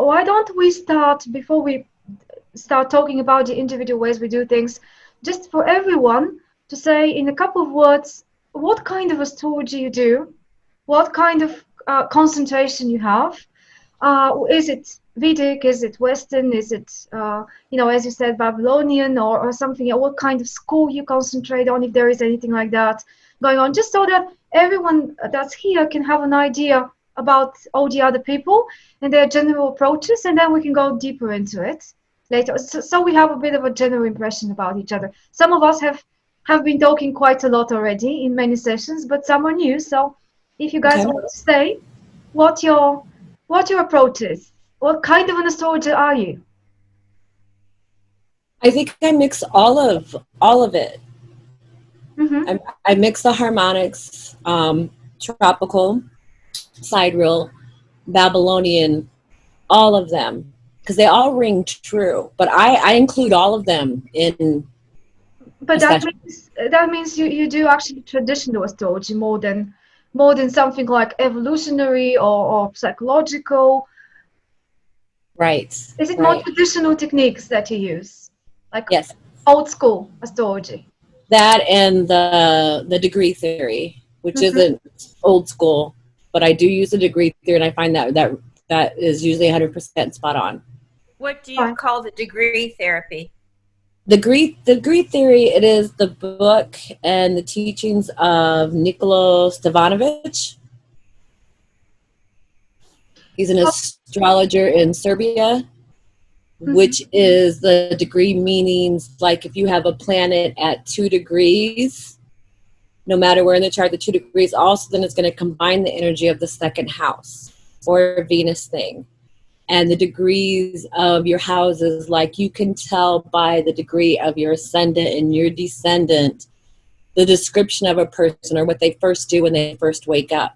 why don't we start, before we start talking about the individual ways we do things, just for everyone to say in a couple of words what kind of astrology you do, what kind of concentration you have. Is it Vedic? Is it Western? Is it, as you said, Babylonian or something? What kind of school you concentrate on, if there is anything like that going on, just so that everyone that's here can have an idea about all the other people and their general approaches, and then we can go deeper into it later. So we have a bit of a general impression about each other. Some of us have been talking quite a lot already in many sessions, but some are new. So if you guys want to say what your approach is, what kind of an astrologer are you? I think I mix all of it. Mm-hmm. I mix the harmonics, tropical, sidereal, Babylonian, all of them, because they all ring true. But I include all of them in. But that means you do actually traditional astrology more than something like evolutionary or psychological. Right. Is it more traditional techniques that you use, like yes, old school astrology? That and the degree theory, which isn't old school, but I do use the degree theory, and I find that is usually 100% spot on. What do you call the degree therapy? The degree theory, it is the book and the teachings of Nikola Stevanovic. He's an astrologer in Serbia, which is the degree meanings, like if you have a planet at 2 degrees, no matter where in the chart, the 2 degrees, also then it's going to combine the energy of the second house or Venus thing. And the degrees of your houses, like you can tell by the degree of your ascendant and your descendant, the description of a person or what they first do when they first wake up.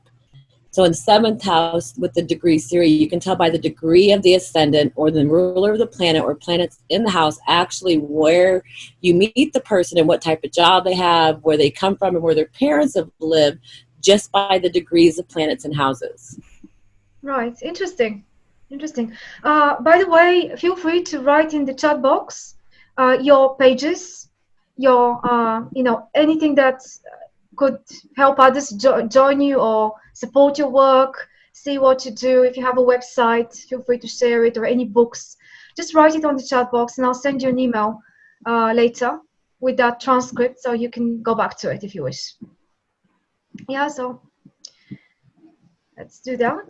So in 7th house with the degree theory, you can tell by the degree of the ascendant or the ruler of the planet or planets in the house, actually where you meet the person and what type of job they have, where they come from and where their parents have lived, just by the degrees of planets and houses. Right. Interesting. By the way, feel free to write in the chat box your pages, your anything that could help others join you or support your work, see what you do. If you have a website, feel free to share it, or any books. Just write it on the chat box and I'll send you an email later with that transcript so you can go back to it if you wish. Yeah, so let's do that.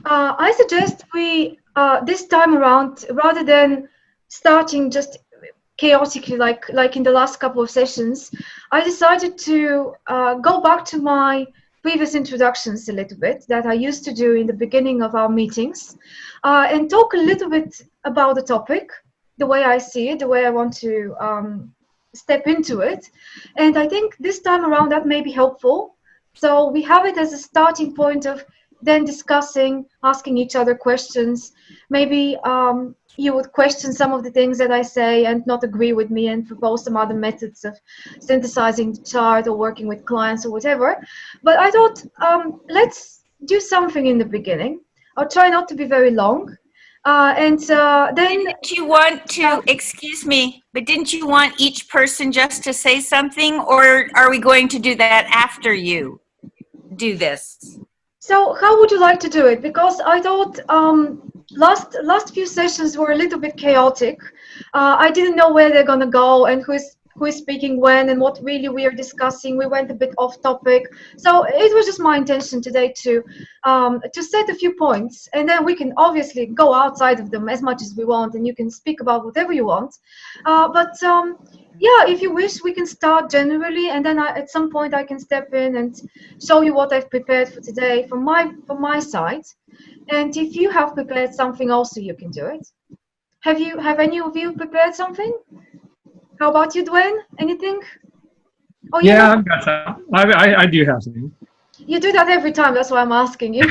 I suggest we, this time around, rather than starting just chaotically like in the last couple of sessions, I decided to go back to my previous introductions a little bit that I used to do in the beginning of our meetings, and talk a little bit about the topic, the way I see it, the way I want to step into it. And I think this time around that may be helpful. So we have it as a starting point of then discussing, asking each other questions. Maybe you would question some of the things that I say and not agree with me and propose some other methods of synthesizing the chart or working with clients or whatever. But I thought, let's do something in the beginning. I'll try not to be very long. Then didn't you want to, excuse me, but didn't you want each person just to say something, or are we going to do that after you do this? So how would you like to do it? Because I thought last few sessions were a little bit chaotic. I didn't know where they're gonna go and who is speaking when and what really we are discussing. We went a bit off topic. So it was just my intention today to set a few points, and then we can obviously go outside of them as much as we want, and you can speak about whatever you want. Yeah, if you wish, we can start generally, and then at some point I can step in and show you what I've prepared for today from my side. And if you have prepared something also, you can do it. Have any of you prepared something? How about you, Dwayne? Anything? Oh, yeah, I've got some. I do have something. You do that every time. That's why I'm asking you.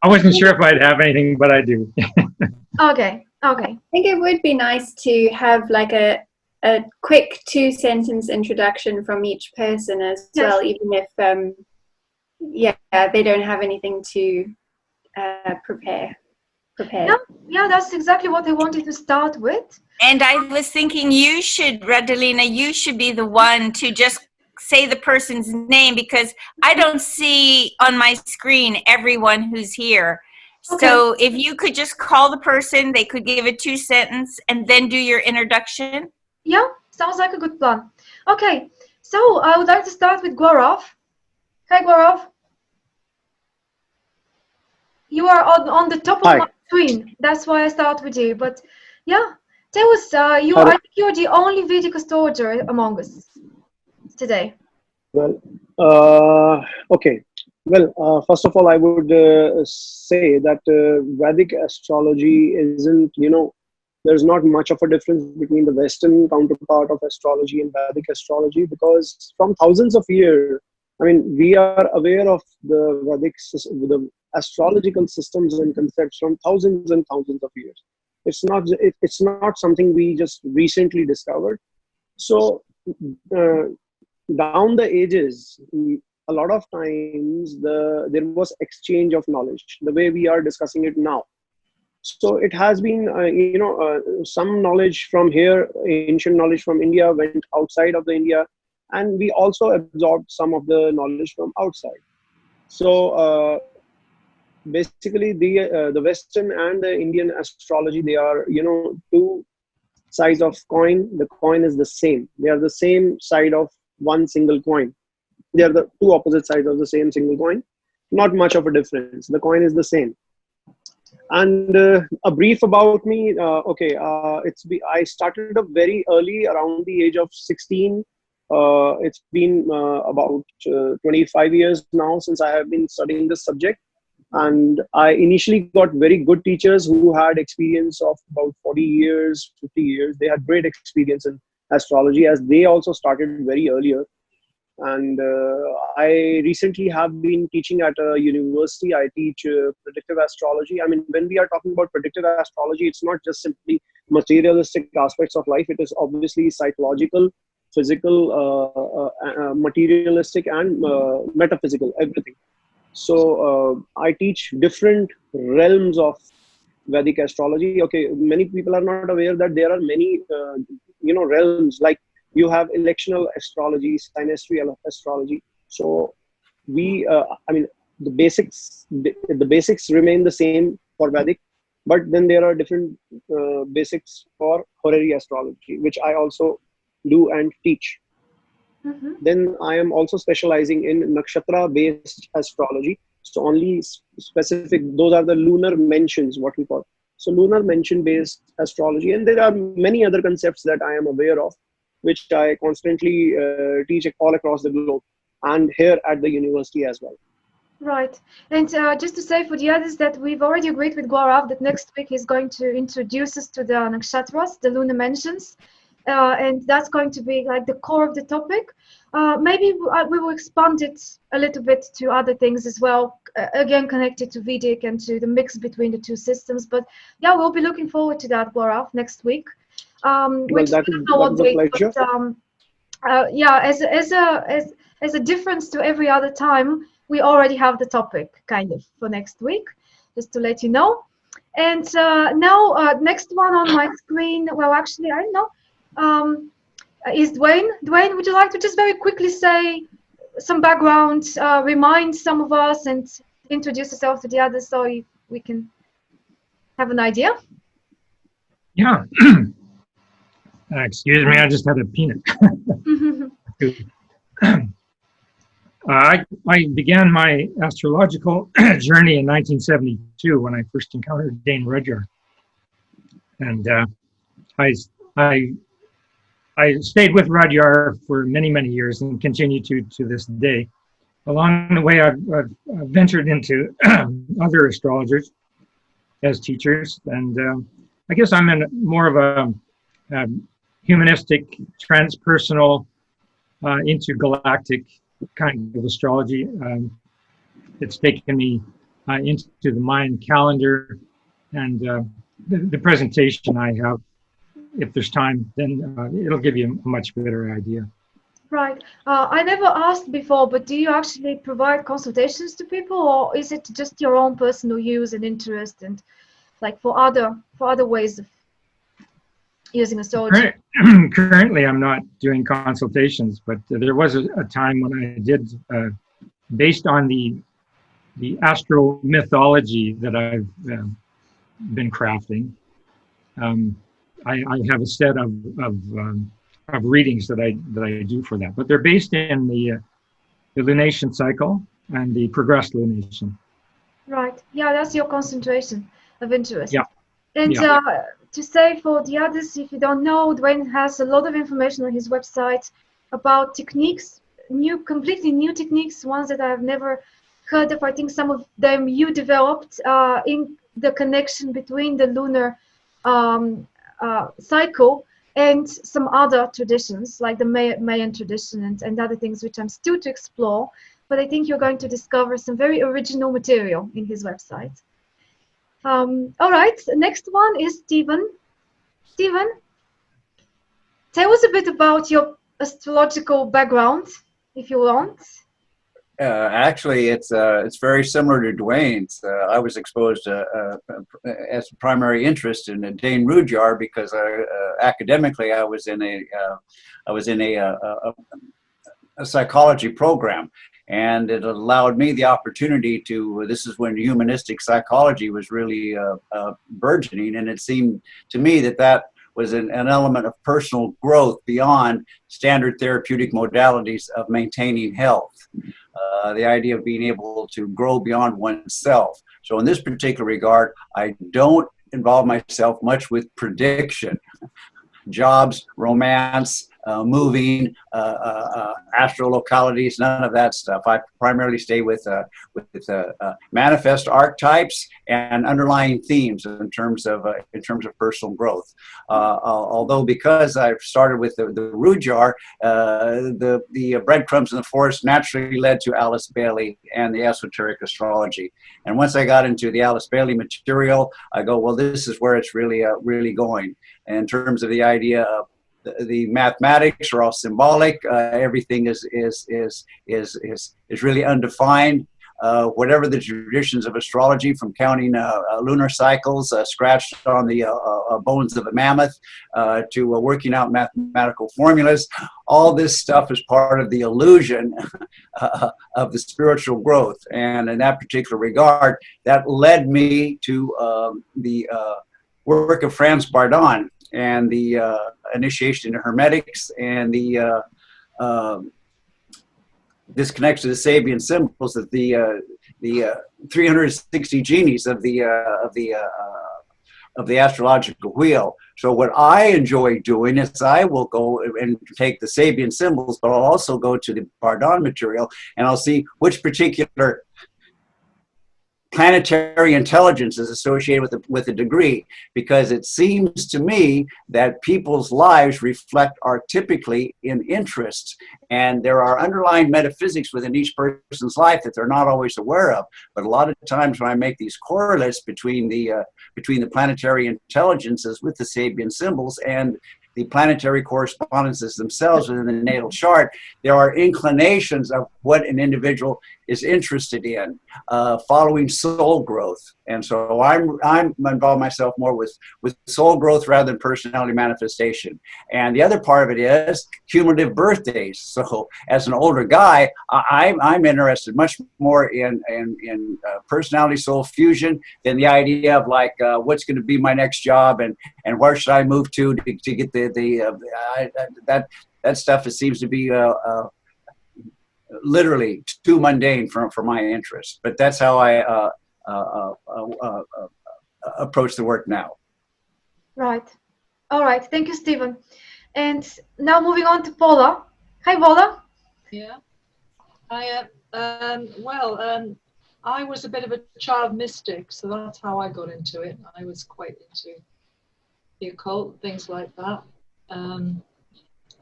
I wasn't sure if I'd have anything, but I do. Okay. I think it would be nice to have like a quick 2-sentence introduction from each person as well, even if yeah, they don't have anything to prepare. Yeah, that's exactly what I wanted to start with. And I was thinking you should, Radalina, you should be the one to just say the person's name, because I don't see on my screen everyone who's here. Okay. So if you could just call the person, they could give a 2-sentence and then do your introduction. Yeah, sounds like a good plan. Okay, so I would like to start with Gaurav. Hi, Gaurav. You are on the top of Hi. my screen. That's why I start with you. But yeah, tell us, I Hello. think you're the only Vedic astrologer among us today. Well, okay. Well, first of all, I would say that Vedic astrology isn't, there's not much of a difference between the Western counterpart of astrology and Vedic astrology, because from thousands of years, I mean, we are aware of the the astrological systems and concepts from thousands and thousands of years. It's not something we just recently discovered. So, uh, down the ages, a lot of times there was exchange of knowledge the way we are discussing it now. So it has been some knowledge from here, ancient knowledge from India went outside of the India, and we also absorbed some of the knowledge from outside. So basically the Western and the Indian astrology, they are two sides of coin. The coin is the same, they are the same side of one single coin. They are the two opposite sides of the same single coin. Not much of a difference. The coin is the same. And a brief about me. I started up very early, around the age of 16. It's been about 25 years now since I have been studying this subject. And I initially got very good teachers who had experience of about 40 years, 50 years. They had great experience in astrology, as they also started very earlier. And I recently have been teaching at a university. I teach predictive astrology. I mean, when we are talking about predictive astrology, it's not just simply materialistic aspects of life. It is obviously psychological, physical, materialistic, and metaphysical, everything. So I teach different realms of Vedic astrology. Okay, many people are not aware that there are many, realms. Like, you have electional astrology, sinastral astrology. So I mean, the basics remain the same for Vedic, but then there are different basics for horary astrology, which I also do and teach. Mm-hmm. Then I am also specializing in nakshatra based astrology. So only specific, those are the lunar mentions, what we call. So lunar mention based astrology. And there are many other concepts that I am aware of, which I constantly teach all across the globe and here at the university as well. Right. And just to say for the others that we've already agreed with Gaurav that next week he's going to introduce us to the nakshatras, the lunar mentions. And that's going to be like the core of the topic. Maybe we will expand it a little bit to other things as well, again connected to Vedic and to the mix between the two systems. But yeah, we'll be looking forward to that, Gaurav, next week. Well, that is a pleasure. But, yeah, as a difference to every other time, we already have the topic kind of for next week, just to let you know. And now, next one on my screen, well, actually, I don't know, is Dwayne. Dwayne, would you like to just very quickly say some background, remind some of us, and introduce yourself to the others so we can have an idea? Yeah. Excuse me, I just had a peanut. I began my astrological journey in 1972 when I first encountered Dane Rudyard. And I stayed with Rudyard for many, many years and continue to this day. Along the way, I've ventured into other astrologers as teachers, and I guess I'm in more of a humanistic, transpersonal, intergalactic kind of astrology. It's taken me into the Mayan calendar, and the presentation I have, if there's time, then it'll give you a much better idea. Right. I never asked before, but do you actually provide consultations to people, or is it just your own personal use and interest, and like for other ways of using astrology? Currently, I'm not doing consultations, but there was a time when I did, based on the astro mythology that I've been crafting. I have a set of readings that I do for that, but they're based in the lunation cycle and the progressed lunation. Right. Yeah, that's your concentration of interest. Yeah. And Yeah. to say for the others, if you don't know, Dwayne has a lot of information on his website about techniques, completely new techniques, ones that I've never heard of. I think some of them you developed in the connection between the lunar cycle and some other traditions, like the Mayan tradition and other things, which I'm still to explore. But I think you're going to discover some very original material in his website. All right, next one is Stephen. Stephen, tell us a bit about your astrological background, if you want. Actually, it's very similar to Dwayne's. I was exposed as a primary interest in Dane Rudhyar because academically I was in a psychology program, and it allowed me the opportunity to. This is when humanistic psychology was really burgeoning, and it seemed to me that was an element of personal growth beyond standard therapeutic modalities of maintaining health. The idea of being able to grow beyond oneself. So in this particular regard, I don't involve myself much with prediction. Jobs, romance, moving, astrolocalities, none of that stuff. I primarily stay with manifest archetypes and underlying themes in terms of personal growth. Although because I've started with the Rudhyar, the breadcrumbs in the forest naturally led to Alice Bailey and the esoteric astrology. And once I got into the Alice Bailey material, I go, well, this is where it's really going. And in terms of the idea of the mathematics are all symbolic. Everything is really undefined. Whatever the traditions of astrology, from counting lunar cycles scratched on the bones of a mammoth to working out mathematical formulas, all this stuff is part of the illusion of the spiritual growth. And in that particular regard, that led me to the work of Franz Bardon and the initiation into Hermetics, and the this connects to the Sabian symbols, that the 360 genies of the astrological wheel. So what I enjoy doing is I will go and take the Sabian symbols, but I'll also go to the Bardon material, and I'll see which particular planetary intelligence is associated with a degree, because it seems to me that people's lives reflect archetypically in interests, and there are underlying metaphysics within each person's life that they're not always aware of. But a lot of times when I make these correlates between the planetary intelligences with the Sabian symbols and the planetary correspondences themselves within the natal chart, there are inclinations of what an individual is interested in, following soul growth. And so I'm involved myself more with soul growth rather than personality manifestation. And the other part of it is cumulative birthdays. So as an older guy, I'm interested much more in personality soul fusion than the idea of like what's going to be my next job and where should I move to get that stuff. It seems to be literally too mundane for my interest. But that's how I approach the work now. Right. All right. Thank you, Stephen. And now moving on to Paula. Hi, Paula. Yeah. I was a bit of a child mystic, so that's how I got into it. I was quite into the occult, things like that.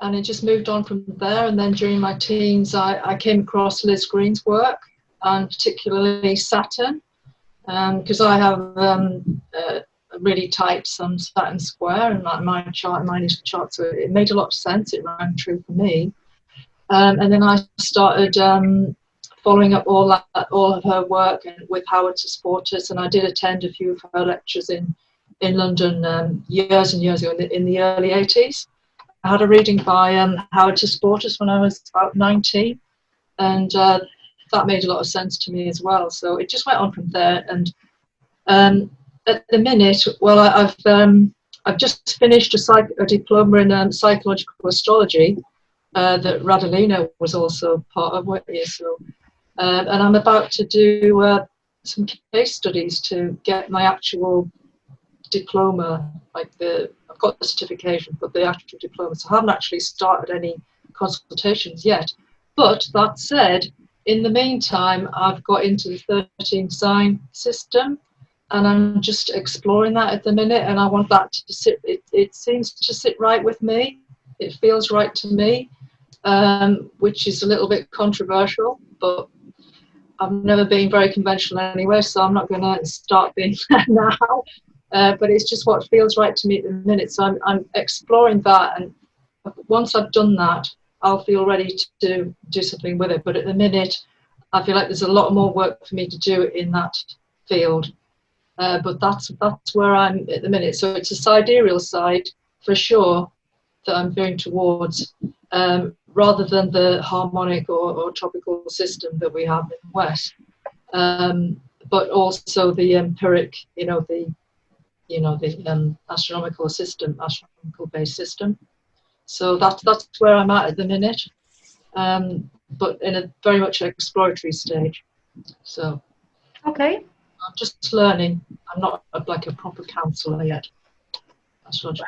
And it just moved on from there. And then during my teens, I came across Liz Green's work, and particularly Saturn, because I have a really tight Sun-Saturn square, and like my chart, mine is chart, so it made a lot of sense. It ran true for me. And then I started following up all of her work and with Howard to support us. And I did attend a few of her lectures in London years and years ago in the early 80s. I had a reading by Howard to support us when I was about 19. And that made a lot of sense to me as well. So it just went on from there. And at the minute, well, I've just finished a diploma in psychological astrology that Radalina was also part of, weren't you? So, and I'm about to do some case studies to get my actual diploma, like I've got the certification, but the actual diploma. So I haven't actually started any consultations yet. But that said, in the meantime, I've got into the 13 sign system, and I'm just exploring that at the minute, and I want that to sit, it seems to sit right with me. It feels right to me, which is a little bit controversial, but I've never been very conventional anyway, so I'm not going to start being that now. But it's just what feels right to me at the minute. So I'm exploring that, and once I've done that, I'll feel ready to do something with it. But at the minute, I feel like there's a lot more work for me to do in that field. But that's where I'm at the minute. So it's a sidereal side for sure that I'm veering towards, rather than the harmonic or tropical system that we have in the West. But also the empiric, the astronomical based system. So that's where I'm at the minute, but in a very much exploratory stage. So Okay. I'm just learning. I'm not like a proper counselor yet.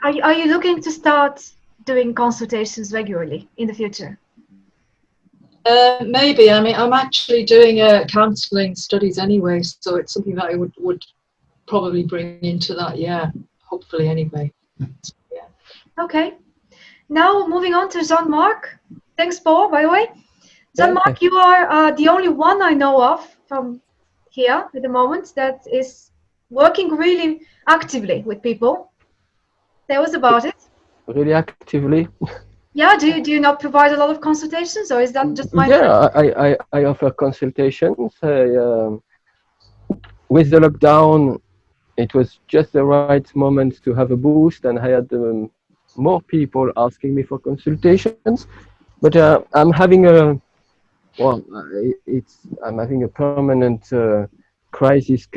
Are you looking to start doing consultations regularly in the future? Maybe. I mean, I'm actually doing counselling studies anyway, so it's something that I would probably bring into that. Yeah, hopefully anyway. So, yeah. Okay. Now moving on to Jean-Marc. Thanks, Paul, by the way. Jean-Marc, you are the only one I know of from here at the moment that is working really actively with people. Tell us about it. Really actively? Yeah, do you not provide a lot of consultations, or is that just my Yeah, I offer consultations. With the lockdown, it was just the right moment to have a boost, and I had more people asking me for consultations. But I'm having I'm having a permanent crisis,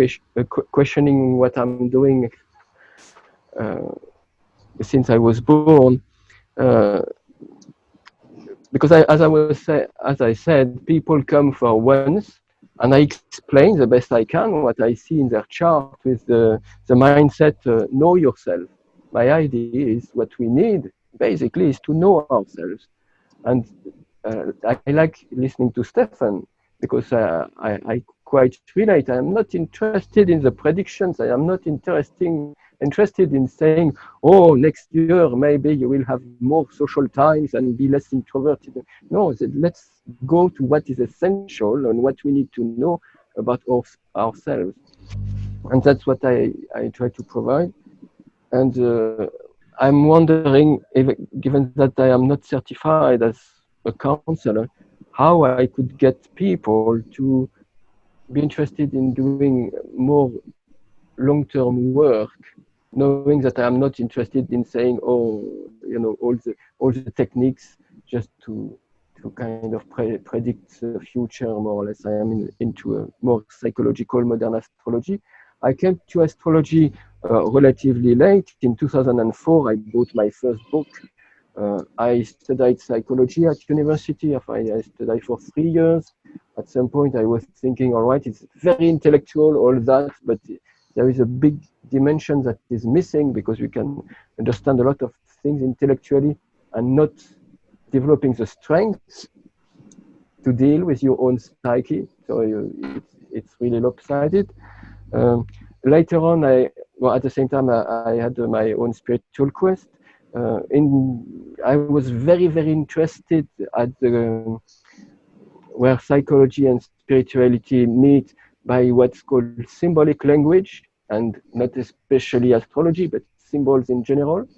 questioning what I'm doing since I was born. Because as I said, people come for once, and I explain the best I can what I see in their chart with the mindset, know yourself. My idea is what we need basically is to know ourselves. And I like listening to Stefan because I quite relate. I am not interested in the predictions. I am not interested in saying, oh, next year maybe you will have more social times and be less introverted. No, let's go to what is essential and what we need to know about ourselves. And that's what I try to provide. And I'm wondering, given that I am not certified as a counselor, how I could get people to be interested in doing more long-term work, knowing that I am not interested in saying, oh, all the techniques just to kind of predict the future more or less. I am into a more psychological modern astrology. I came to astrology relatively late. In 2004, I bought my first book. I studied psychology at university. I studied for 3 years. At some point, I was thinking, all right, it's very intellectual, all that, but there is a big dimension that is missing because we can understand a lot of things intellectually and not developing the strength to deal with your own psyche. So it's really lopsided. Later on, at the same time, I had my own spiritual quest. I was very, very interested at where psychology and spirituality meet by what's called symbolic language, and not especially astrology, but symbols in general.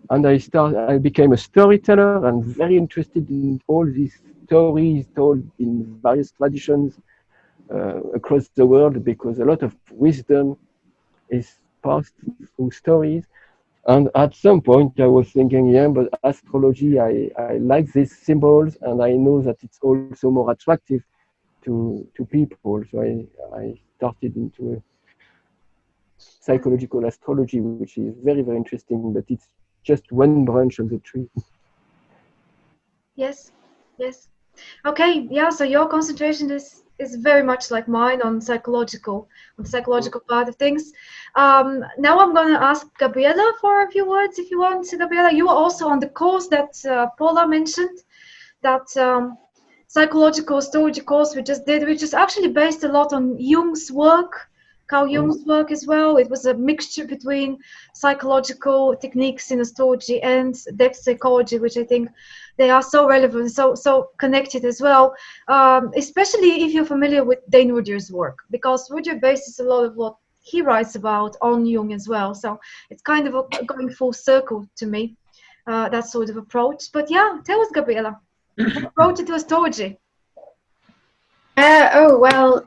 and I became a storyteller and very interested in all these stories told in various traditions across the world, because a lot of wisdom is passed through stories. And at some point, I was thinking, yeah, but astrology, I like these symbols, and I know that it's also more attractive to people. So I started into psychological astrology, which is very, very interesting, but it's just one branch of the tree. Yes, yes. Okay, yeah, so your concentration is very much like mine on the psychological part of things. Now I'm gonna ask Gabriela for a few words if you want. Gabriela, you were also on the course that Paula mentioned, that psychological astrology course we just did, which is actually based a lot on Jung's work, Carl Jung's work as well. It was a mixture between psychological techniques in astrology and depth psychology, which I think they are so relevant, so connected as well, especially if you're familiar with Dane Rudhyar's work, because Rudhyar bases a lot of what he writes about on Jung as well. So it's kind of going full circle to me, that sort of approach. But yeah, tell us, Gabriela, what approach to astrology? Oh, well,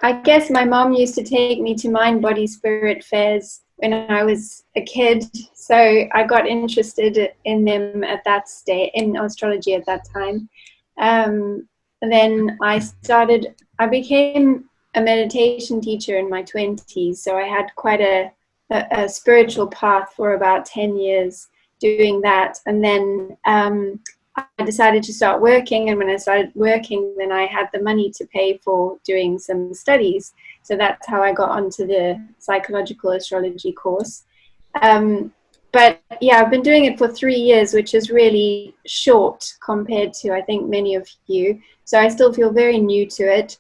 I guess my mom used to take me to mind, body, spirit fairs when I was a kid. So I got interested in them at that stage, in astrology at that time. And then I became a meditation teacher in my 20s. So I had quite a spiritual path for about 10 years doing that. And then I decided to start working, and when I started working, then I had the money to pay for doing some studies. So that's how I got onto the psychological astrology course. But yeah, I've been doing it for 3 years, which is really short compared to, I think, many of you. So I still feel very new to it,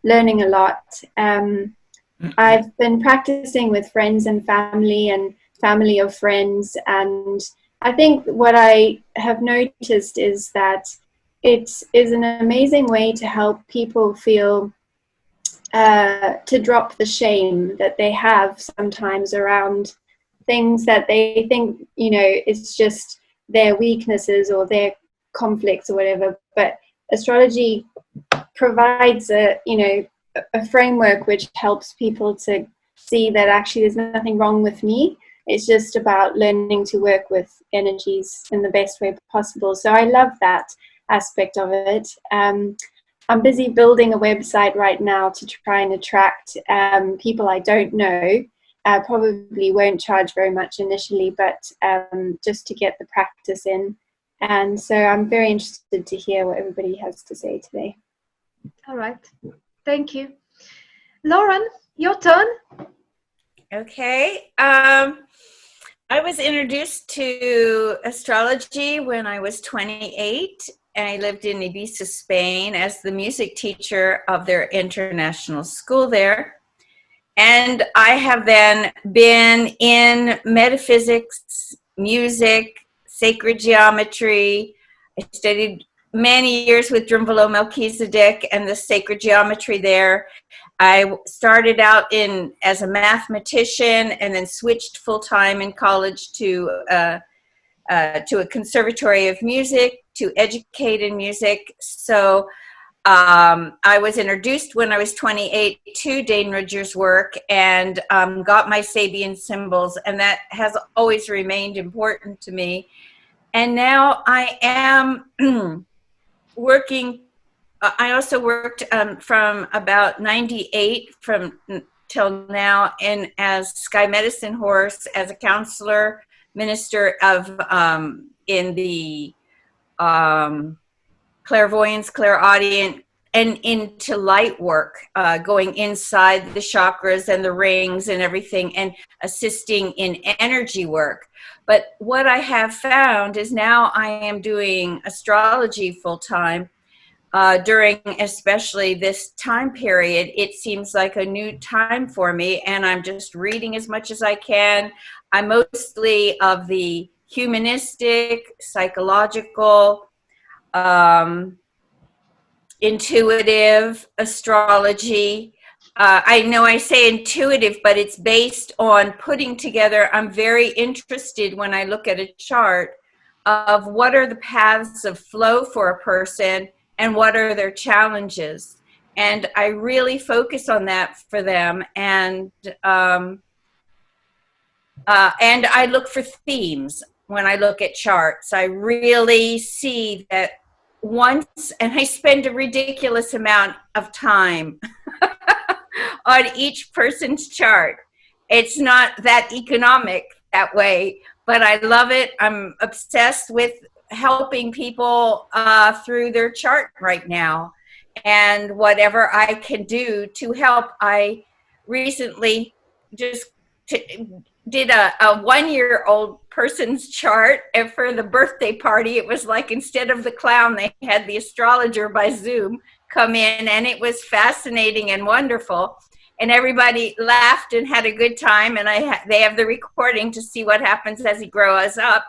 learning a lot. I've been practicing with friends and family of friends, and I think what I have noticed is that it is an amazing way to help people feel, to drop the shame that they have sometimes around things that they think, it's just their weaknesses or their conflicts or whatever. But astrology provides a framework which helps people to see that actually there's nothing wrong with me. It's just about learning to work with energies in the best way possible. So I love that aspect of it. I'm busy building a website right now to try and attract people I don't know. Probably won't charge very much initially, but just to get the practice in. And so I'm very interested to hear what everybody has to say today. All right. Thank you. Lauren, your turn. Okay. I was introduced to astrology when I was 28, and I lived in Ibiza, Spain, as the music teacher of their international school there. And I have then been in metaphysics, music, sacred geometry. I studied many years with Drunvalo Melchizedek and the sacred geometry there. I started out as a mathematician and then switched full-time in college to a conservatory of music to educate in music. So I was introduced when I was 28 to Dane Rudhyar's work and got my Sabian symbols, and that has always remained important to me. And now I am working. I also worked from about 98 till now as Sky Medicine Horse, as a counselor, minister of in the clairvoyance, clairaudient, and into light work, going inside the chakras and the rings and everything, and assisting in energy work. But what I have found is now I am doing astrology full time. During especially this time period, it seems like a new time for me, and I'm just reading as much as I can. I'm mostly of the humanistic, psychological, intuitive astrology, I know I say intuitive, but it's based on putting together. I'm very interested when I look at a chart of what are the paths of flow for a person and what are their challenges. And I really focus on that for them. And I look for themes when I look at charts. I really see that and I spend a ridiculous amount of time on each person's chart. It's not that economic that way, but I love it. I'm obsessed with helping people through their chart right now. And whatever I can do to help, I recently just did a 1-year-old person's chart, and for the birthday party, it was like instead of the clown, they had the astrologer by Zoom come in, and it was fascinating and wonderful. And everybody laughed and had a good time. And they have the recording to see what happens as he grows up,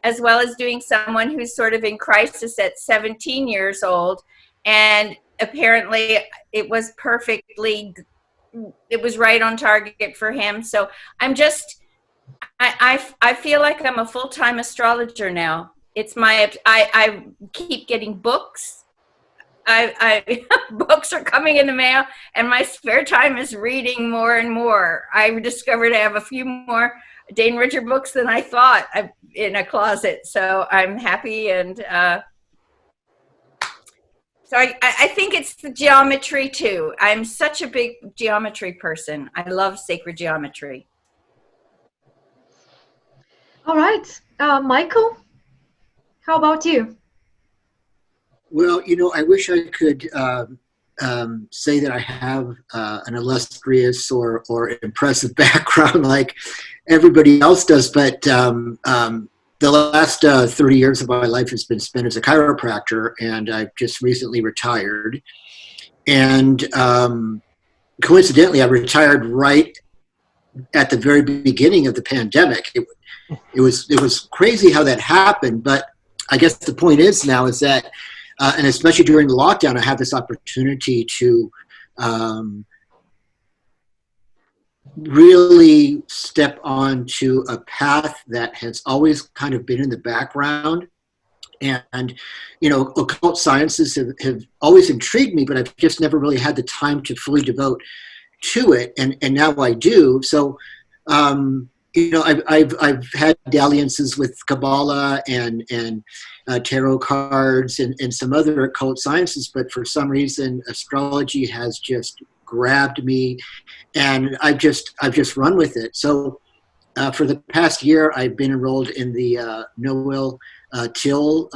as well as doing someone who's sort of in crisis at 17 years old. And apparently it was right on target for him. So I feel like I'm a full-time astrologer now. I keep getting books. Books are coming in the mail, and my spare time is reading more and more. I discovered I have a few more Dane Richard books than I thought in a closet. So I'm happy, and so I think it's the geometry too. I'm such a big geometry person. I love sacred geometry. All right, Michael, how about you? Well, I wish I could say that I have an illustrious or impressive background like everybody else does, but the last 30 years of my life has been spent as a chiropractor, and I've just recently retired. And coincidentally, I retired right at the very beginning of the pandemic. It was crazy how that happened, but I guess the point is that and especially during the lockdown, I had this opportunity to really step onto a path that has always kind of been in the background. And occult sciences have always intrigued me, but I've just never really had the time to fully devote to it. And now I do. So, I've had dalliances with Kabbalah and tarot cards and some other occult sciences, but for some reason, astrology has just grabbed me, and I've just run with it. So for the past year, I've been enrolled in the Noel Till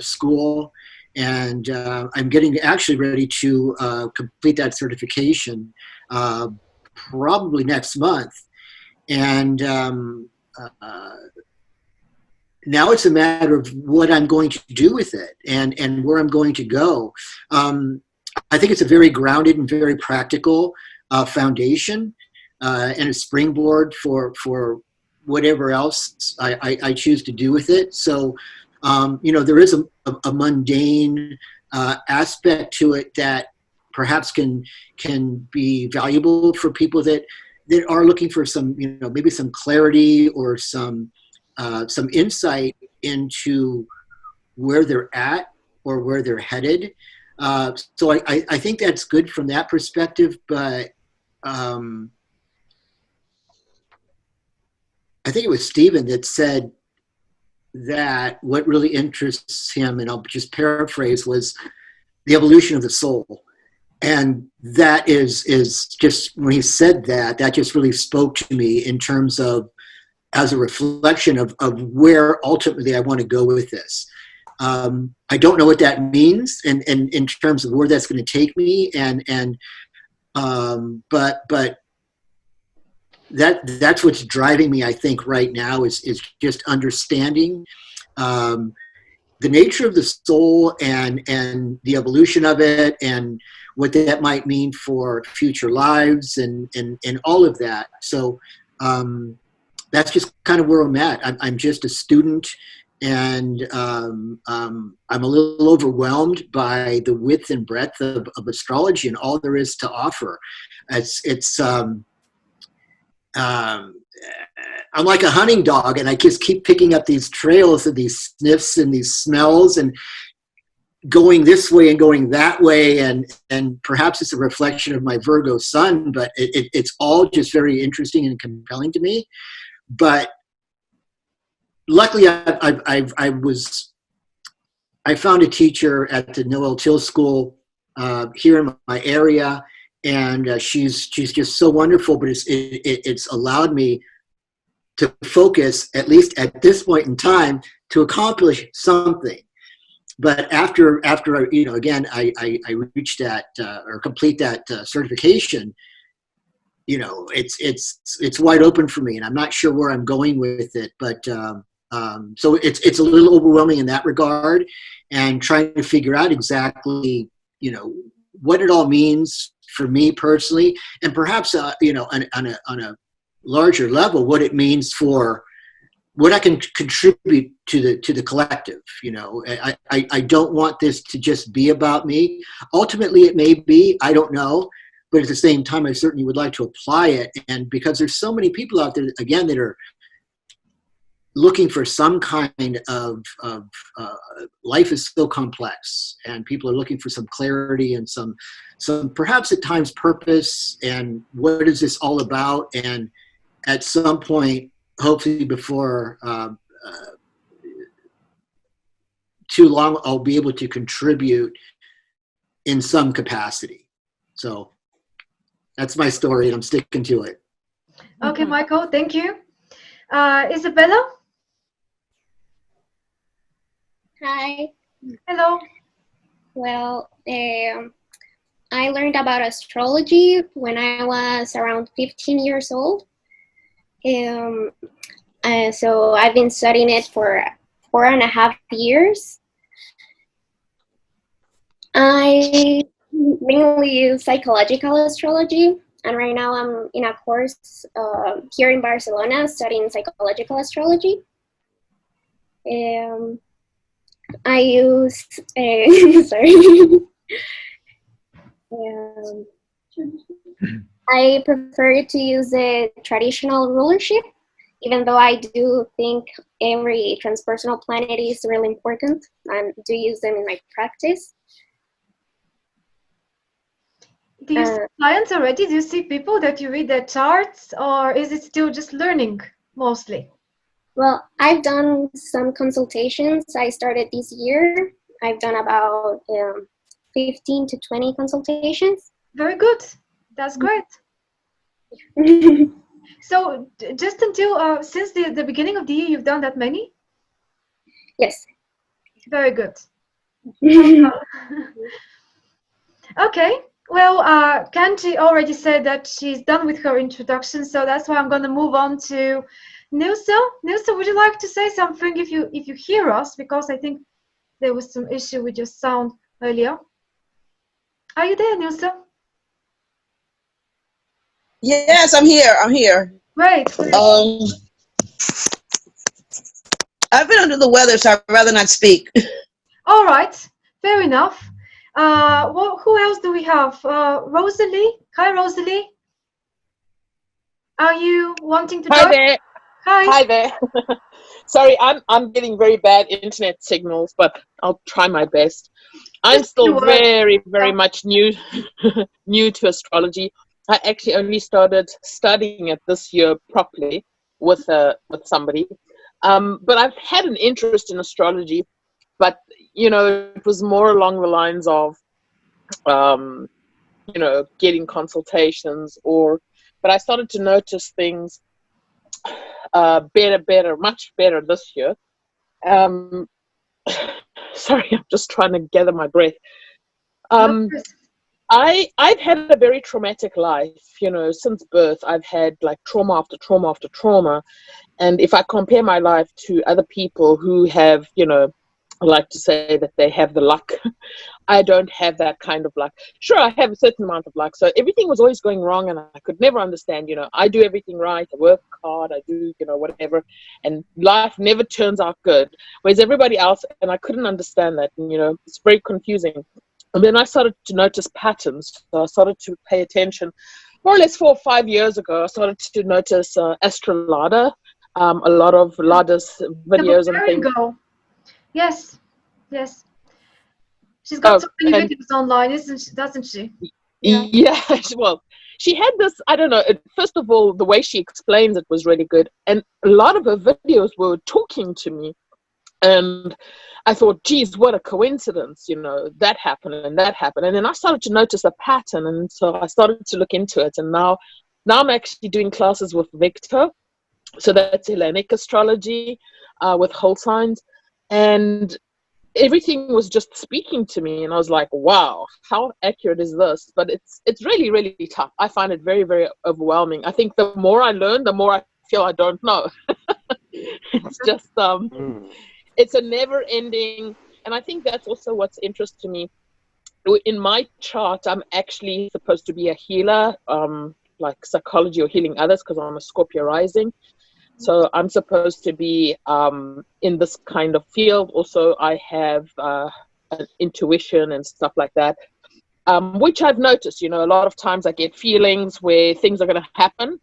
school, and I'm getting actually ready to complete that certification probably next month. And now it's a matter of what I'm going to do with it and where I'm going to go. I think it's a very grounded and very practical foundation and a springboard for whatever else I choose to do with it. So, there is a mundane aspect to it that perhaps can be valuable for people that are looking for some, maybe some clarity or some insight into where they're at or where they're headed. So I think that's good from that perspective, but I think it was Stephen that said that what really interests him, and I'll just paraphrase, was the evolution of the soul. And that is just, when he said that just really spoke to me in terms of, as a reflection of where ultimately I want to go with this. I don't know what that means and in terms of where that's going to take me. But that's what's driving me, I think, right now is just understanding the nature of the soul and the evolution of it and what that might mean for future lives and all of that. So that's just kind of where I'm at. I'm just a student and I'm a little overwhelmed by the width and breadth of astrology and all there is to offer. I'm like a hunting dog, and I just keep picking up these trails and these sniffs and these smells, and going this way and going that way, and perhaps it's a reflection of my Virgo sun, but it's all just very interesting and compelling to me. But luckily, I found a teacher at the Noel Till School here in my area, and she's just so wonderful. But it's allowed me to focus, at least at this point in time, to accomplish something. But after again, I reached that or complete that certification, it's wide open for me, and I'm not sure where I'm going with it. But so it's a little overwhelming in that regard, and trying to figure out exactly what it all means for me personally, and perhaps on a larger level, what it means for what I can contribute to the collective. I don't want this to just be about me. Ultimately, it may be, I don't know, but at the same time, I certainly would like to apply it. And because there's so many people out there, again, that are looking for some kind of life is so complex, and people are looking for some clarity and some perhaps at times purpose, and what is this all about? And at some point, hopefully before too long, I'll be able to contribute in some capacity. So that's my story, and I'm sticking to it. Okay, Michael, thank you. Isabella? Hi. Hello. Well, I learned about astrology when I was around 15 years old. So I've been studying it for 4.5 years. I mainly use psychological astrology, and right now I'm in a course here in Barcelona studying psychological astrology. I use sorry. I prefer to use the traditional rulership, even though I do think every transpersonal planet is really important and do use them in my practice. Do you see clients already? Do you see people that you read their charts, or is it still just learning mostly? Well, I've done some consultations. I started this year. I've done about 15 to 20 consultations. Very good. That's great. So just until since the beginning of the year, you've done that many? Yes. Very good. Okay. Well, Kanchi already said that she's done with her introduction, so that's why I'm going to move on to Nilsa. Nilsa, would you like to say something if you hear us? Because I think there was some issue with your sound earlier. Are you there, Nilsa? Yes, I'm here. I'm here. Great. I've been under the weather, so I'd rather not speak. All right. Fair enough. Well, who else do we have? Rosalie. Hi, Rosalie. Are you wanting to Hi join? there. Hi. Hi there. Sorry, I'm getting very bad internet signals, but I'll try my best. I'm still very, very much new to astrology. I actually only started studying it this year properly with somebody. But I've had an interest in astrology, but it was more along the lines of getting consultations, but I started to notice things much better this year. Sorry, I'm just trying to gather my breath. I've had a very traumatic life, since birth. I've had like trauma after trauma after trauma. And if I compare my life to other people who have, I like to say that they have the luck. I don't have that kind of luck. Sure, I have a certain amount of luck. So everything was always going wrong, and I could never understand, I do everything right, I work hard, I do, whatever, and life never turns out good. Whereas everybody else, and I couldn't understand that, and, it's very confusing. And then I started to notice patterns. So I started to pay attention. More or less 4 or 5 years ago, I started to notice Astrological, a lot of Lada's videos and things. Girl. Yes, yes. She's got so many videos online, doesn't she? Yeah, well, she had this, I don't know, first of all, the way she explains it was really good. And a lot of her videos were talking to me. And I thought, geez, what a coincidence, that happened and that happened. And then I started to notice a pattern. And so I started to look into it. And now I'm actually doing classes with Victor. So that's Hellenic astrology with whole signs. And everything was just speaking to me. And I was like, wow, how accurate is this? But it's really, really tough. I find it very, very overwhelming. I think the more I learn, the more I feel I don't know. It's just... It's a never ending, and I think that's also what's interesting me. In my chart, I'm actually supposed to be a healer, like psychology or healing others, because I'm a Scorpio rising. So I'm supposed to be in this kind of field. Also, I have an intuition and stuff like that, which I've noticed, a lot of times I get feelings where things are going to happen.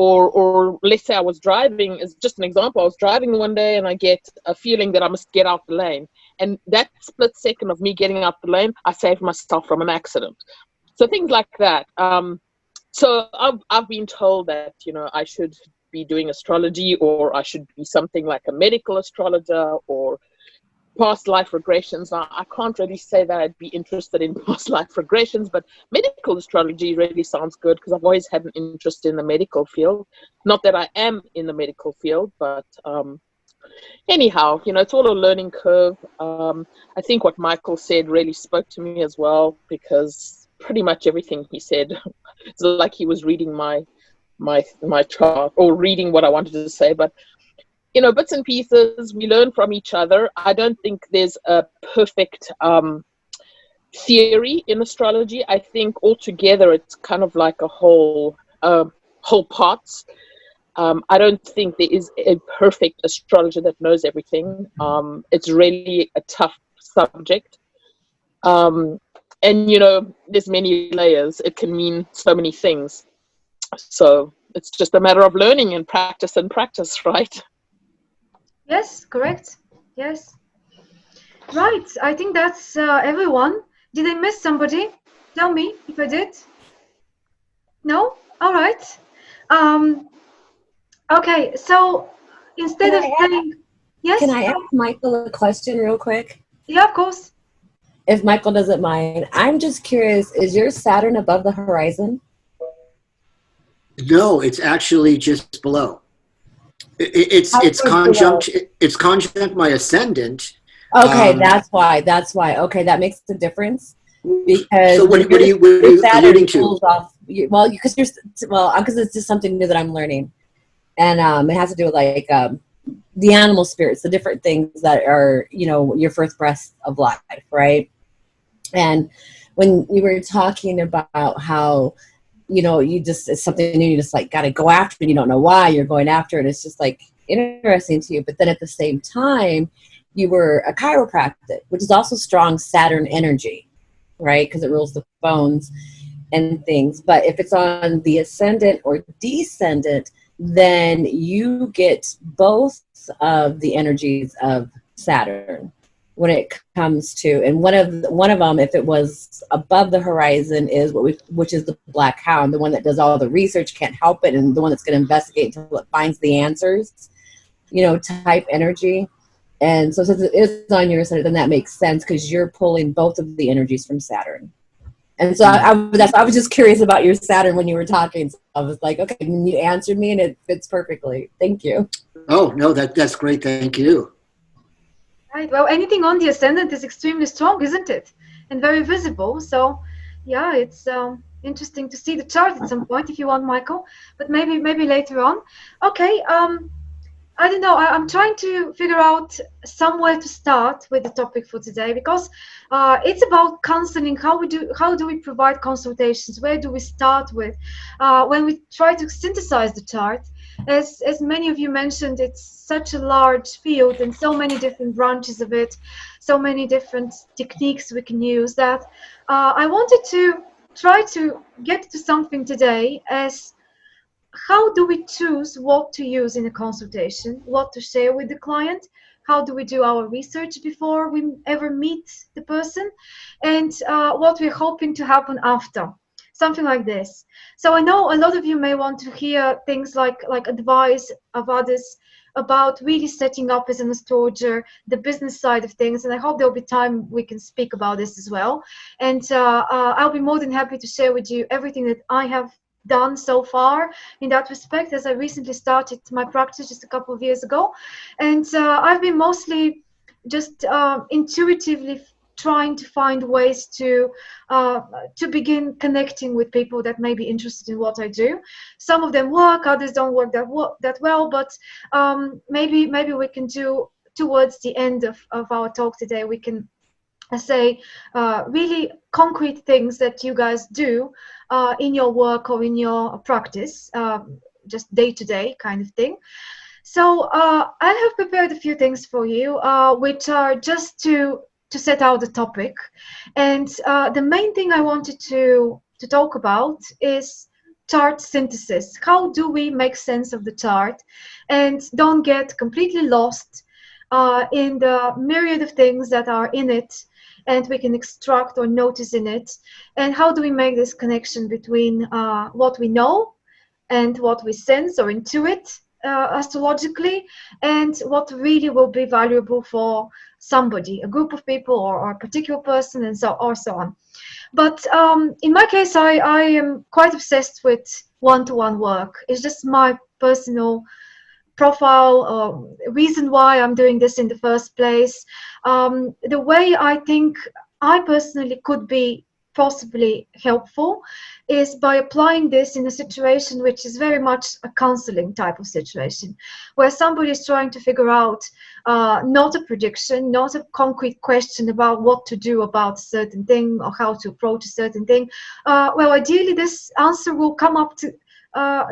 Or let's say I was driving, as just an example, I was driving one day and I get a feeling that I must get out the lane. And that split second of me getting out the lane, I saved myself from an accident. So things like that. So I've been told that, I should be doing astrology, or I should be something like a medical astrologer, or past life regressions. Now, I can't really say that I'd be interested in past life regressions, but medical astrology really sounds good, because I've always had an interest in the medical field. Not that I am in the medical field, but anyhow, it's all a learning curve. I think what Michael said really spoke to me as well, because pretty much everything he said, it's like he was reading my chart, or reading what I wanted to say. But bits and pieces, we learn from each other. I don't think there's a perfect theory in astrology. I think altogether it's kind of like a whole parts. I don't think there is a perfect astrologer that knows everything. It's really a tough subject. And, there's many layers. It can mean so many things. So it's just a matter of learning and practice, right? Yes, correct. Yes. Right. I think that's everyone. Did I miss somebody? Tell me if I did. No? All right. Okay. So instead of saying yes. Can I ask Michael a question real quick? Yeah, of course. If Michael doesn't mind, I'm just curious, is your Saturn above the horizon? No, it's actually just below. It's conjunct my ascendant. Okay, that's why. Okay, that makes the difference. Because so what are you alluding to? Because it's just something new that I'm learning, and it has to do with like the animal spirits, the different things that are your first breath of life, right? And when you were talking about how it's something new, you just like got to go after it, and you don't know why you're going after it. It's just like interesting to you. But then at the same time, you were a chiropractic, which is also strong Saturn energy, right? Because it rules the bones and things. But if it's on the ascendant or descendant, then you get both of the energies of Saturn when it comes to, and one of them, if it was above the horizon, is which is the black hound, the one that does all the research, can't help it, and the one that's going to investigate until it finds the answers, type energy. And so since it is on your side, then that makes sense, because you're pulling both of the energies from Saturn. And so I was just curious about your Saturn when you were talking. So I was like, okay, and you answered me, and it fits perfectly. Thank you. Oh no, that's great. Thank you. Right. Well, anything on the ascendant is extremely strong, isn't it? And very visible. So, yeah, it's interesting to see the chart at some point if you want, Michael. But maybe later on. Okay. I don't know. I'm trying to figure out somewhere to start with the topic for today, because it's about counseling. How do we provide consultations? Where do we start with when we try to synthesize the chart? As many of you mentioned, it's such a large field and so many different branches of it, so many different techniques we can use, that I wanted to try to get to something today as how do we choose what to use in a consultation, what to share with the client, how do we do our research before we ever meet the person, and what we're hoping to happen after, something like this. So I know a lot of you may want to hear things like advice of others about really setting up as an astrologer, the business side of things, and I hope there'll be time we can speak about this as well. And I'll be more than happy to share with you everything that I have done so far in that respect, as I recently started my practice just a couple of years ago, and I've been mostly just intuitively trying to find ways to begin connecting with people that may be interested in what I do. Some of them work, others don't work that well, but maybe we can do towards the end of our talk today, we can say really concrete things that you guys do in your work or in your practice, just day-to-day kind of thing. So I have prepared a few things for you, which are just to set out the topic. And the main thing I wanted to talk about is chart synthesis. How do we make sense of the chart and don't get completely lost in the myriad of things that are in it and we can extract or notice in it, and how do we make this connection between what we know and what we sense or intuit astrologically, and what really will be valuable for somebody, a group of people, or a particular person, and so on. But in my case, I am quite obsessed with one-to-one work. It's just my personal profile, reason why I'm doing this in the first place. The way I think I personally could be possibly helpful is by applying this in a situation which is very much a counseling type of situation, where somebody is trying to figure out not a prediction, not a concrete question about what to do about a certain thing or how to approach a certain thing. Well, ideally this answer will come up to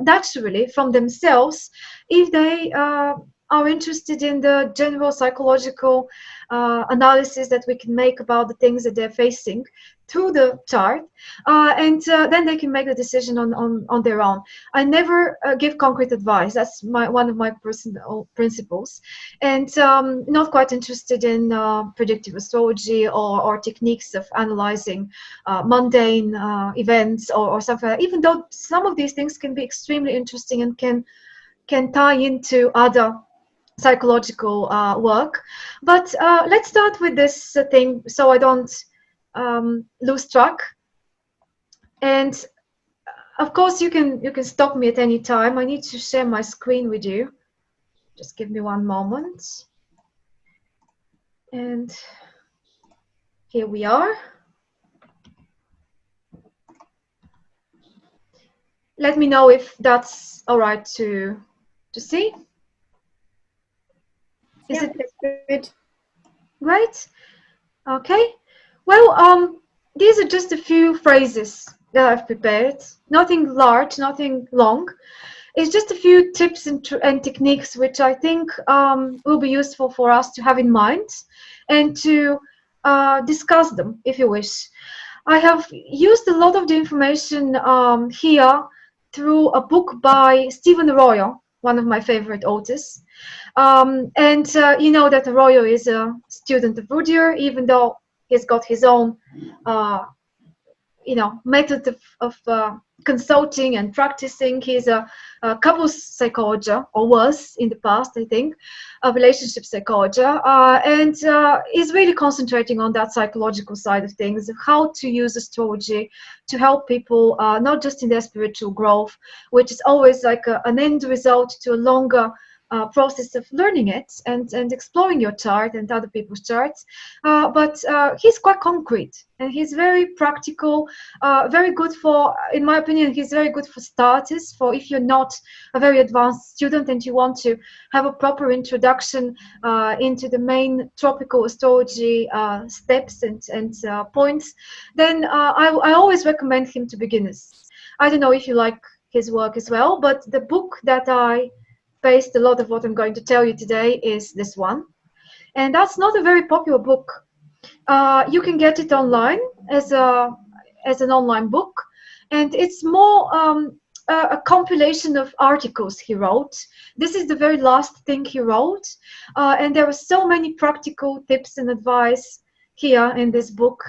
naturally from themselves if they are interested in the general psychological analysis that we can make about the things that they're facing through the chart, and then they can make the decision on their own. I never give concrete advice. That's one of my personal principles, and not quite interested in predictive astrology or techniques of analyzing mundane events or something like that, even though some of these things can be extremely interesting and can tie into other psychological work. But let's start with this thing so I don't lose track. And of course you can stop me at any time. I need to share my screen with you. Just give me one moment. And here we are. Let me know if that's all right to see. Is it good? Right? Okay. Well, these are just a few phrases that I've prepared. Nothing large, nothing long. It's just a few tips and techniques which I think will be useful for us to have in mind and to discuss them, if you wish. I have used a lot of the information here through a book by Stephen Arroyo, one of my favorite authors. And you know that Arroyo is a student of Rudyard, even though he's got his own method of consulting and practicing. He's a couples psychologist, or was in the past, I think, a relationship psychologist, and is really concentrating on that psychological side of things, of how to use astrology to help people, not just in their spiritual growth, which is always like an end result to a longer process of learning it and exploring your chart and other people's charts. But he's quite concrete and he's very practical, very good for, in my opinion, he's very good for starters, for if you're not a very advanced student and you want to have a proper introduction into the main tropical astrology steps and points, then I always recommend him to beginners. I don't know if you like his work as well, but the book that I based a lot of what I'm going to tell you today is this one. And that's not a very popular book. You can get it online as an online book, and it's more a compilation of articles he wrote. This is the very last thing he wrote, and there are so many practical tips and advice here in this book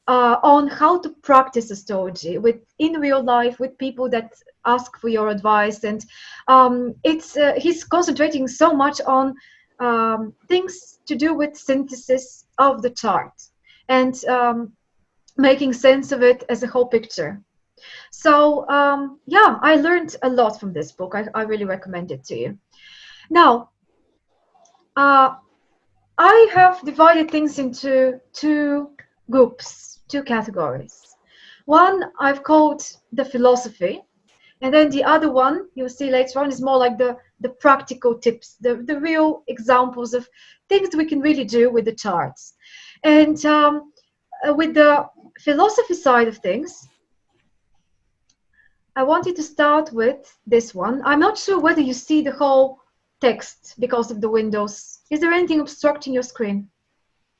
on how to practice astrology in real life with people that ask for your advice. And he's concentrating so much on things to do with synthesis of the chart and making sense of it as a whole picture. So yeah, I learned a lot from this book. I really recommend it to you. Now, I have divided things into two groups, two categories. One I've called the philosophy, and then the other one you'll see later on is more like the practical tips, the real examples of things we can really do with the charts. And with the philosophy side of things, I wanted to start with this one. I'm not sure whether you see the whole text because of the windows. Is there anything obstructing your screen?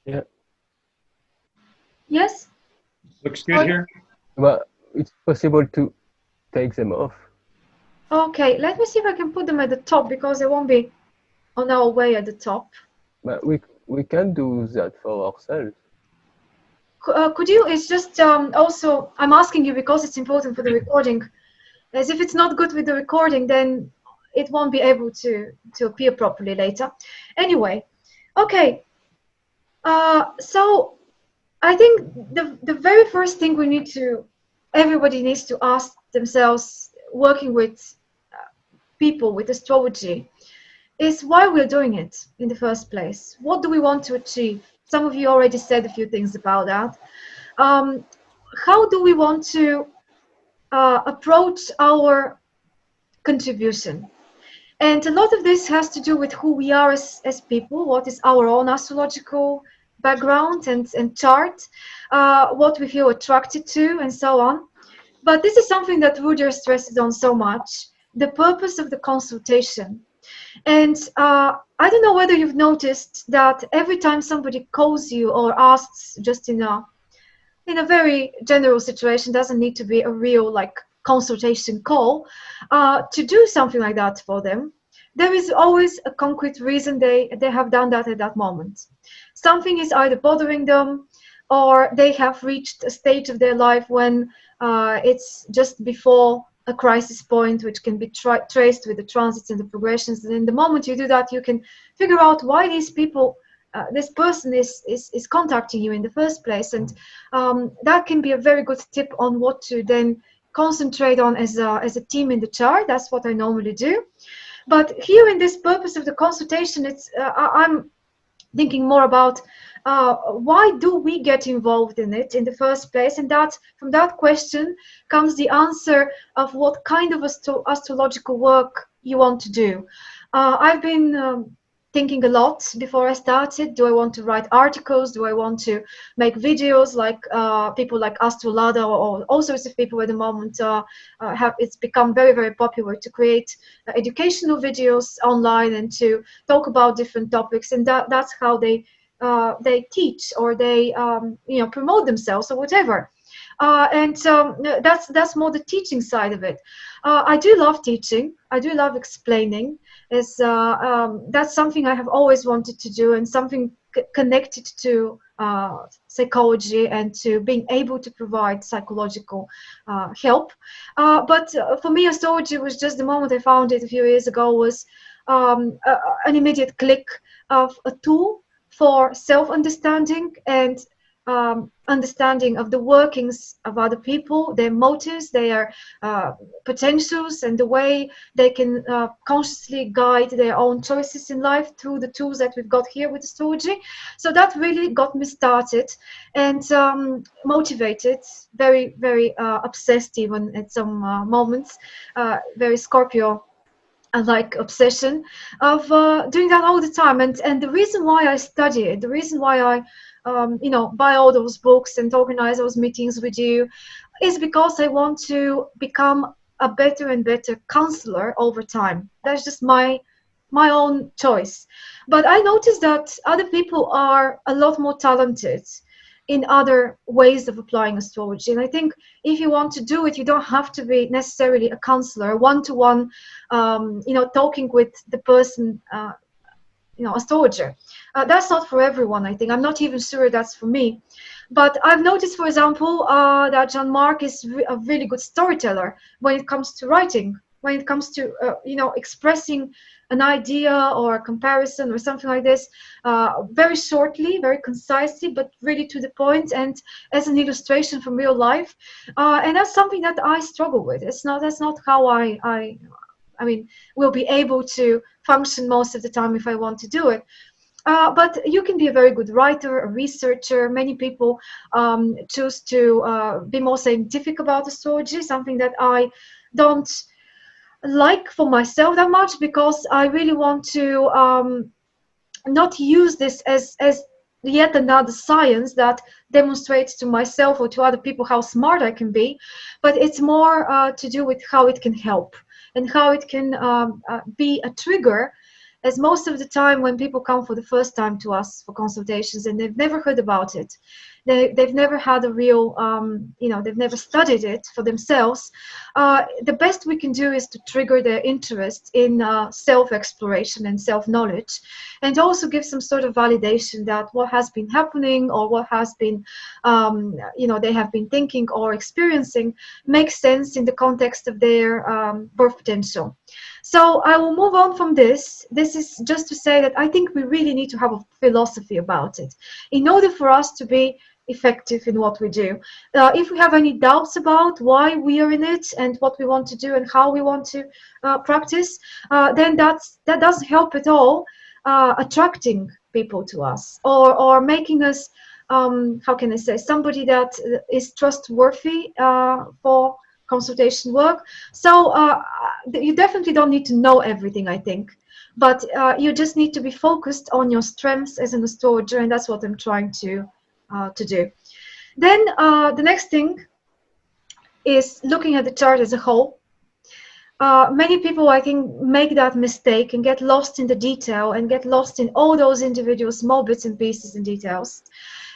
Yeah. Yes? Looks good here. Well, it's possible to take them off. Okay, let me see if I can put them at the top because they won't be on our way at the top. But we can do that for ourselves. Could you, it's just also, I'm asking you because it's important for the recording. As if it's not good with the recording, then it won't be able to appear properly later. Anyway, okay. So I think the very first thing everybody needs to ask themselves, working with people with astrology, is why we're doing it in the first place. What do we want to achieve? Some of you already said a few things about that. How do we want to approach our contribution? And a lot of this has to do with who we are as people, what is our own astrological background and chart, what we feel attracted to, and so on. But this is something that Rudyard stresses on so much, the purpose of the consultation. And I don't know whether you've noticed that every time somebody calls you or asks just in a very general situation, doesn't need to be a real consultation call, to do something like that for them, there is always a concrete reason they have done that at that moment. Something is either bothering them, or they have reached a stage of their life when it's just before a crisis point, which can be traced with the transits and the progressions. And in the moment you do that, you can figure out why this person is contacting you in the first place. And that can be a very good tip on what to then concentrate on as a team in the chart. That's what I normally do. But here in this purpose of the consultation, I'm thinking more about why do we get involved in it in the first place, and that from that question comes the answer of what kind of astrological work you want to do. I've been thinking a lot before I started. Do I want to write articles? Do I want to make videos like people like Astrological or all sorts of people at the moment it's become very, very popular to create educational videos online and to talk about different topics, and that's how they teach or they promote themselves or whatever. And that's more the teaching side of it. I do love teaching. I do love explaining. That's something I have always wanted to do, and something connected to psychology and to being able to provide psychological help. But for me, astrology was just the moment I found it a few years ago was an immediate click of a tool for self-understanding and understanding of the workings of other people, their motives, their potentials, and the way they can consciously guide their own choices in life through the tools that we've got here with astrology. So that really got me started and motivated, very, very obsessed even at some moments, very Scorpio like obsession of doing that all the time. And the reason why I study it, the reason why I buy all those books and organize those meetings with you, is because I want to become a better and better counselor over time. That's just my own choice. But I noticed that other people are a lot more talented in other ways of applying astrology. And I think if you want to do it, you don't have to be necessarily a counselor, one-to-one, talking with the person, astrologer. That's not for everyone, I think. I'm not even sure that's for me. But I've noticed, for example, that Jean-Marc is a really good storyteller when it comes to writing, when it comes to, expressing an idea or a comparison or something like this, very shortly, very concisely, but really to the point and as an illustration from real life. And that's something that I struggle with. That's not how I will be able to function most of the time if I want to do it. But you can be a very good writer, a researcher. Many people choose to be more scientific about astrology, something that I don't like for myself that much, because I really want to not use this as yet another science that demonstrates to myself or to other people how smart I can be, but it's more to do with how it can help and how it can be a trigger. As most of the time when people come for the first time to us for consultations and they've never heard about it, they've never had a real, they've never studied it for themselves, the best we can do is to trigger their interest in self-exploration and self-knowledge, and also give some sort of validation that what has been happening or what has been, they have been thinking or experiencing makes sense in the context of their birth potential. So I will move on from this. This is just to say that I think we really need to have a philosophy about it in order for us to be effective in what we do. If we have any doubts about why we are in it and what we want to do and how we want to practice, then that doesn't help at all attracting people to us or making us, how can I say, somebody that is trustworthy for consultation work. So you definitely don't need to know everything, I think, but you just need to be focused on your strengths as an astrologer, and that's what I'm trying to do. Then the next thing is looking at the chart as a whole. Many people, I think, make that mistake and get lost in the detail and get lost in all those individual small bits and pieces and details,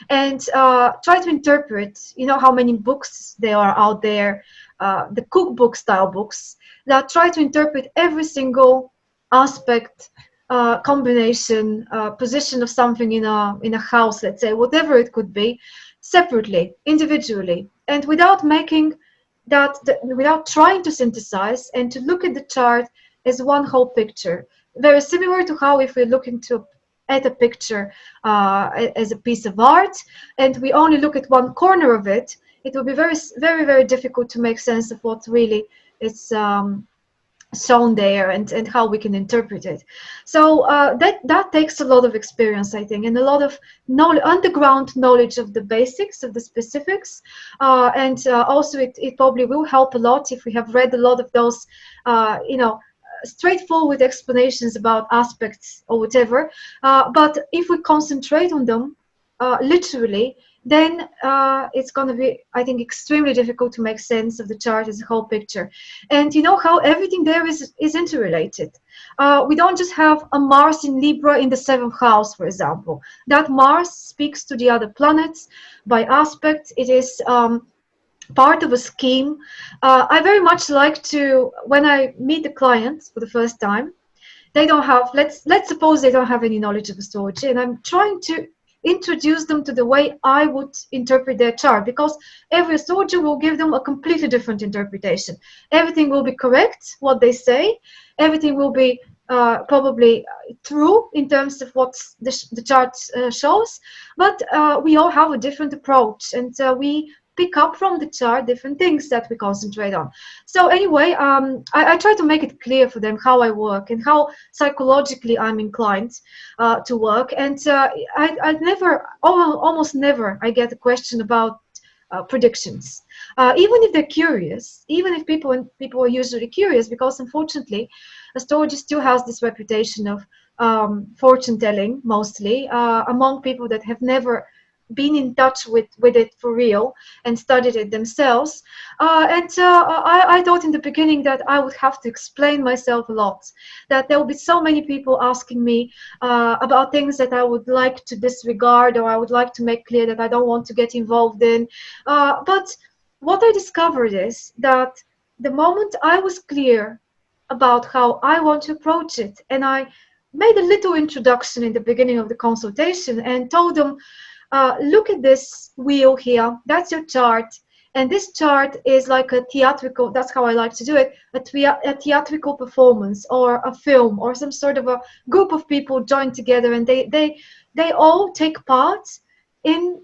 and try to interpret, how many books there are out there, the cookbook style books that try to interpret every single aspect, combination, position of something in a house, let's say, whatever it could be, separately, individually, and without making without trying to synthesize and to look at the chart as one whole picture. Very similar to how if we're looking at a picture as a piece of art and we only look at one corner of it, it will be very, very, very difficult to make sense of what really is shown there and how we can interpret it. So that takes a lot of experience, I think, and a lot of underground knowledge of the basics, of the specifics, and also it probably will help a lot if we have read a lot of those, straightforward explanations about aspects or whatever. But if we concentrate on them literally, then it's going to be, I think, extremely difficult to make sense of the chart as a whole picture. And you know how everything there is interrelated. We don't just have a Mars in Libra in the 7th house, for example. That Mars speaks to the other planets by aspect. It is part of a scheme. I very much like to, when I meet the clients for the first time, they don't have, let's suppose they don't have any knowledge of astrology, and I'm trying to introduce them to the way I would interpret their chart, because every astrologer will give them a completely different interpretation. Everything will be correct, what they say. Everything will be probably true in terms of what the chart shows, but we all have a different approach, and we pick up from the chart different things that we concentrate on. So anyway, I try to make it clear for them how I work and how psychologically I'm inclined to work. And I never, almost never, I get a question about predictions, even if they're curious, even if people are usually curious, because unfortunately, astrology still has this reputation of fortune telling, mostly among people that have never been in touch with it for real and studied it themselves. I thought in the beginning that I would have to explain myself a lot, that there will be so many people asking me about things that I would like to disregard, or I would like to make clear that I don't want to get involved in. But what I discovered is that the moment I was clear about how I want to approach it, and I made a little introduction in the beginning of the consultation and told them, look at this wheel here, that's your chart, and this chart is like a theatrical, that's how I like to do it, a theatrical performance or a film or some sort of a group of people joined together, and they all take part in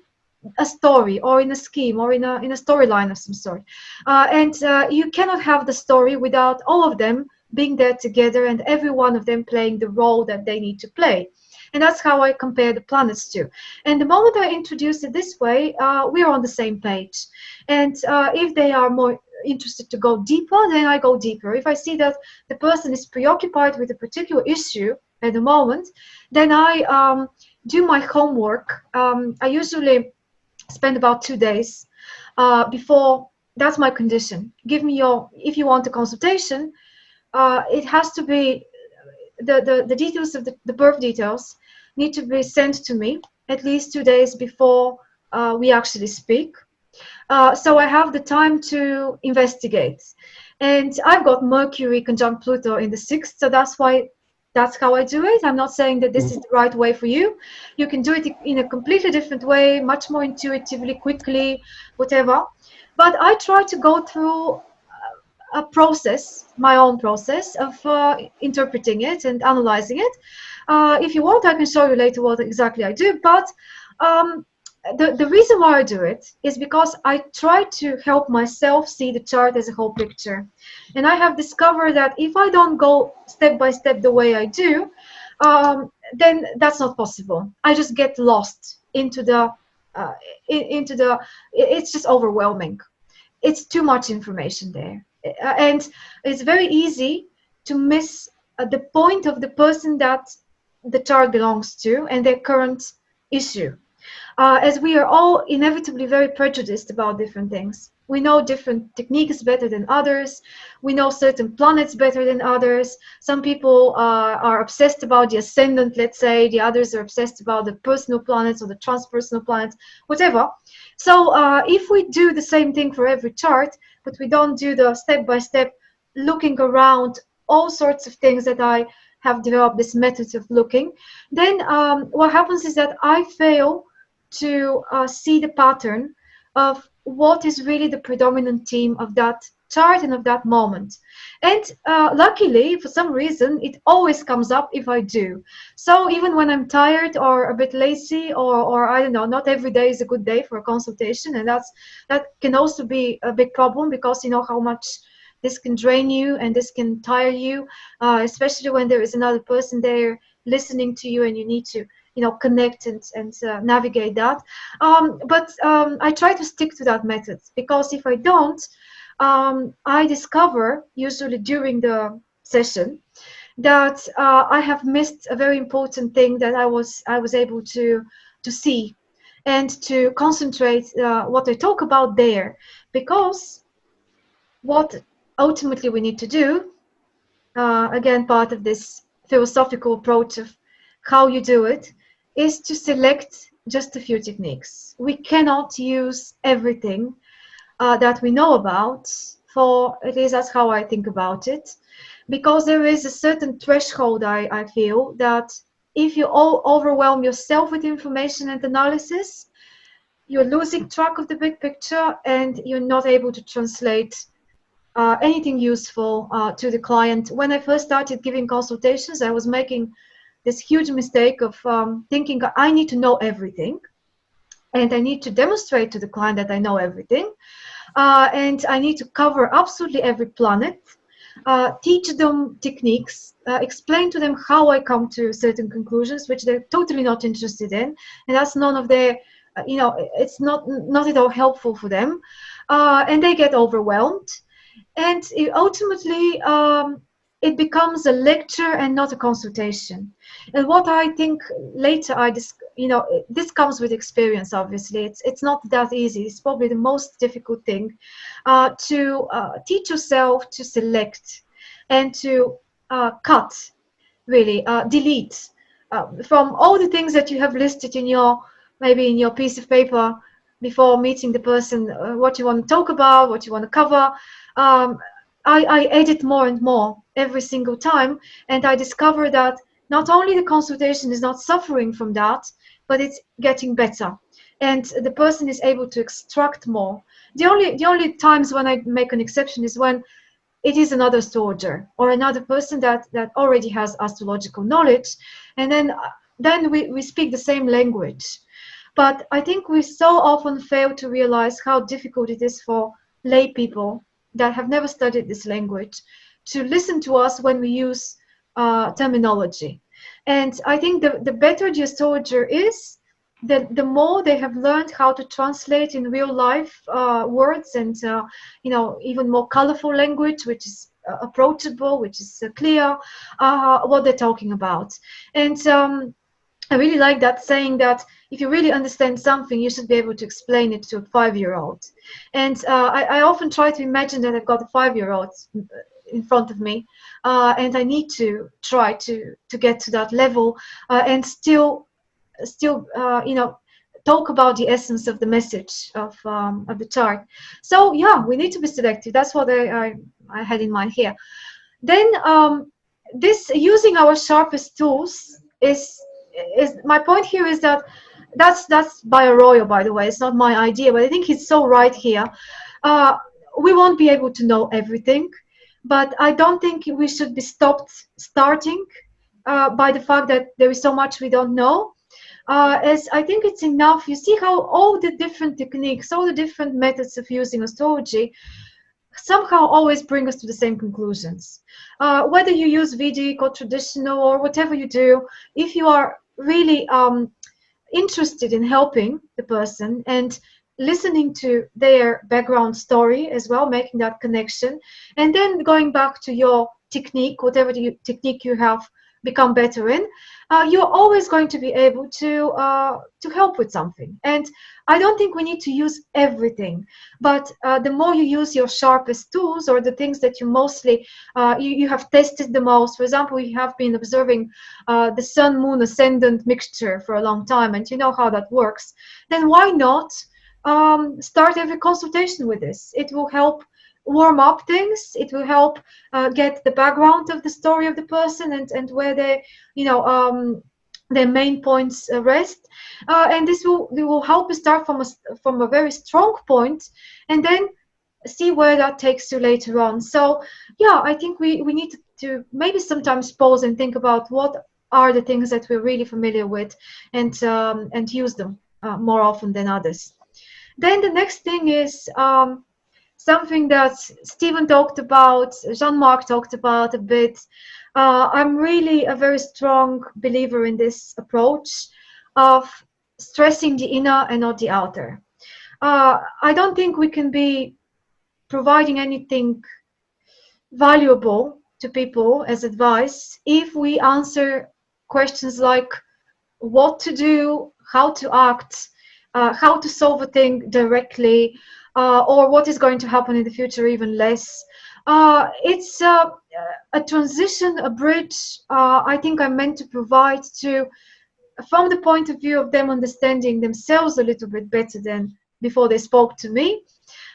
a story or in a scheme or in a storyline of some sort, and you cannot have the story without all of them being there together and every one of them playing the role that they need to play. And that's how I compare the planets to. And the moment I introduce it this way, we're on the same page. And if they are more interested to go deeper, then I go deeper. If I see that the person is preoccupied with a particular issue at the moment, then I do my homework. I usually spend about 2 days before. That's my condition. Give me if you want a consultation, it has to be the details of the birth details need to be sent to me at least 2 days before we actually speak. So I have the time to investigate. And I've got Mercury conjunct Pluto in the 6th, so that's how I do it. I'm not saying that this is the right way for you. You can do it in a completely different way, much more intuitively, quickly, whatever. But I try to go through a process, my own process of interpreting it and analyzing it. If you want, I can show you later what exactly I do. But the reason why I do it is because I try to help myself see the chart as a whole picture. And I have discovered that if I don't go step by step the way I do, then that's not possible. I just get lost into the it's just overwhelming. It's too much information there. And it's very easy to miss the point of the person that the chart belongs to and their current issue. As we are all inevitably very prejudiced about different things. We know different techniques better than others. We know certain planets better than others. Some people are obsessed about the ascendant, let's say. The others are obsessed about the personal planets or the transpersonal planets, whatever. So if we do the same thing for every chart, but we don't do the step-by-step looking around all sorts of things that I have developed this method of looking, then what happens is that I fail to see the pattern of what is really the predominant theme of that chart and of that moment. And luckily, for some reason, it always comes up if I do. So even when I'm tired or a bit lazy, or I don't know, not every day is a good day for a consultation, and that can also be a big problem, because you know how much this can drain you and this can tire you, especially when there is another person there listening to you and you need to connect and navigate that. But I try to stick to that method, because if I don't, I discover usually during the session that I have missed a very important thing that I was able to see and to concentrate what I talk about there, because what ultimately we need to do, again, part of this philosophical approach of how you do it, is to select just a few techniques. We cannot use everything that we know about, for at least that's how I think about it, because there is a certain threshold, I feel, that if you all overwhelm yourself with information and analysis, you're losing track of the big picture and you're not able to translate anything useful to the client. When I first started giving consultations, I was making this huge mistake of thinking I need to know everything, and I need to demonstrate to the client that I know everything, and I need to cover absolutely every planet, teach them techniques, explain to them how I come to certain conclusions, which they're totally not interested in, and that's none of their, it's not at all helpful for them, and they get overwhelmed, and ultimately it becomes a lecture and not a consultation. And what I think later this comes with experience. Obviously, it's not that easy. It's probably the most difficult thing to teach yourself to select and to cut, really delete from all the things that you have listed in your piece of paper before meeting the person, what you want to talk about, what you want to cover. I edit more and more every single time, and I discover that not only the consultation is not suffering from that, but it's getting better, and the person is able to extract more. The only times when I make an exception is when it is another astrologer or another person that already has astrological knowledge, and then we speak the same language. But I think we so often fail to realize how difficult it is for lay people that have never studied this language to listen to us when we use terminology. And I think the better the astrologer is, the more they have learned how to translate in real life words, and even more colorful language, which is approachable, which is clear, what they're talking about. And I really like that saying that if you really understand something, you should be able to explain it to a 5-year-old. And I often try to imagine that I've got a 5-year-old in front of me, and I need to try to get to that level and still talk about the essence of the message of the chart. So yeah, we need to be selective. That's what I had in mind here. Then this using our sharpest tools is my point here is that's by a royal, by the way. It's not my idea, but I think he's so right here. We won't be able to know everything, but I don't think we should be starting by the fact that there is so much we don't know. As I think it's enough. You see how all the different techniques, all the different methods of using astrology somehow always bring us to the same conclusions. Whether you use Vedic or traditional or whatever you do, if you are really interested in helping the person and listening to their background story as well, making that connection, and then going back to your technique, whatever technique you have become better in, you're always going to be able to help with something. And I don't think we need to use everything, but the more you use your sharpest tools, or the things that you mostly you have tested the most. For example, you have been observing the sun moon ascendant mixture for a long time, and you know how that works. Then why not start every consultation with this? It will help warm up things. It will help get the background of the story of the person, and where they their main points rest, and this will help you start from a very strong point, and then see where that takes you later on. So yeah, I think we need to maybe sometimes pause and think about what are the things that we're really familiar with, and use them more often than others. Then the next thing is something that Stephen talked about, Jean-Marc talked about a bit. I'm really a very strong believer in this approach of stressing the inner and not the outer. I don't think we can be providing anything valuable to people as advice if we answer questions like what to do, how to act, how to solve a thing directly, or what is going to happen in the future, even less. It's a transition, a bridge I think I'm meant to provide to, from the point of view of them understanding themselves a little bit better than before they spoke to me,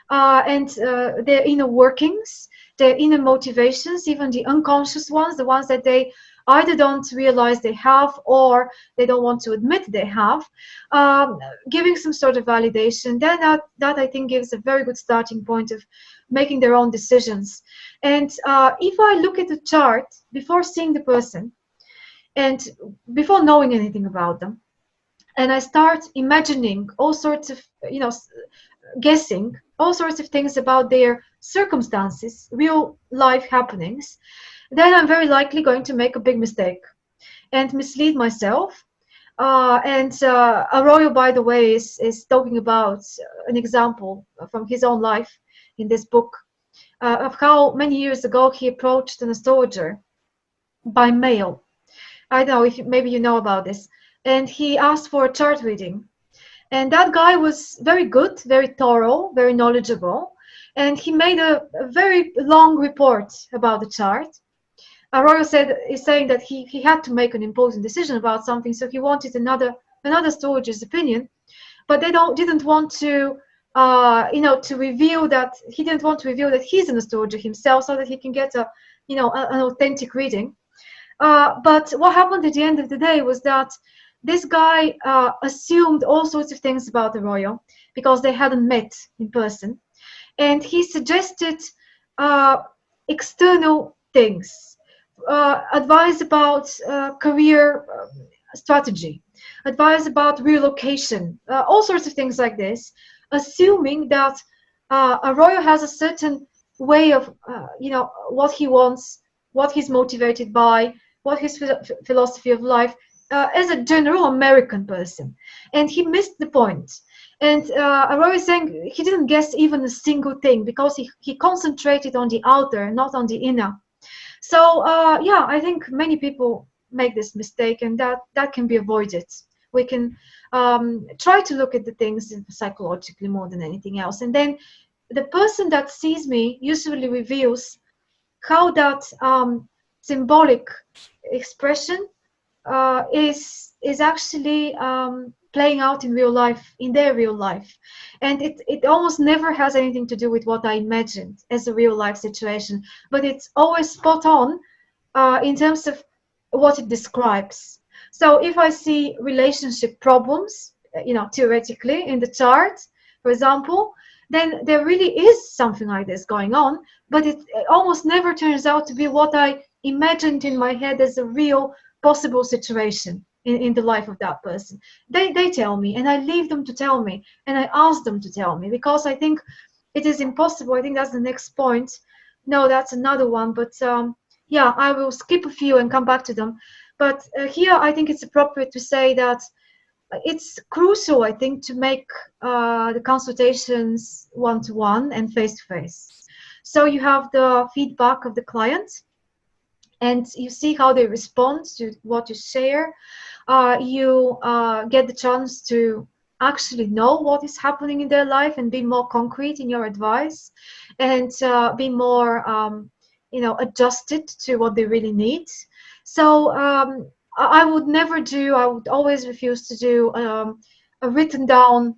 and their inner workings, their inner motivations, even the unconscious ones, the ones that they either don't realize they have or they don't want to admit they have, giving some sort of validation. Then that I think gives a very good starting point of making their own decisions. And if I look at the chart before seeing the person and before knowing anything about them, and I start imagining all sorts of, guessing all sorts of things about their circumstances, real life happenings, then I'm very likely going to make a big mistake and mislead myself. Arroyo, by the way, is talking about an example from his own life in this book of how many years ago he approached an astrologer by mail. I don't know if maybe you know about this. And he asked for a chart reading. And that guy was very good, very thorough, very knowledgeable. And he made a very long report about the chart. Arroyo is saying that he had to make an important decision about something, so he wanted another astrologer's opinion, but they didn't want to to reveal that he didn't want to reveal that he's an astrologer himself, so that he can get an authentic reading. But what happened at the end of the day was that this guy assumed all sorts of things about Arroyo because they hadn't met in person, and he suggested external things. Advice about career strategy, advice about relocation, all sorts of things like this, assuming that Arroyo has a certain way of, what he wants, what he's motivated by, what his philosophy of life, as a general American person. And he missed the point. And Arroyo is saying he didn't guess even a single thing because he concentrated on the outer, not on the inner. So I think many people make this mistake, and that can be avoided. We can try to look at the things psychologically more than anything else, and then the person that sees me usually reveals how that symbolic expression is actually playing out in real life, in their real life. And it almost never has anything to do with what I imagined as a real life situation, but it's always spot on in terms of what it describes. So if I see relationship problems, theoretically in the chart, for example, then there really is something like this going on, but it almost never turns out to be what I imagined in my head as a real possible situation in the life of that person. They tell me, and I leave them to tell me, and I ask them to tell me, because I think it is impossible. I think that's the next point. No, that's another one, but I will skip a few and come back to them. But here I think it's appropriate to say that it's crucial, I think, to make the consultations one-to-one and face-to-face. So you have the feedback of the client, and you see how they respond to what you share. You get the chance to actually know what is happening in their life and be more concrete in your advice, and be more adjusted to what they really need. So I would always refuse to do a written down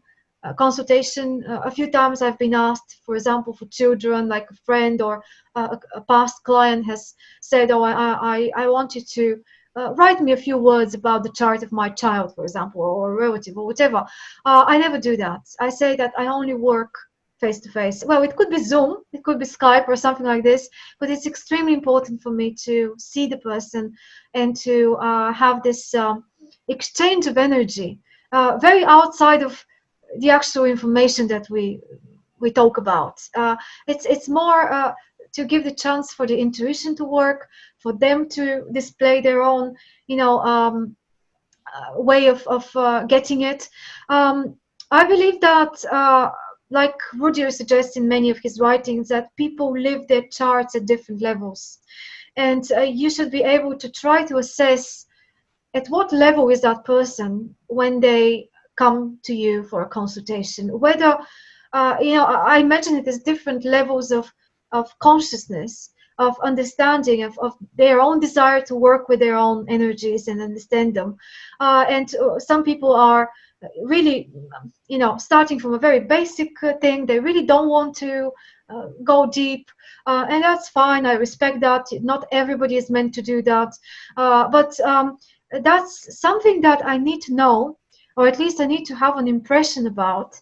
consultation. A few times I've been asked, for example, for children, like a friend or a past client has said, oh, I want you to write me a few words about the chart of my child, for example, or a relative or whatever. I never do that. I say that I only work face-to-face. Well, it could be Zoom, it could be Skype or something like this, but it's extremely important for me to see the person and to have this exchange of energy, very outside of the actual information that we talk about. It's more to give the chance for the intuition to work, for them to display their own, way of getting it. I believe that, like Rudyard suggests in many of his writings, that people live their charts at different levels, and you should be able to try to assess at what level is that person when they come to you for a consultation. Whether I imagine it as different levels of consciousness, of understanding of their own desire to work with their own energies and understand them. And some people are really, starting from a very basic thing. They really don't want to go deep, and that's fine. I respect that. Not everybody is meant to do that, but that's something that I need to know, or at least I need to have an impression about,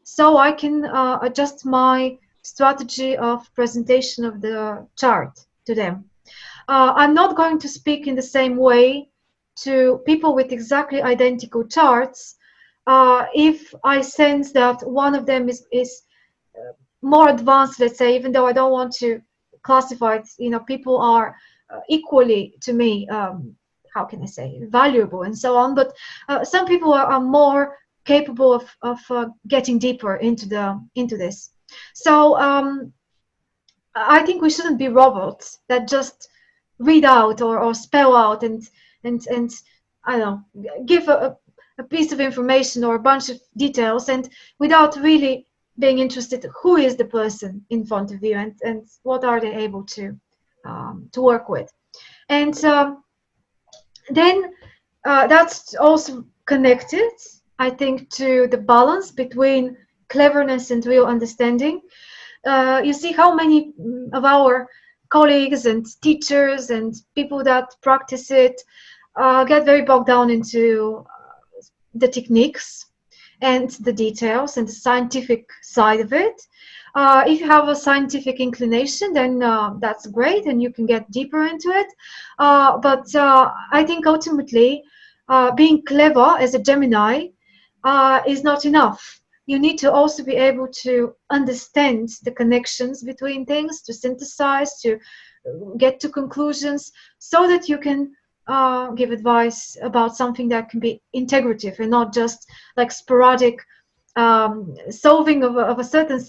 so I can adjust my strategy of presentation of the chart to them. I'm not going to speak in the same way to people with exactly identical charts if I sense that one of them is more advanced, let's say, even though I don't want to classify it, people are equally to me, how can I say, valuable and so on, but some people are more capable of getting deeper into this. So I think we shouldn't be robots that just read out or spell out and I don't know, give a piece of information or a bunch of details, and without really being interested who is the person in front of you and what are they able to work with. And then that's also connected, I think, to the balance between cleverness and real understanding. You see how many of our colleagues and teachers and people that practice it get very bogged down into the techniques and the details and the scientific side of it. If you have a scientific inclination, then that's great and you can get deeper into it. But I think ultimately being clever as a Gemini is not enough. You need to also be able to understand the connections between things, to synthesize, to get to conclusions, so that you can give advice about something that can be integrative and not just like sporadic solving of a certain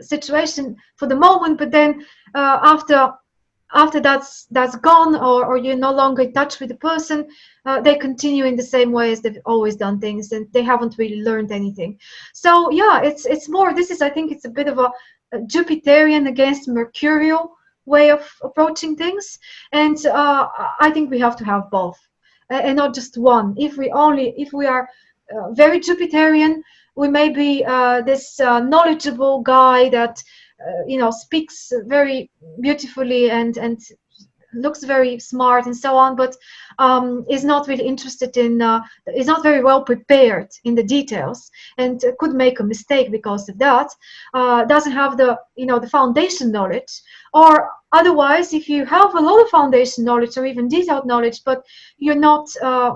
situation for the moment, but then after that's gone, or you're no longer in touch with the person, they continue in the same way as they've always done things, and they haven't really learned anything. So yeah, it's more, this is, I think it's a bit of a Jupiterian against Mercurial way of approaching things, and I think we have to have both and not just one. If we are very Jupiterian, we may be this knowledgeable guy that speaks very beautifully and looks very smart and so on, but is not really interested in, is not very well prepared in the details, and could make a mistake because of that. Doesn't have the the foundation knowledge, or otherwise, if you have a lot of foundation knowledge or even detailed knowledge, but you're not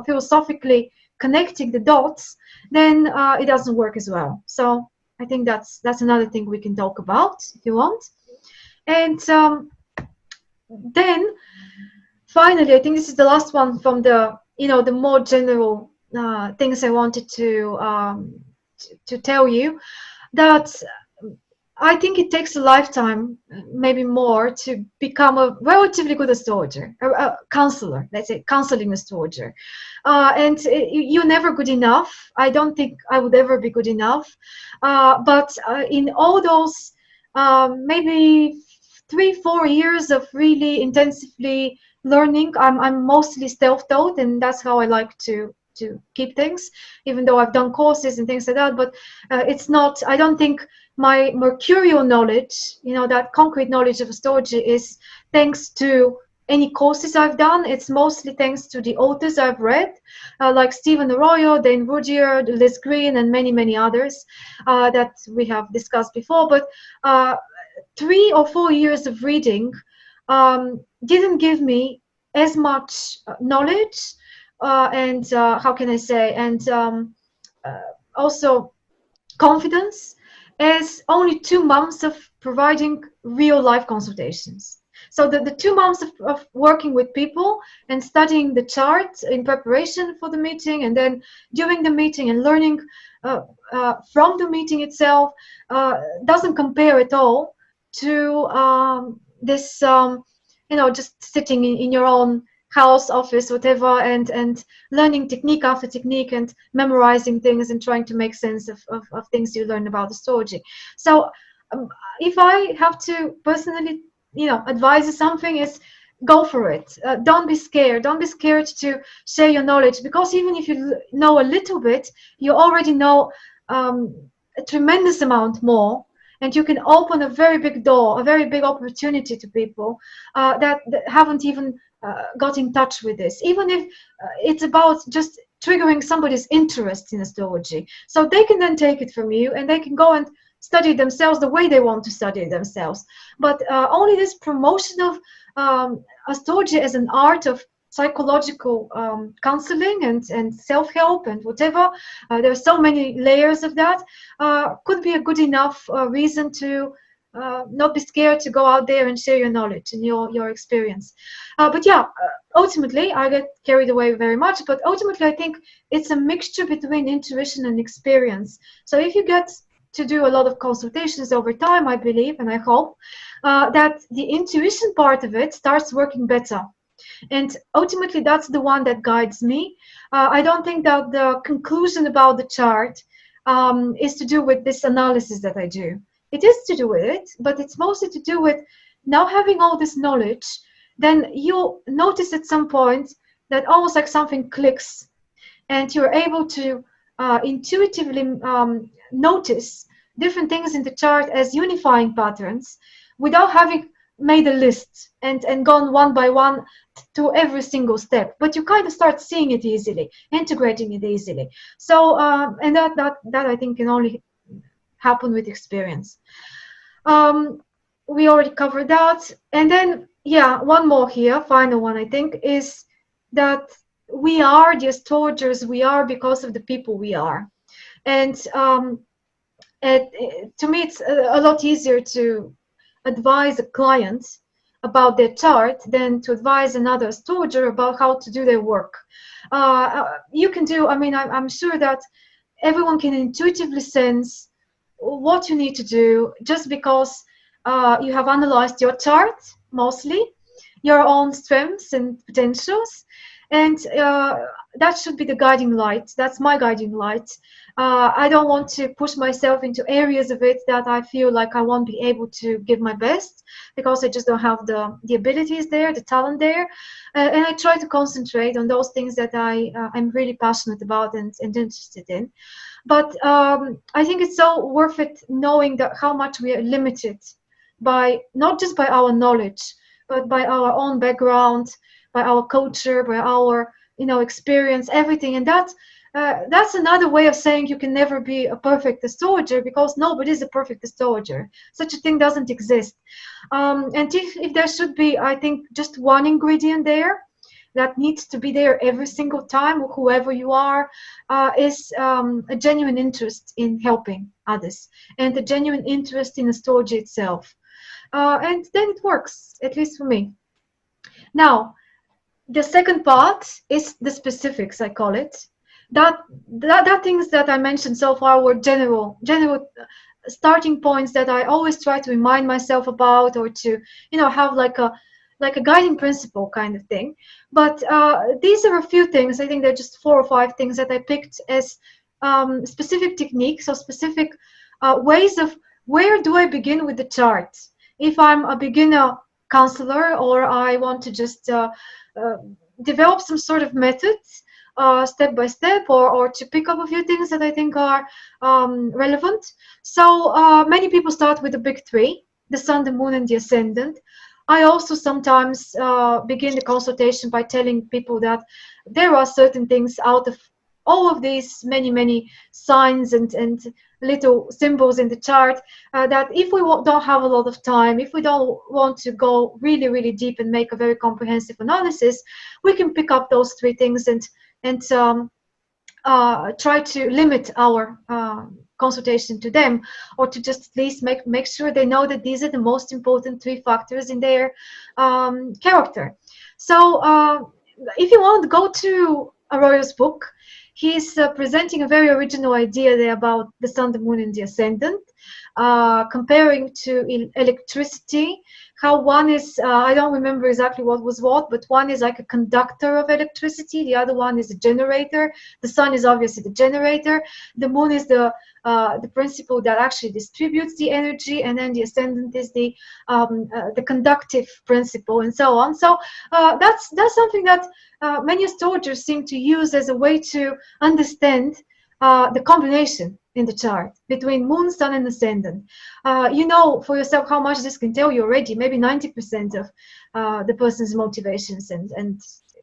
philosophically connecting the dots, then it doesn't work as well. So I think that's another thing we can talk about if you want. And then finally, I think this is the last one from the the more general things I wanted to tell you, that I think it takes a lifetime, maybe more, to become a relatively good astrologer, a counselor, let's say, counseling astrologer. And you're never good enough. I don't think I would ever be good enough. But in all those maybe 3-4 years of really intensively learning, I'm mostly self-taught, and that's how I like to keep things, even though I've done courses and things like that. But it's not, I don't think my mercurial knowledge, that concrete knowledge of astrology, is thanks to any courses I've done. It's mostly thanks to the authors I've read, like Stephen Arroyo, Dane Rudyard, Liz Green, and many, many others that we have discussed before. But 3 or 4 years of reading didn't give me as much knowledge and how can I say, and also confidence, as only 2 months of providing real life consultations. So the 2 months of working with people and studying the chart in preparation for the meeting, and then during the meeting and learning from the meeting itself, doesn't compare at all to this just sitting in your own house, office, whatever, and learning technique after technique and memorizing things and trying to make sense of things you learn about astrology. So if I have to personally advise you something, is go for it. Don't be scared. Don't be scared to share your knowledge, because even if you know a little bit, you already know a tremendous amount more, and you can open a very big door, a very big opportunity to people that haven't even got in touch with this, even if it's about just triggering somebody's interest in astrology. So they can then take it from you, and they can go and study themselves the way they want to study themselves. But only this promotion of astrology as an art of psychological counseling and self-help and whatever, there are so many layers of that, could be a good enough reason to not be scared to go out there and share your knowledge and your experience. But yeah, ultimately, I get carried away very much, but ultimately I think it's a mixture between intuition and experience. So if you get to do a lot of consultations over time, I believe, and I hope, that the intuition part of it starts working better. And ultimately, that's the one that guides me. I don't think that the conclusion about the chart is to do with this analysis that I do. It is to do with it, but it's mostly to do with now having all this knowledge. Then you'll notice at some point that almost like something clicks, and you're able to intuitively notice different things in the chart as unifying patterns without having made a list and gone one by one to every single step, but you kind of start seeing it easily, integrating it easily. So and that I think can only happen with experience. We already covered that. And then yeah, one more here, final one I think, is that we are the astrologers we are because of the people we are. And to me it's a lot easier to advise a client about their chart than to advise another astrologer about how to do their work. You can do, I mean, I'm sure that everyone can intuitively sense what you need to do just because you have analyzed your chart, mostly, your own strengths and potentials. And that should be the guiding light. That's my guiding light. I don't want to push myself into areas of it that I feel like I won't be able to give my best because I just don't have the abilities there, the talent there. And I try to concentrate on those things that I'm really passionate about and interested in. But I think it's so worth it knowing that how much we are limited by, not just by our knowledge, but by our own background, by our culture, by our experience, everything. And that's another way of saying you can never be a perfect astrologer, because nobody is a perfect astrologer. Such a thing doesn't exist. And if there should be, I think, just one ingredient there that needs to be there every single time, whoever you are, is a genuine interest in helping others and a genuine interest in astrology itself. And then it works, at least for me. Now, the second part is the specifics, I call it. That things that I mentioned so far were general starting points that I always try to remind myself about, or to have like a guiding principle kind of thing. But these are a few things. I think they're just 4 or 5 things that I picked as specific techniques or specific ways of where do I begin with the chart. If I'm a beginner counselor, or I want to just develop some sort of methods step by step, or to pick up a few things that I think are relevant. So many people start with the big 3, the sun, the moon, and the ascendant. I also sometimes begin the consultation by telling people that there are certain things out of all of these many signs and little symbols in the chart that if we don't have a lot of time, if we don't want to go really deep and make a very comprehensive analysis, we can pick up those 3 things and try to limit our consultation to them, or to just at least make sure they know that these are the most important 3 factors in their character. So if you want to go to Arroyo's book, he's presenting a very original idea there about the sun, the moon, and the ascendant, comparing to electricity, how one is, I don't remember exactly what was what, but one is like a conductor of electricity, the other one is a generator. The sun is obviously the generator, the moon is the principle that actually distributes the energy, and then the ascendant is the conductive principle, and so on. So that's something that many astrologers seem to use as a way to understand the combination in the chart between moon, sun, and ascendant. You know for yourself how much this can tell you already. Maybe 90% of the person's motivations and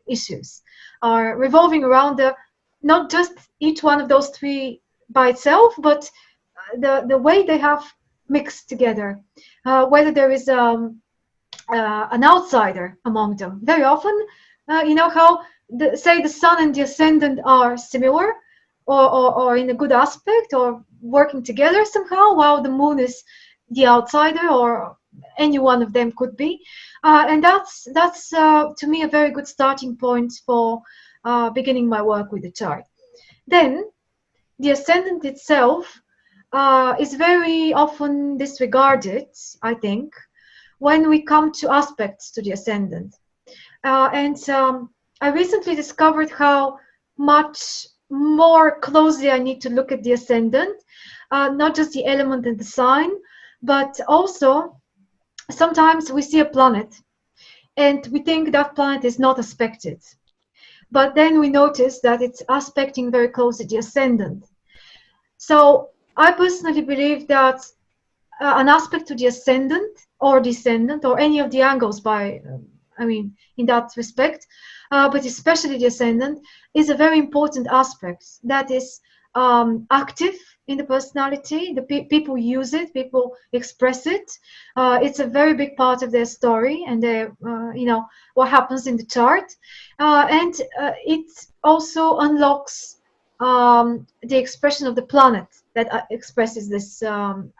issues are revolving around not just each one of those 3 by itself, but the way they have mixed together, whether there is an outsider among them. Very often, you know how say the sun and the ascendant are similar, or in a good aspect, or working together somehow, while the moon is the outsider, or any one of them could be, and that's to me a very good starting point for beginning my work with the chart. Then the ascendant itself is very often disregarded, I think, when we come to aspects to the ascendant. And I recently discovered how much more closely I need to look at the ascendant, not just the element and the sign, but also sometimes we see a planet and we think that planet is not aspected. But then we notice that it's aspecting very closely the ascendant. So I personally believe that an aspect to the ascendant or descendant, or any of the angles by, I mean, in that respect, but especially the ascendant, is a very important aspect that is active in the personality. The people use it, people express it. It's a very big part of their story and their, you know, what happens in the chart. And it also unlocks the expression of the planet that expresses this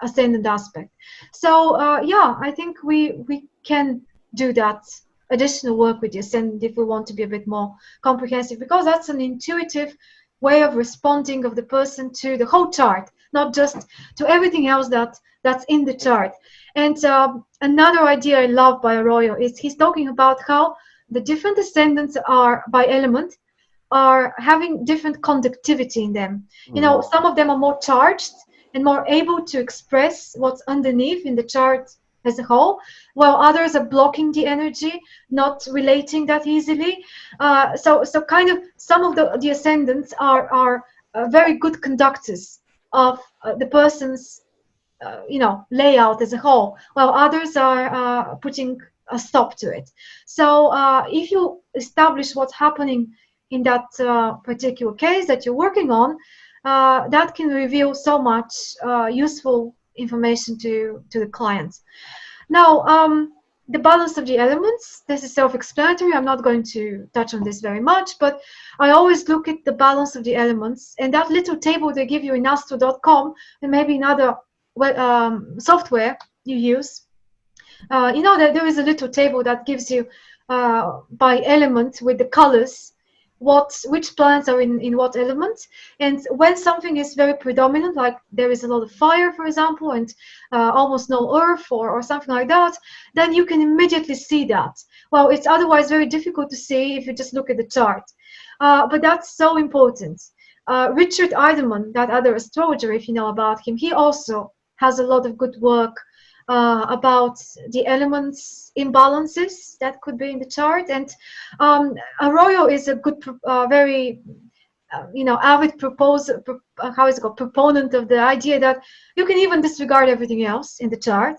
ascendant aspect. So yeah, I think we can do that additional work with the ascendant if we want to be a bit more comprehensive, because that's an intuitive way of responding of the person to the whole chart, not just to everything else that's in the chart. And another idea I love by Arroyo is he's talking about how the different ascendants are by element are having different conductivity in them. You know, some of them are more charged and more able to express what's underneath in the chart as a whole, while others are blocking the energy, not relating that easily. So kind of some of the ascendants are very good conductors of the person's you know, layout as a whole, while others are putting a stop to it. So if you establish what's happening in that particular case that you're working on, that can reveal so much useful information to the clients. Now, the balance of the elements, this is self-explanatory. I'm not going to touch on this very much, but I always look at the balance of the elements, and that little table they give you in astro.com and maybe in other software you use, you know that there is a little table that gives you by element with the colors which planets are in what element. And when something is very predominant, like there is a lot of fire, for example, and almost no earth or something like that, then you can immediately see that. Well, it's otherwise very difficult to see if you just look at the chart. But that's so important. Richard Eiderman, that other astrologer, if you know about him, he also has a lot of good work about the elements imbalances that could be in the chart. And Arroyo is a good, very, you know, avid proponent of the idea that you can even disregard everything else in the chart,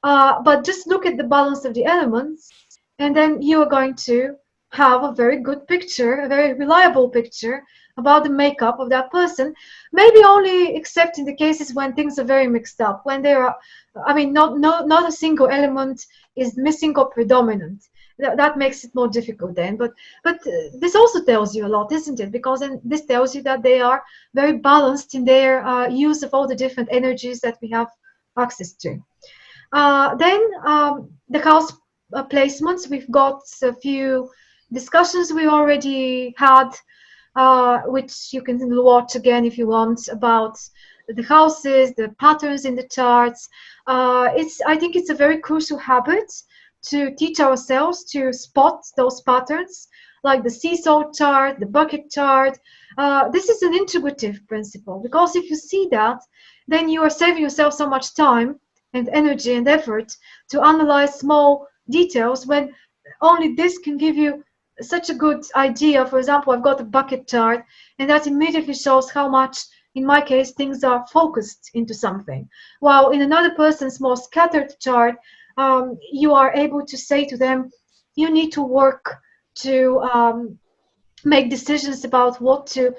but just look at the balance of the elements, and then you are going to have a very good picture, a very reliable picture about the makeup of that person. Maybe only except in the cases when things are very mixed up, when there are, I mean, not a single element is missing or predominant. That makes it more difficult then. But this also tells you a lot, isn't it? Because then this tells you that they are very balanced in their use of all the different energies that we have access to. Then the house placements, we've got a few discussions we already had, which you can watch again if you want, about the houses, the patterns in the charts. I think it's a very crucial habit to teach ourselves to spot those patterns, like the seesaw chart, the bucket chart. This is an intuitive principle, because if you see that, then you are saving yourself so much time and energy and effort to analyze small details, when only this can give you such a good idea. For example, I've got a bucket chart, and that immediately shows how much, in my case, things are focused into something. While in another person's more scattered chart, you are able to say to them, you need to work to make decisions about what to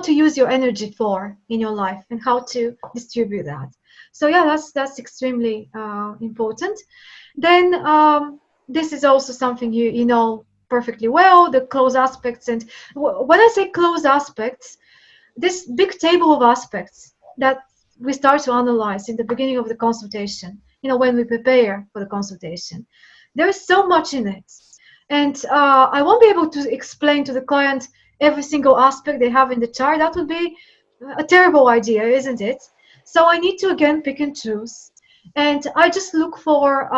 use your energy for in your life and how to distribute that. So yeah, that's extremely important. Then this is also something you know perfectly well, the close aspects. And when I say close aspects, this big table of aspects that we start to analyze in the beginning of the consultation, you know, when we prepare for the consultation, there is so much in it. And I won't be able to explain to the client every single aspect they have in the chart. That would be a terrible idea, isn't it? So I need to again pick and choose. And I just look for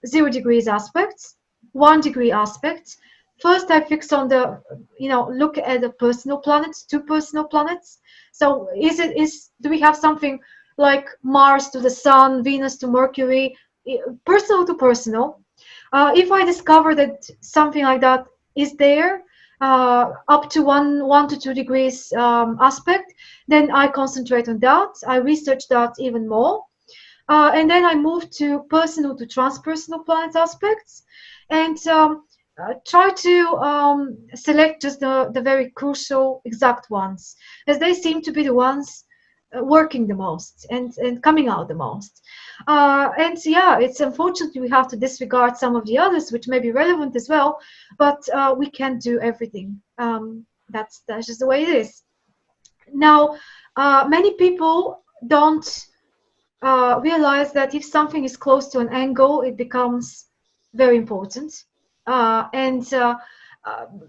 0 degrees aspects, 1 degree aspects. First, I fix on the, you know, look at the personal planets, 2 personal planets. So do we have something like Mars to the Sun, Venus to Mercury, personal to personal? If I discover that something like that is there, up to 1 to 2 degrees aspect, then I concentrate on that. I research that even more. And then I move to personal to transpersonal planet aspects, and try to select just the very crucial exact ones, as they seem to be the ones working the most and coming out the most. And yeah, it's unfortunately we have to disregard some of the others which may be relevant as well, but we can't do everything. That's just the way it is. Now, many people don't realize that if something is close to an angle, it becomes very important.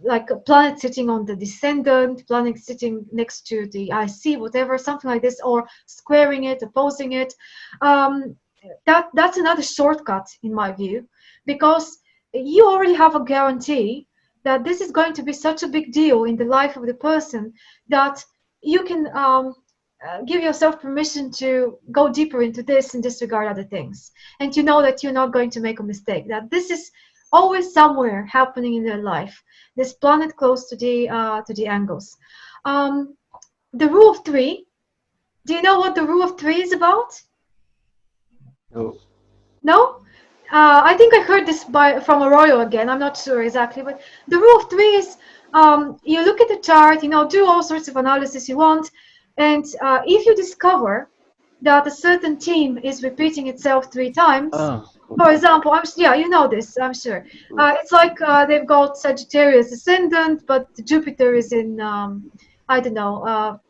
Like a planet sitting on the descendant, planet sitting next to the IC, whatever, something like this, or squaring it, opposing it. That's another shortcut in my view, because you already have a guarantee that this is going to be such a big deal in the life of the person that you can give yourself permission to go deeper into this and disregard other things. And you know that you're not going to make a mistake, that this is always somewhere happening in their life, this planet close to the angles. The rule of 3, do you know what the rule of 3 is about? No. No? I think I heard this from Arroyo again, I'm not sure exactly, but the rule of 3 is you look at the chart, you know, do all sorts of analysis you want, and if you discover that a certain theme is repeating itself 3 times, for example, yeah, you know this, I'm sure. It's like they've got Sagittarius ascendant, but Jupiter is in, I don't know,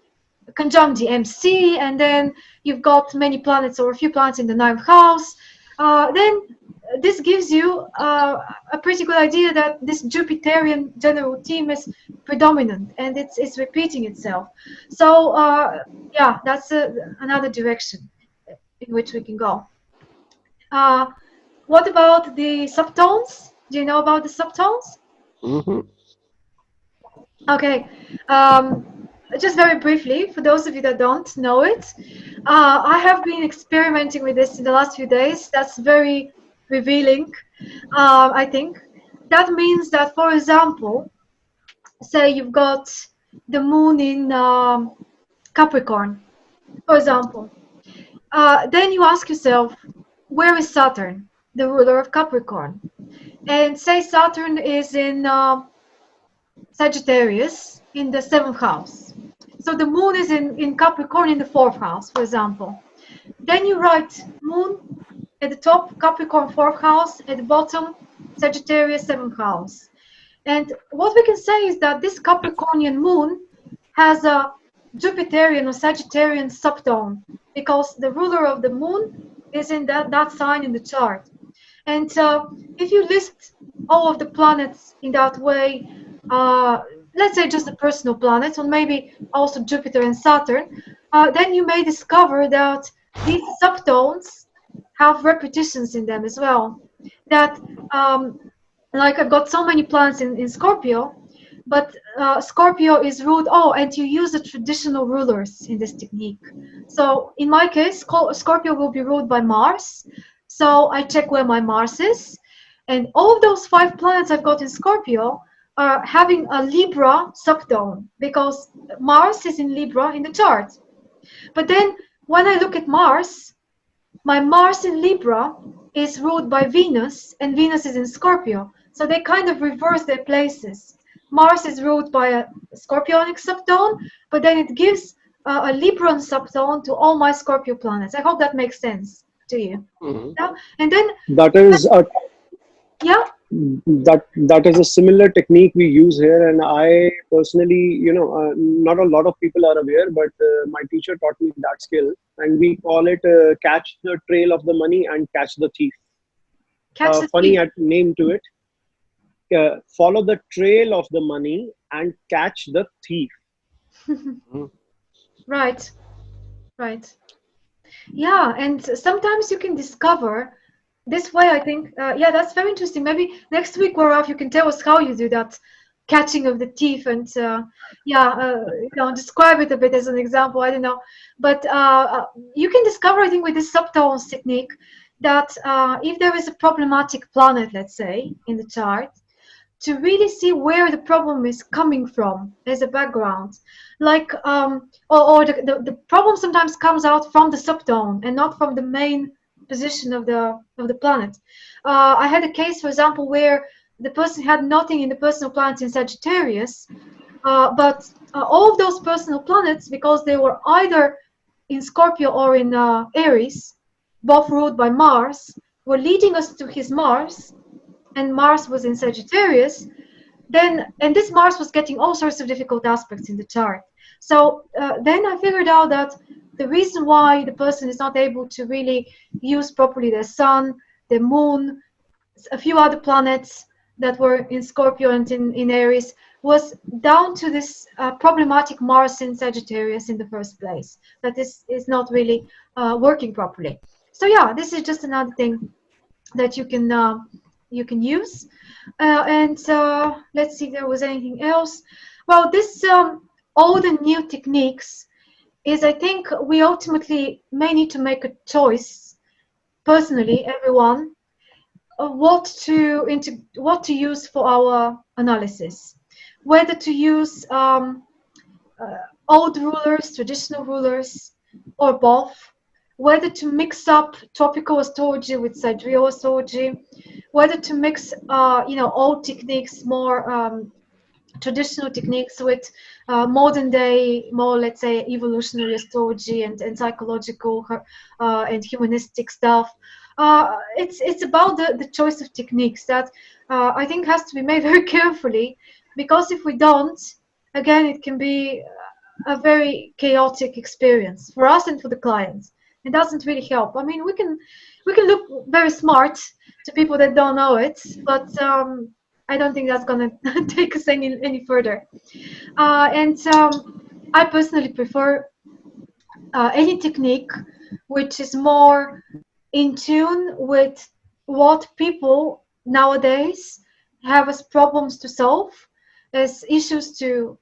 conjunct the MC, and then you've got many planets or a few planets in the 9th house. Then this gives you a pretty good idea that this Jupiterian general theme is predominant and it's repeating itself. So yeah, that's another direction in which we can go. What about the subtones? Do you know about the subtones? Mm-hmm. Okay. Just very briefly, for those of you that don't know it, I have been experimenting with this in the last few days. That's very revealing, I think. That means that, for example, say you've got the moon in Capricorn, for example. Then you ask yourself, where is Saturn, the ruler of Capricorn? And say Saturn is in Sagittarius in the 7th house. So the moon is in Capricorn in the 4th house, for example. Then you write moon at the top, Capricorn 4th house, at the bottom, Sagittarius 7th house. And what we can say is that this Capricornian moon has a Jupiterian or Sagittarian subtone, because the ruler of the moon is in that sign in the chart. And if you list all of the planets in that way, let's say just the personal planets, or maybe also Jupiter and Saturn, then you may discover that these subtones have repetitions in them as well. That, like I've got so many planets in Scorpio, but Scorpio is ruled, and you use the traditional rulers in this technique. So in my case, Scorpio will be ruled by Mars. So I check where my Mars is. And all of those 5 planets I've got in Scorpio are having a Libra subtone, because Mars is in Libra in the chart. But then when I look at Mars, my Mars in Libra is ruled by Venus, and Venus is in Scorpio. So they kind of reverse their places. Mars is ruled by a Scorpionic subtone, but then it gives a Libran subtone to all my Scorpio planets. I hope that makes sense to you. Mhm. Yeah? And then, That is a yeah, that is a similar technique we use here, and I personally, not a lot of people are aware, but my teacher taught me that skill, and we call it catch the trail of the money and catch the thief. catch the Funny thief. name to it. Follow the trail of the money and catch the thief. Right, right. Yeah, and sometimes you can discover this way. I think, yeah, that's very interesting. Maybe next week, Gaurav, you can tell us how you do that catching of the thief, and describe it a bit as an example. I don't know, but you can discover, I think, with this subtones technique, that if there is a problematic planet, let's say, in the chart, to really see where the problem is coming from as a background, like or the problem sometimes comes out from the subtone and not from the main position of the planet. I had a case, for example, where the person had nothing in the personal planets in Sagittarius, but all of those personal planets, because they were either in Scorpio or in Aries, both ruled by Mars, were leading us to his Mars, and Mars was in Sagittarius, and this Mars was getting all sorts of difficult aspects in the chart. So then I figured out that the reason why the person is not able to really use properly their sun, their moon, a few other planets that were in Scorpio and in Aries was down to this problematic Mars in Sagittarius in the first place. That this is not really working properly. So yeah, this is just another thing that you can use. And let's see if there was anything else. Well, this old and new techniques is, I think, we ultimately may need to make a choice personally, everyone, of what to use for our analysis, whether to use old rulers, traditional rulers, or both, whether to mix up tropical astrology with sidereal astrology, whether to mix old techniques, more traditional techniques, with modern day, more, let's say, evolutionary astrology and psychological and humanistic stuff. It's about the choice of techniques that I think has to be made very carefully, because if we don't, again, it can be a very chaotic experience for us and for the clients. It doesn't really help. I mean, we can look very smart to people that don't know it, but I don't think that's gonna take us any further. And I personally prefer any technique which is more in tune with what people nowadays have as problems to solve, as issues to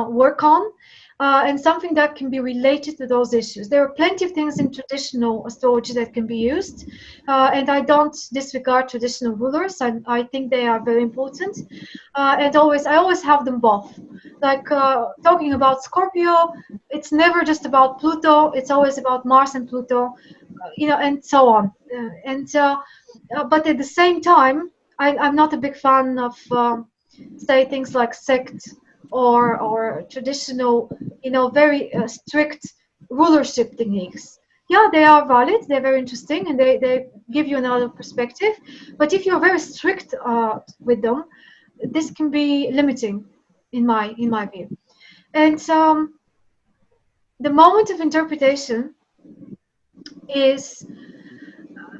work on, and something that can be related to those issues. There are plenty of things in traditional astrology that can be used, and I don't disregard traditional rulers. I think they are very important, and I always have them both. Like talking about Scorpio, it's never just about Pluto. It's always about Mars and Pluto, and so on. But at the same time, I'm not a big fan of say things like sect or traditional, very strict rulership techniques. Yeah, they are valid. They're very interesting, and they give you another perspective. But if you're very strict with them, this can be limiting, in my view. And the moment of interpretation is,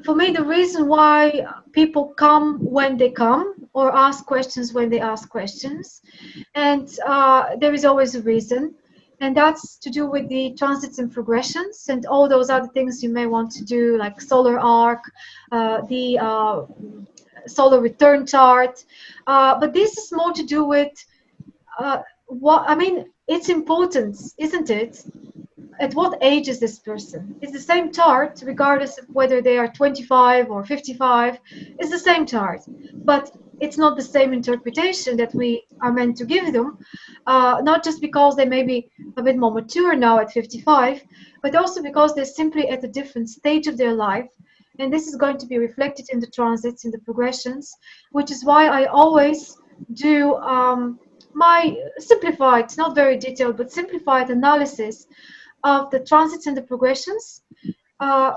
for me, the reason why people come when they come, or ask questions when they ask questions. And there is always a reason. And that's to do with the transits and progressions and all those other things you may want to do, like solar arc, the solar return chart. But this is more to do with it's important, isn't it? At what age is this person? It's the same chart, regardless of whether they are 25 or 55. It's the same chart, but it's not the same interpretation that we are meant to give them, not just because they may be a bit more mature now at 55, but also because they're simply at a different stage of their life. And this is going to be reflected in the transits, in the progressions, which is why I always do my simplified, not very detailed, but simplified analysis of the transits and the progressions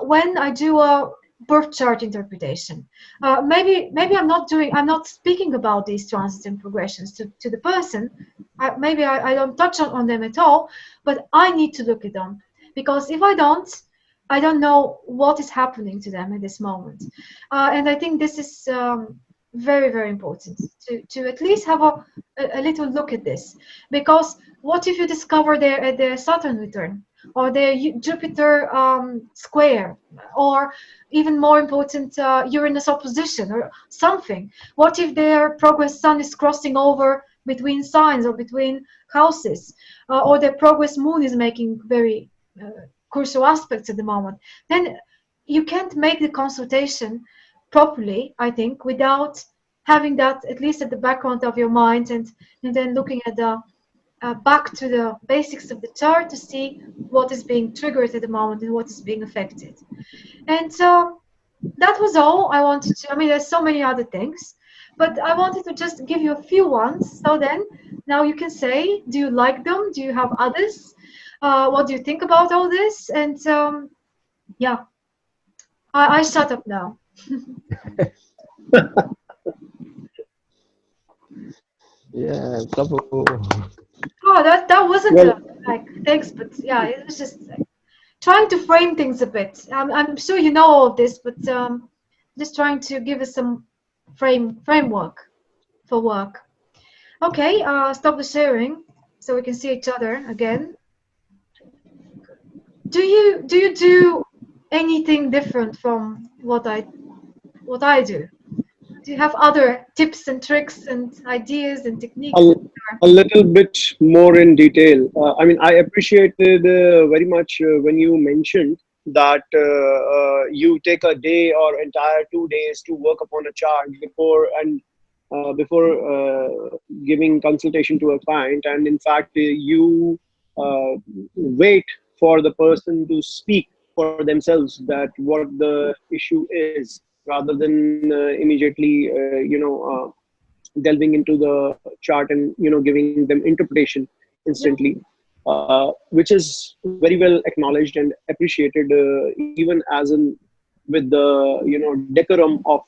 when I do a birth chart interpretation. Maybe I'm not speaking about these transits and progressions to the person. Maybe I don't touch on them at all, but I need to look at them, because if I don't know what is happening to them at this moment. And I think this is very, very important to at least have a little look at this. Because what if you discover their Saturn return, or their Jupiter square, or even more important, Uranus opposition or something? What if their progress sun is crossing over between signs or between houses, or their progress moon is making very crucial aspects at the moment? Then you can't make the consultation properly, I think, without having that at least at the background of your mind, and then looking at the back to the basics of the chart to see what is being triggered at the moment and what is being affected. And so that was all I wanted to. I mean, there's so many other things, but I wanted to just give you a few ones. So then now you can say, do you like them? Do you have others? What do you think about all this? And yeah, I shut up now. Yeah, bravo. Oh, that wasn't Well, like thanks, but yeah, it was just trying to frame things a bit. I'm sure you know all of this, but just trying to give us some framework for work. Okay, stop the sharing so we can see each other again. Do you do anything different from what I do? Do you have other tips and tricks and ideas and techniques? a, a little bit more in detail. I mean, I appreciated very much when you mentioned that you take a day or entire 2 days to work upon a chart before giving consultation to a client, and in fact, you wait for the person to speak for themselves that what the issue is, rather than immediately, delving into the chart and giving them interpretation instantly, which is very well acknowledged and appreciated, even as in with the decorum of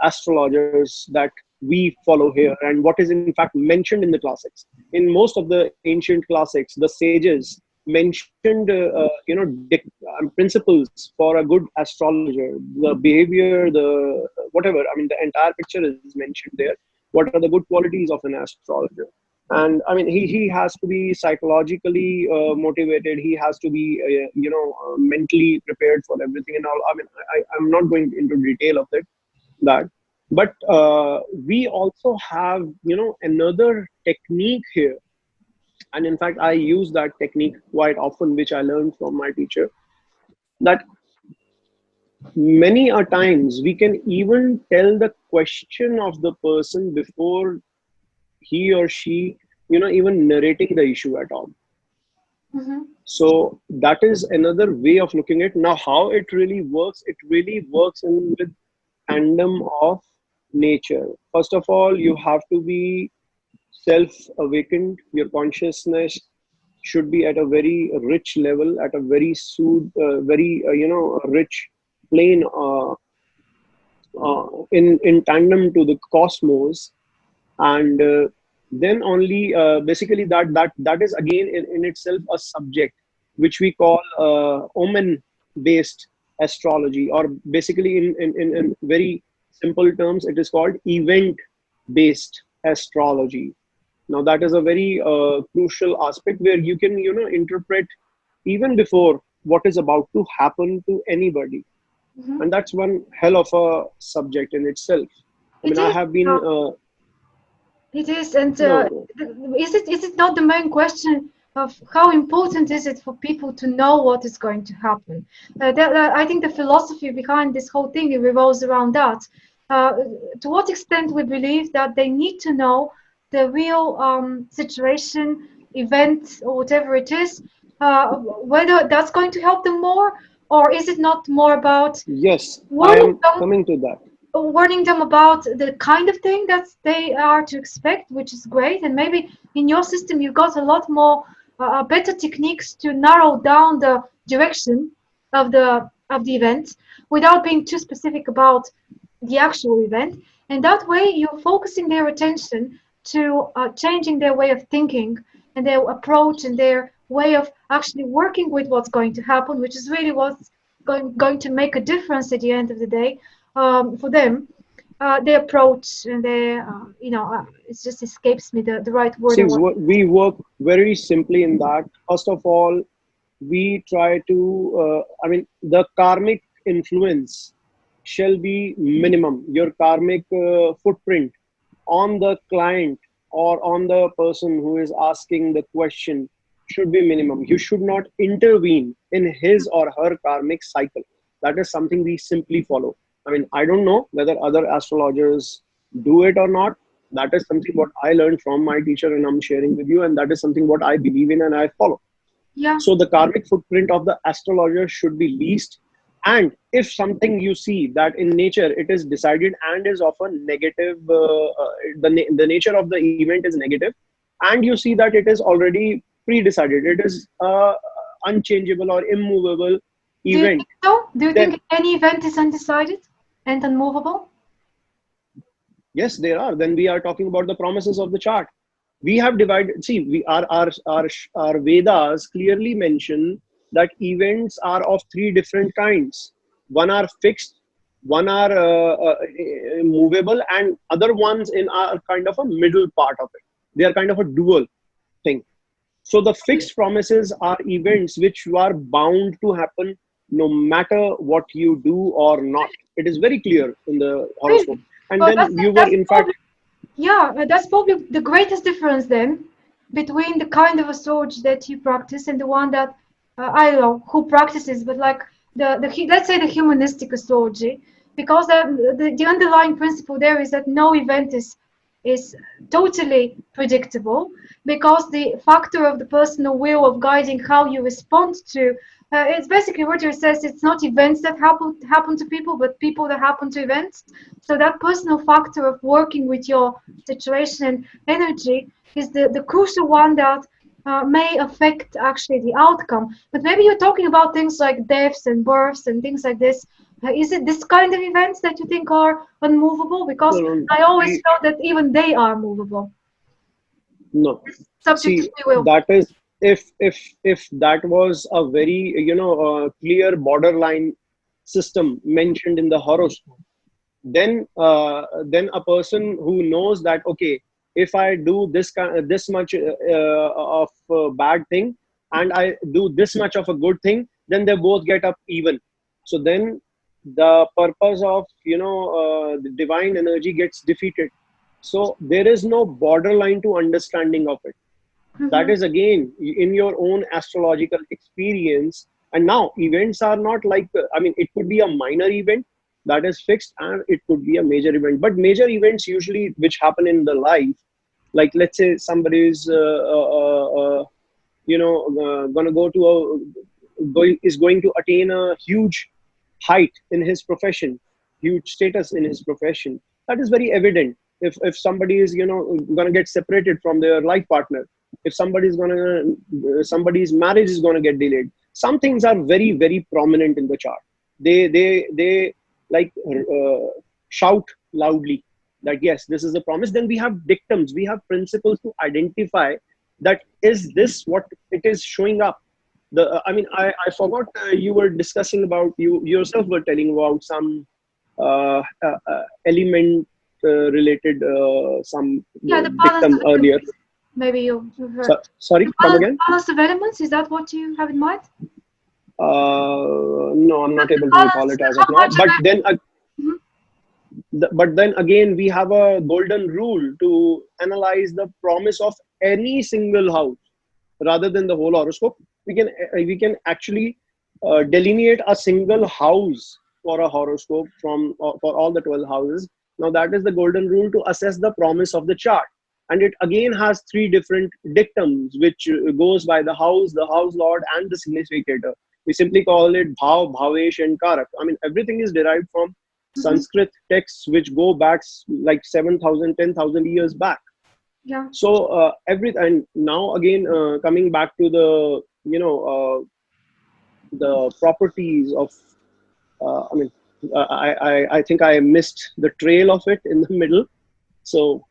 astrologers that we follow here, and what is in fact mentioned in the classics. In most of the ancient classics, the sages mentioned principles for a good astrologer, the behavior, the whatever. I mean, the entire picture is mentioned there. What are the good qualities of an astrologer? And I mean, he has to be psychologically motivated. He has to be mentally prepared for everything and all. I mean, I'm not going into detail of that, but we also have another technique here, and in fact I use that technique quite often, which I learned from my teacher, that many a times we can even tell the question of the person before he or she even narrating the issue at all. Mm-hmm. So that is another way of looking at. Now, how it really works in with tandem of nature. First of all, you have to be self-awakened. Your consciousness should be at a very rich level, at a very rich plane, in tandem to the cosmos, and then only basically that is again in itself a subject which we call omen based astrology, or basically in very simple terms it is called event based astrology. Now that is a very crucial aspect where you can interpret even before what is about to happen to anybody. Mm-hmm. And that's one hell of a subject in itself. I mean, I have been it is, and no, is it not the main question of how important is it for people to know what is going to happen? I think the philosophy behind this whole thing revolves around that. To what extent we believe that they need to know the real situation, event, or whatever it is, whether that's going to help them more, or is it not more about yes, I warning am them? coming to that. warning them about the kind of thing that they are to expect, which is great. And maybe in your system you've got a lot more better techniques to narrow down the direction of the event without being too specific about the actual event. And that way you're focusing their attention to changing their way of thinking and their approach and their way of actually working with what's going to happen, which is really what's going to make a difference at the end of the day for them. Their approach and their, it just escapes me the right word. See, we work very simply in that. First of all, we try to, the karmic influence shall be minimum. Your karmic footprint on the client or on the person who is asking the question should be minimum. You should not intervene in his or her karmic cycle. That is something we simply follow. I mean, I don't know whether other astrologers do it or not. That is something what I learned from my teacher and I'm sharing with you. And that is something what I believe in and I follow. Yeah. So the karmic footprint of the astrologer should be least. And if something you see that in nature it is decided and is of a negative, the nature of the event is negative, and you see that it is already pre-decided, it is unchangeable or immovable event. Do you think any event is undecided and unmovable? Yes, there are. Then we are talking about the promises of the chart. We have divided. See, our Vedas clearly mention that events are of three different kinds. One are fixed, one are movable, and other ones in are kind of a middle part of it. They are kind of a dual thing. So the fixed promises are events which you are bound to happen no matter what you do or not. It is very clear in the horoscope. And well, then you were in fact. Yeah, that's probably the greatest difference then between the kind of astrology that you practice and the one that I don't know who practices, but like the let's say the humanistic astrology, because the underlying principle there is that no event is totally predictable, because the factor of the personal will of guiding how you respond to it's basically what it says. It's not events that happen to people, but people that happen to events. So that personal factor of working with your situation and energy is the crucial one that may affect actually the outcome. But maybe you're talking about things like deaths and births and things like this. Is it this kind of events that you think are unmovable? Because I always felt that even they are movable. No. Subject See, to will. that is if that was a very clear borderline system mentioned in the horoscope, then a person who knows that, okay, if I do this much of a bad thing and I do this much of a good thing, then they both get up even. So then the purpose of the divine energy gets defeated. So there is no borderline to understanding of it. That is again in your own astrological experience. And now events are not like, it could be a minor event that is fixed and it could be a major event. But major events usually which happen in the life, like let's say somebody is going to attain a huge height in his profession, huge status in his profession. That is very evident. If somebody is gonna get separated from their life partner, if somebody's marriage is gonna get delayed, some things are very, very prominent in the chart. They like shout loudly that yes, this is a promise. Then we have dictums, we have principles to identify that is this what it is showing up. I forgot, you were discussing about, you yourself were telling about some element related some dictum earlier. Maybe you've heard. Sorry, come again. Balance of elements, is that what you have in mind? No, I'm not able to recall it as of now. But then again, we have a golden rule to analyze the promise of any single house rather than the whole horoscope. We can actually delineate a single house for a horoscope for all the 12 houses. Now that is the golden rule to assess the promise of the chart. And it again has three different dictums, which goes by the house lord, and the significator. We simply call it bhav, bhavesh, and karak. Everything is derived from Sanskrit texts which go back like 7,000, 10,000 years back. Yeah. So and now again coming back to the the properties of I think I missed the trail of it in the middle. So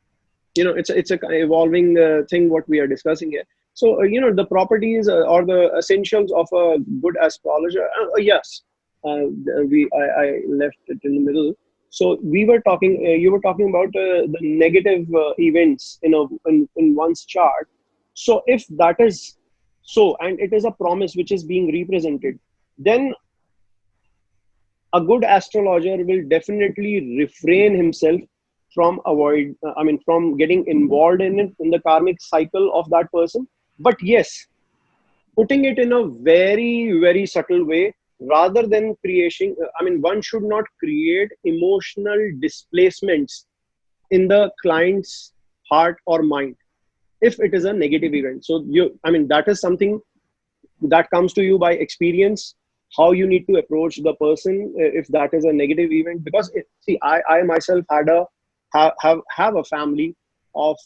it's a evolving thing what we are discussing here. So the properties or the essentials of a good astrologer. Yes, I left it in the middle. So we were talking. You were talking about the negative events in one's chart. So if that is so, and it is a promise which is being represented, then a good astrologer will definitely refrain himself from from getting involved in it, in the karmic cycle of that person. But yes, putting it in a very, very subtle way, rather than creating, one should not create emotional displacements in the client's heart or mind if it is a negative event. So that is something that comes to you by experience, how you need to approach the person if that is a negative event. Because I myself had have a family of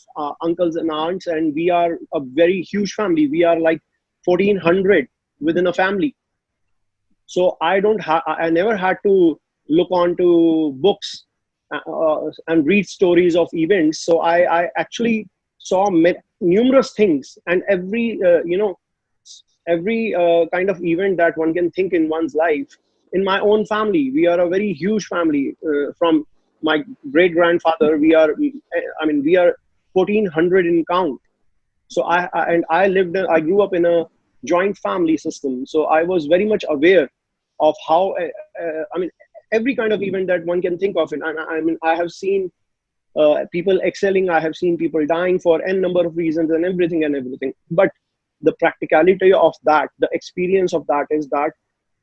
uncles and aunts, and we are a very huge family. We are like 1,400 within a family. So I never had to look onto books and read stories of events. So I actually saw numerous things, and every kind of event that one can think in one's life. In my own family, we are a very huge family. From my great grandfather, we are 1,400 in count. So I grew up in a joint family system. So I was very much aware of how every kind of event that one can think of. And I have seen people excelling. I have seen people dying for n number of reasons and everything. But the practicality of that, the experience of that is that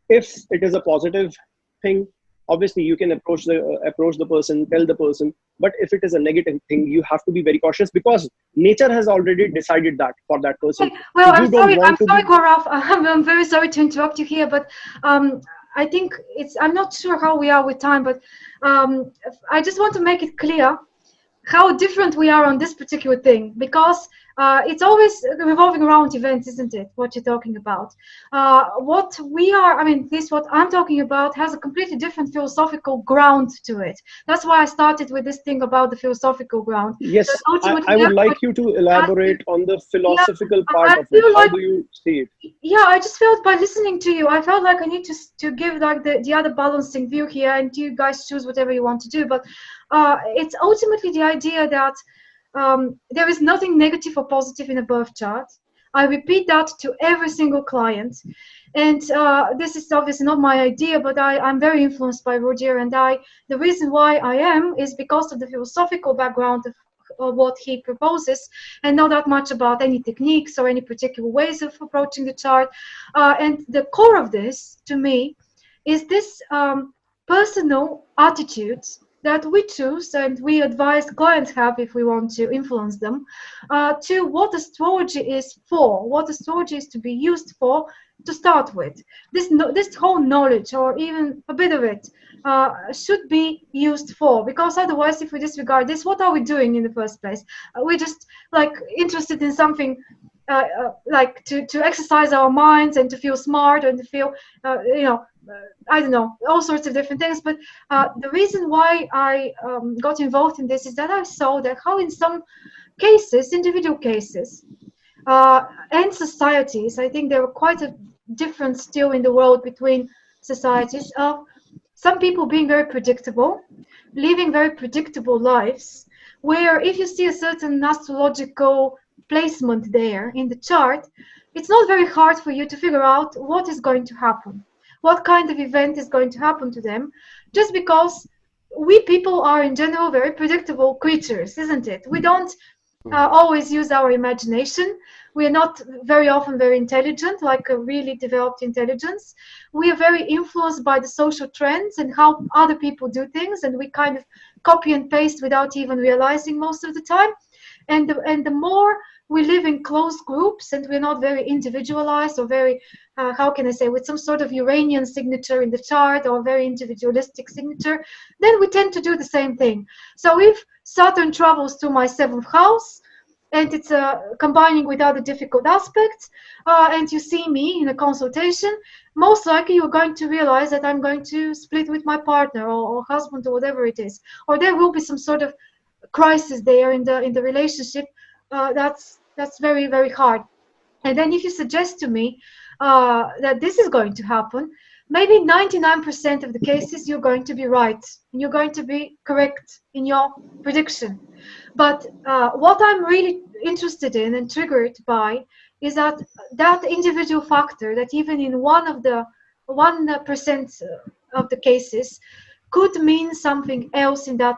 if it is a positive thing, obviously you can approach the person, tell the person. But if it is a negative thing, you have to be very cautious, because nature has already decided that for that person. Well, So I'm sorry, Gaurav. I'm very sorry to interrupt you here, but I think I'm not sure how we are with time, but I just want to make it clear how different we are on this particular thing, because it's always revolving around events, isn't it? What you're talking about. What I'm talking about has a completely different philosophical ground to it. That's why I started with this thing about the philosophical ground. Yes, I would like you to elaborate on the philosophical part of it. How do you see it? Yeah, I just felt by listening to you, I felt like I need to give like the other balancing view here, and you guys choose whatever you want to do. But it's ultimately the idea that there is nothing negative or positive in a birth chart. I repeat that to every single client. And this is obviously not my idea, but I'm very influenced by Roger. And the reason why I am is because of the philosophical background of what he proposes, and not that much about any techniques or any particular ways of approaching the chart. And the core of this, to me, is this personal attitudes that we choose and we advise clients have if we want to influence them to what astrology is for, what astrology is to be used for to start with. This whole knowledge, or even a bit of it, should be used for, because otherwise if we disregard this, what are we doing in the first place? We're just like interested in something like to exercise our minds and to feel smart and to feel I don't know, all sorts of different things. But the reason why I got involved in this is that I saw that how in some cases, individual cases, and societies, I think there were quite a difference still in the world between societies of some people being very predictable, living very predictable lives, where if you see a certain astrological placement there in the chart, it's not very hard for you to figure out what is going to happen, what kind of event is going to happen to them, just because we people are in general very predictable creatures, isn't it? We don't always use our imagination. We are not very often very intelligent, like a really developed intelligence. We are very influenced by the social trends and how other people do things, and we kind of copy and paste without even realizing most of the time. and the more we live in close groups and we're not very individualized or very how can I say, with some sort of Uranian signature in the chart or very individualistic signature, then we tend to do the same thing. So if Saturn travels to my 7th house and it's combining with other difficult aspects, and you see me in a consultation, most likely you're going to realize that I'm going to split with my partner or husband or whatever it is, or there will be some sort of crisis there in the relationship. That's very, very hard. And then if you suggest to me that this is going to happen, maybe 99% of the cases you're going to be right and you're going to be correct in your prediction. But what I'm really interested in and triggered by is that individual factor, that even in 1% of the cases could mean something else in that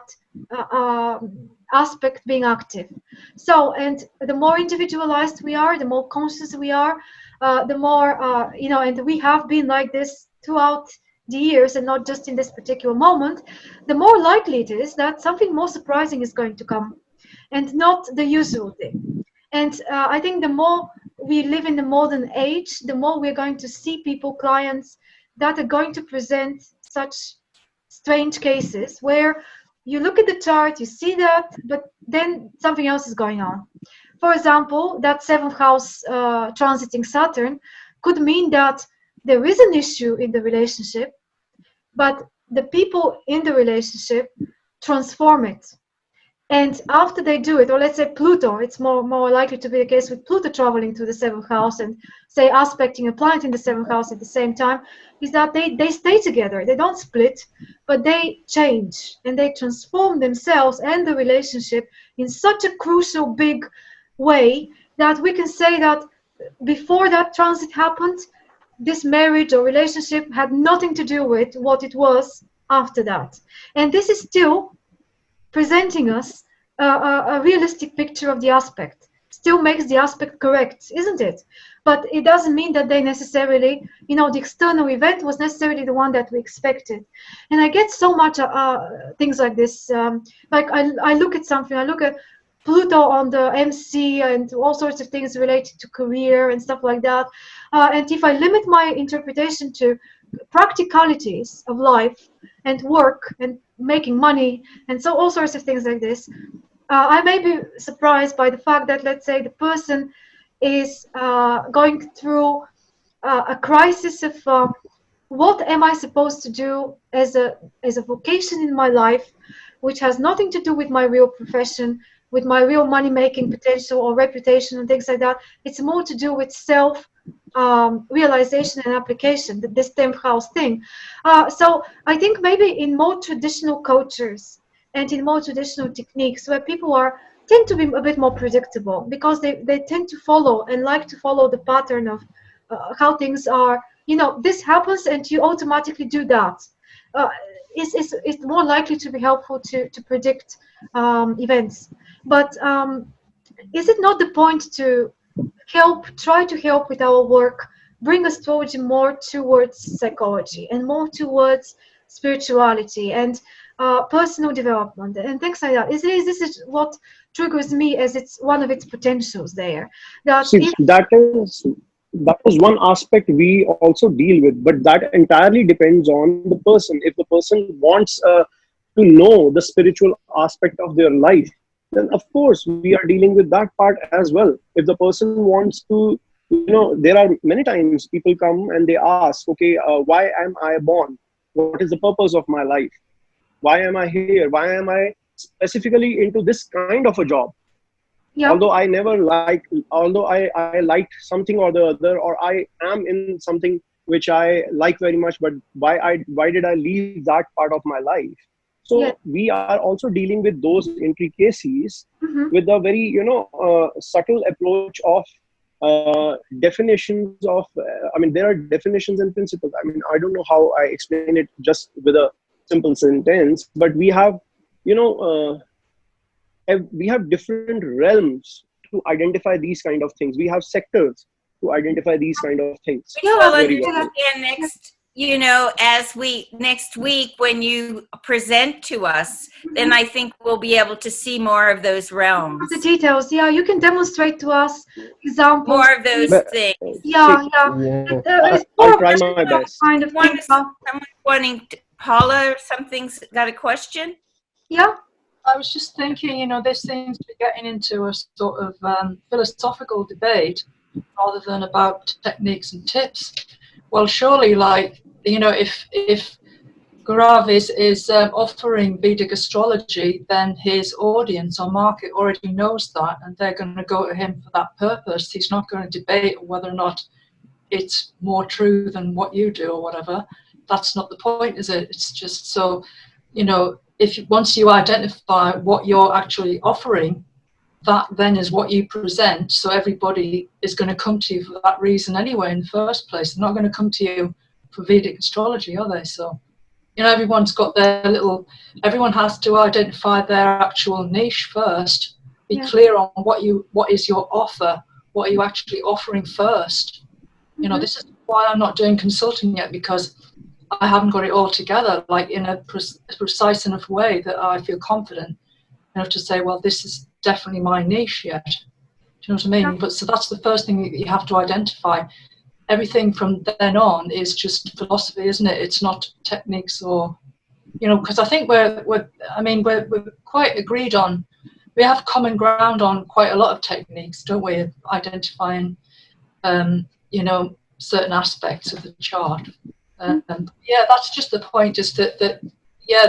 aspect being active. So, and the more individualized we are, the more conscious we are, the more, and we have been like this throughout the years and not just in this particular moment, the more likely it is that something more surprising is going to come and not the usual thing. And I think the more we live in the modern age, the more we're going to see people, clients, that are going to present such strange cases where you look at the chart, you see that, but then something else is going on. For example, that 7th house transiting Saturn could mean that there is an issue in the relationship, but the people in the relationship transform it. And after they do it, or let's say Pluto, it's more likely to be the case with Pluto traveling to the 7th house and say aspecting a planet in the 7th house at the same time, is that they stay together. They don't split, but they change and they transform themselves and the relationship in such a crucial, big way that we can say that before that transit happened, this marriage or relationship had nothing to do with what it was after that. And this is still presenting us a realistic picture of the aspect. Still makes the aspect correct, isn't it? But it doesn't mean that they necessarily, the external event was necessarily the one that we expected. And I get so much things like this. Like I look at something, I look at Pluto on the MC and all sorts of things related to career and stuff like that. And if I limit my interpretation to practicalities of life and work and making money and so all sorts of things like this, I may be surprised by the fact that, let's say, the person is going through a crisis of what am I supposed to do as a vocation in my life, which has nothing to do with my real profession, with my real money-making potential or reputation and things like that. It's more to do with self realization and application, this 10th house thing. So I think maybe in more traditional cultures and in more traditional techniques where people tend to be a bit more predictable because they tend to follow and like to follow the pattern of how things are. This happens and you automatically do that. It's more likely to be helpful to predict events. But is it not the point to try to help with our work, bring astrology more towards psychology and more towards spirituality and personal development and things like that? This is what triggers me as it's one of its potentials there. That is one aspect we also deal with, but that entirely depends on the person. If the person wants to know the spiritual aspect of their life, then of course we are dealing with that part as well. If the person wants to, there are many times people come and they ask, okay, why am I born? What is the purpose of my life? Why am I here? Why am I specifically into this kind of a job? Yeah. Although I liked something or the other, or I am in something which I like very much, but why did I leave that part of my life? So we are also dealing with those intricacies with a very, subtle approach of definitions of, there are definitions and principles. I don't know how I explain it just with a simple sentence, but we have, we have different realms to identify these kind of things. We have sectors to identify these kind of things. We will understand next you know, as we next week when you present to us, then I think we'll be able to see more of those realms. The details, yeah, you can demonstrate to us examples. More of those things. Yeah. It's I'll more try of my best. kind of thing. Someone wanting Paula or something's got a question? Yeah. I was just thinking, you know, this seems to be getting into a sort of philosophical debate rather than about techniques and tips. Well, surely, like, you know, if Gaurav is offering Vedic astrology, then his audience or market already knows that, and they're going to go to him for that purpose. He's not going to debate whether or not it's more true than what you do or whatever. That's not the point, is it? It's just so, you know, once you identify what you're actually offering, that then is what you present. So everybody is going to come to you for that reason anyway in the first place. They're not going to come to you for Vedic astrology, are they? So, you know, everyone's got their everyone has to identify their actual niche first, be clear on what is your offer, what are you actually offering first. You know, this is why I'm not doing consulting yet, because I haven't got it all together, like in a precise enough way that I feel confident enough to say, well, this is definitely my niche yet. Do you know what I mean? But so that's the first thing that you have to identify. Everything from then on is just philosophy, isn't it? It's not techniques or, you know, because I think we're quite agreed on, we have common ground on quite a lot of techniques, don't we? Identifying, you know, certain aspects of the chart. Yeah, that's just the point, is that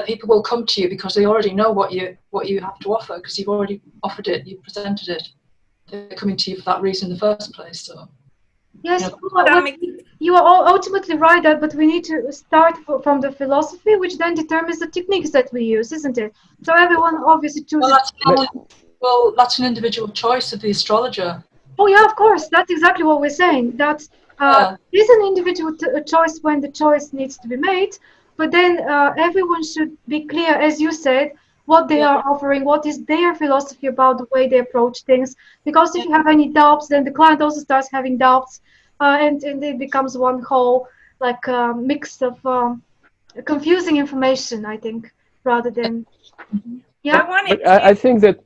people will come to you because they already know what you have to offer, because you've already offered it, you've presented it. They're coming to you for that reason in the first place. So yes, you are ultimately right, but we need to start from the philosophy, which then determines the techniques that we use, isn't it? So everyone obviously chooses. Well, that's an individual choice of the astrologer. Oh yeah, of course. That's exactly what we're saying. That is an individual choice when the choice needs to be made. But then everyone should be clear, as you said, what they are offering, what is their philosophy about the way they approach things. Because if you have any doubts, then the client also starts having doubts, and it becomes one whole like mix of confusing information, I think, rather than I think that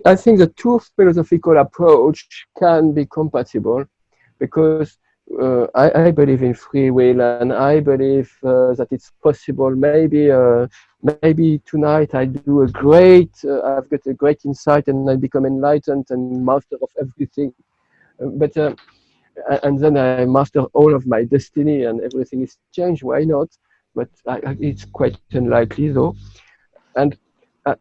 I think the two philosophical approach can be compatible, because I believe in free will, and I believe that it's possible. Maybe tonight I do I've got a great insight, and I become enlightened and master of everything. And then I master all of my destiny, and everything is changed. Why not? But it's quite unlikely, though. And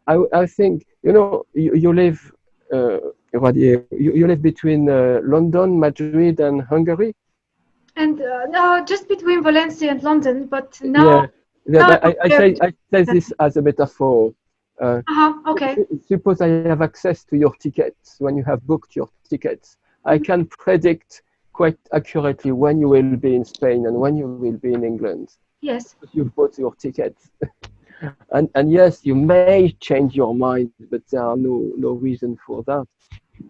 I think, you know, you live, you live between London, Madrid, and Hungary. And no, just between Valencia and London, but now. I say this as a metaphor. Okay. Suppose I have access to your tickets when you have booked your tickets. I can predict quite accurately when you will be in Spain and when you will be in England. Yes. You've bought your tickets. And yes, you may change your mind, but there are no reason for that.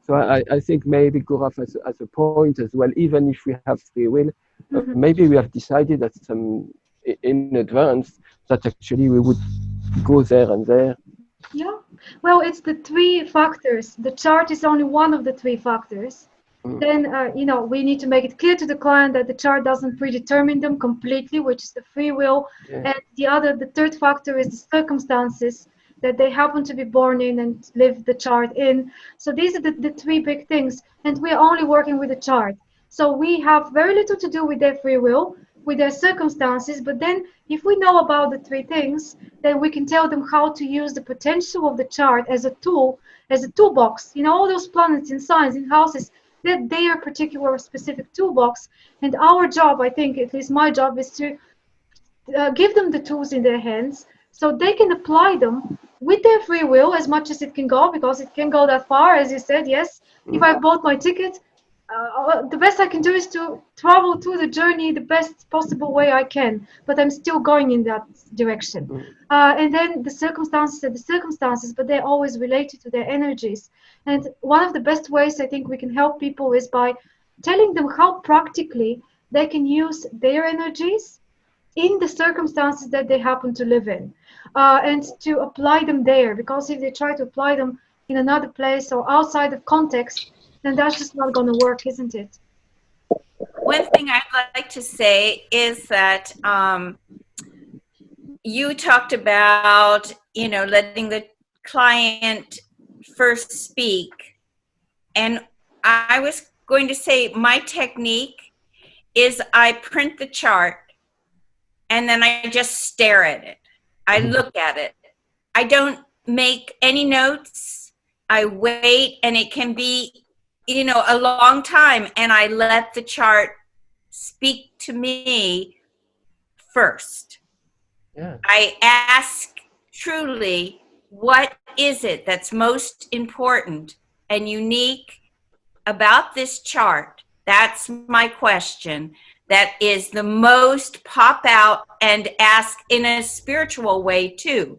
So I think maybe Gaurav has a point as well. Even if we have free will, maybe we have decided that in advance that actually we would go there and there. Yeah, well, it's the three factors. The chart is only one of the three factors. Then, you know, we need to make it clear to the client that the chart doesn't predetermine them completely, which is the free will. And the third factor is the circumstances that they happen to be born in and live the chart in. So these are the three big things. And we're only working with the chart. So we have very little to do with their free will, with their circumstances. But then if we know about the three things, then we can tell them how to use the potential of the chart as a tool, as a toolbox. You know, all those planets in signs, in houses, that their particular specific toolbox. And our job, I think, at least my job, is to give them the tools in their hands so they can apply them with their free will as much as it can go, because it can go that far, as you said. Yes, if I bought my ticket, the best I can do is to travel through the journey the best possible way I can, but I'm still going in that direction. And then the circumstances are the circumstances, but they're always related to their energies. And one of the best ways I think we can help people is by telling them how practically they can use their energies in the circumstances that they happen to live in, and to apply them there. Because if they try to apply them in another place or outside of context, then that's just not going to work, isn't it? One thing I'd like to say is that you talked about, letting the client first speak. And I was going to say my technique is I print the chart and then I just stare at it. I look at it. I don't make any notes. I wait, and it can be, a long time, and I let the chart speak to me first. Yeah. I ask truly, what is it that's most important and unique about this chart? That's my question. That is the most pop out, and ask in a spiritual way too,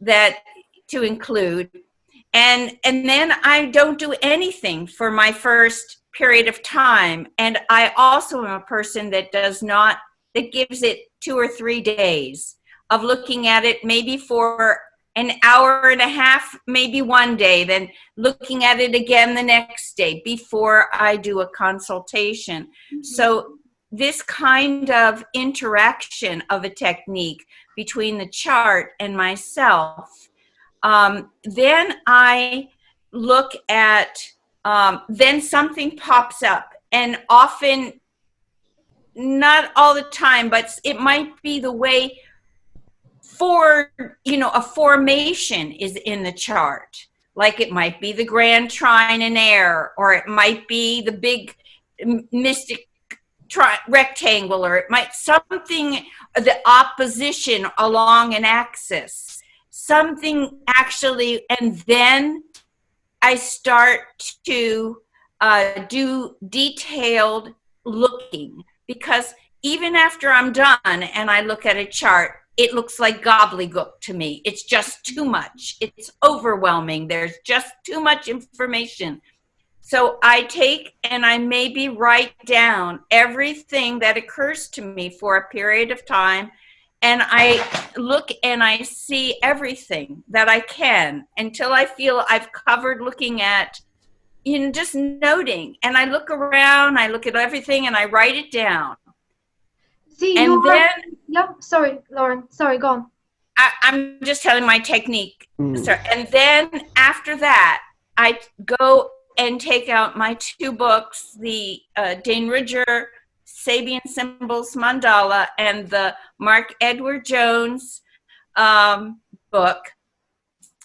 that to include. And then I don't do anything for my first period of time. And I also am a person that gives it 2 or 3 days of looking at it, maybe for an hour and a half, maybe one day, then looking at it again the next day before I do a consultation. So this kind of interaction of a technique between the chart and myself, then I look at, then something pops up, and often, not all the time, but it might be the way a formation is in the chart. Like it might be the grand trine in air, or it might be the big mystic rectangle, or it might something, the opposition along an axis, something actually. And then I start to do detailed looking, because even after I'm done and I look at a chart, it looks like gobbledygook to me. It's just too much. It's overwhelming. There's just too much information. So I take and I maybe write down everything that occurs to me for a period of time, and I look and I see everything that I can until I feel I've covered looking at, just noting. And I look around, I look at everything, and I write it down. See, and then sorry, Lauren. Sorry, go on. I'm just telling my technique. Mm. Sorry. And then after that, I go and take out my 2 books, the Dane Ridger Sabian Symbols Mandala and the Mark Edward Jones book.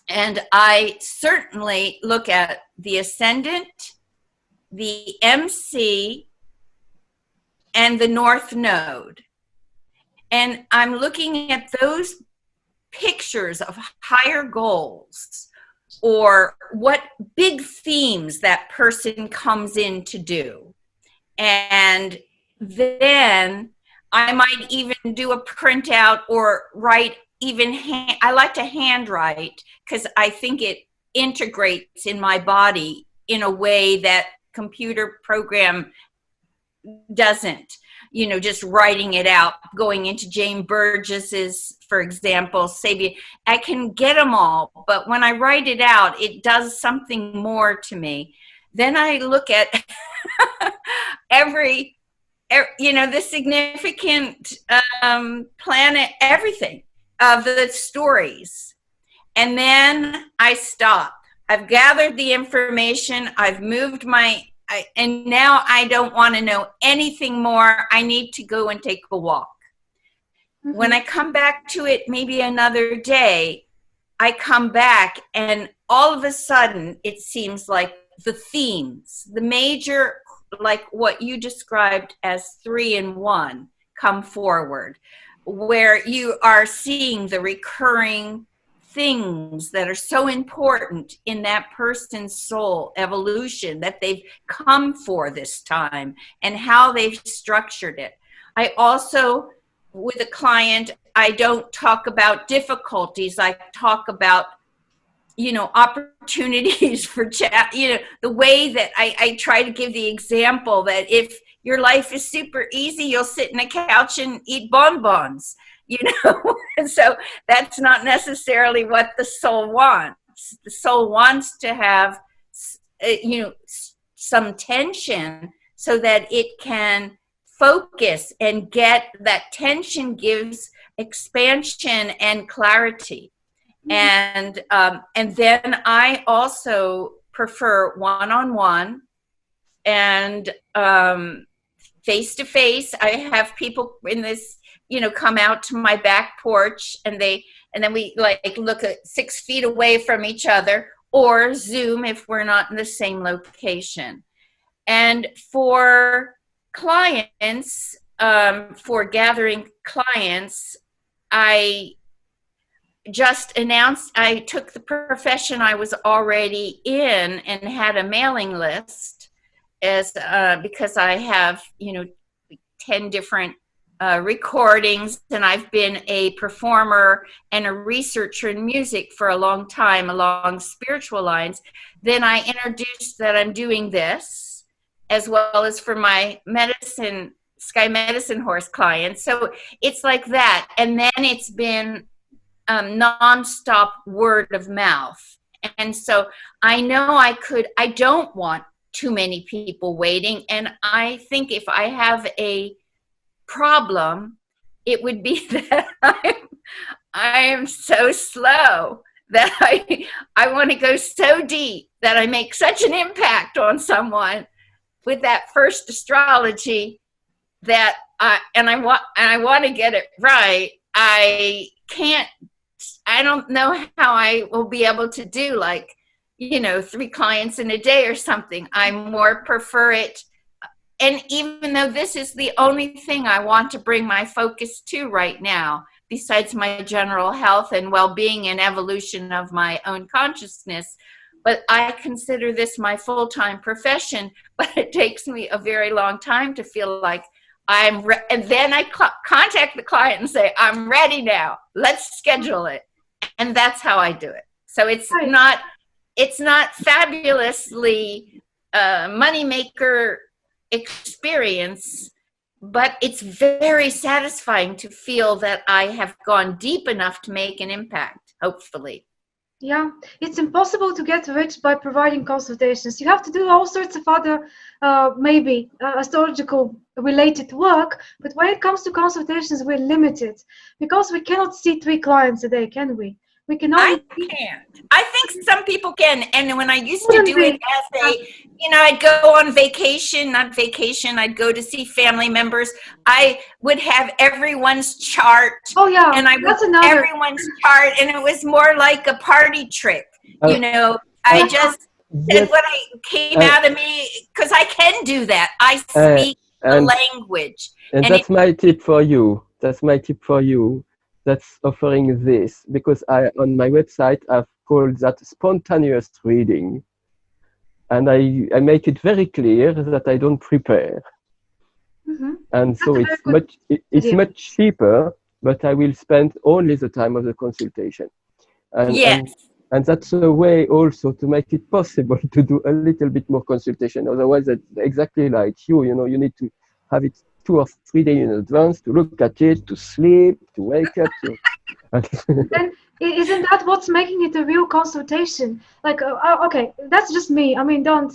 And I certainly look at the Ascendant, the MC, and the North Node. And I'm looking at those pictures of higher goals, or what big themes that person comes in to do. And then I might even do a printout or write I like to handwrite, because I think it integrates in my body in a way that computer program doesn't. Just writing it out, going into Jane Burgess's, for example, Sabian, I can get them all, but when I write it out, it does something more to me. Then I look at the significant planet, everything of the stories. And then I stop. I've gathered the information. I've moved and now I don't want to know anything more. I need to go and take a walk. Mm-hmm. When I come back to it, maybe another day, I come back, and all of a sudden it seems like the themes, the major, like what you described as 3 in 1, come forward, where you are seeing the recurring things that are so important in that person's soul evolution that they've come for this time, and how they've structured it. I also, with a client, I don't talk about difficulties. I talk about opportunities for chat, the way that I try to give the example that if your life is super easy, you'll sit in a couch and eat bonbons, and so that's not necessarily what the soul wants. The soul wants to have, some tension so that it can focus and get that tension gives expansion and clarity. And then I also prefer one-on-one and face to face. I have people in this, come out to my back porch and then we look at 6 feet away from each other, or Zoom if we're not in the same location. And for clients, for gathering clients, I just announced I took the profession I was already in and had a mailing list because I have 10 different recordings, and I've been a performer and a researcher in music for a long time along spiritual lines. Then I introduced that I'm doing this as well as for my sky medicine horse clients. So it's like that, and then it's been nonstop word of mouth. And so I know I don't want too many people waiting. And I think if I have a problem, it would be that I am so slow that I want to go so deep that I make such an impact on someone with that first astrology that I want to get it right. I don't know how I will be able to do 3 clients in a day or something. I more prefer it. And even though this is the only thing I want to bring my focus to right now, besides my general health and well-being and evolution of my own consciousness, but I consider this my full-time profession, but it takes me a very long time to feel like and then I contact the client and say, I'm ready now. Let's schedule it. And that's how I do it. So it's not fabulously moneymaker experience, but it's very satisfying to feel that I have gone deep enough to make an impact, hopefully. Yeah, it's impossible to get rich by providing consultations. You have to do all sorts of other, maybe astrological related work. But when it comes to consultations, we're limited because we cannot see 3 clients a day, can we? We can only. I can't. I think some people can. And when I used to do it as I'd go on vacation, I'd go to see family members. I would have everyone's chart. Oh yeah, and I that's would another. Everyone's chart, and it was more like a party trick. I just said what I came out of me because I can do that. I speak the language. And that's my tip for you. That's offering this, because on my website I've called that spontaneous reading, and I make it very clear that I don't prepare. Mm-hmm. And so it's much cheaper, but I will spend only the time of the consultation. And that's a way also to make it possible to do a little bit more consultation. Otherwise, that's exactly like you need to have it 2 or 3 days in advance to look at it, to sleep, to wake up. And isn't that what's making it a real consultation? Okay, that's just me. I mean, don't.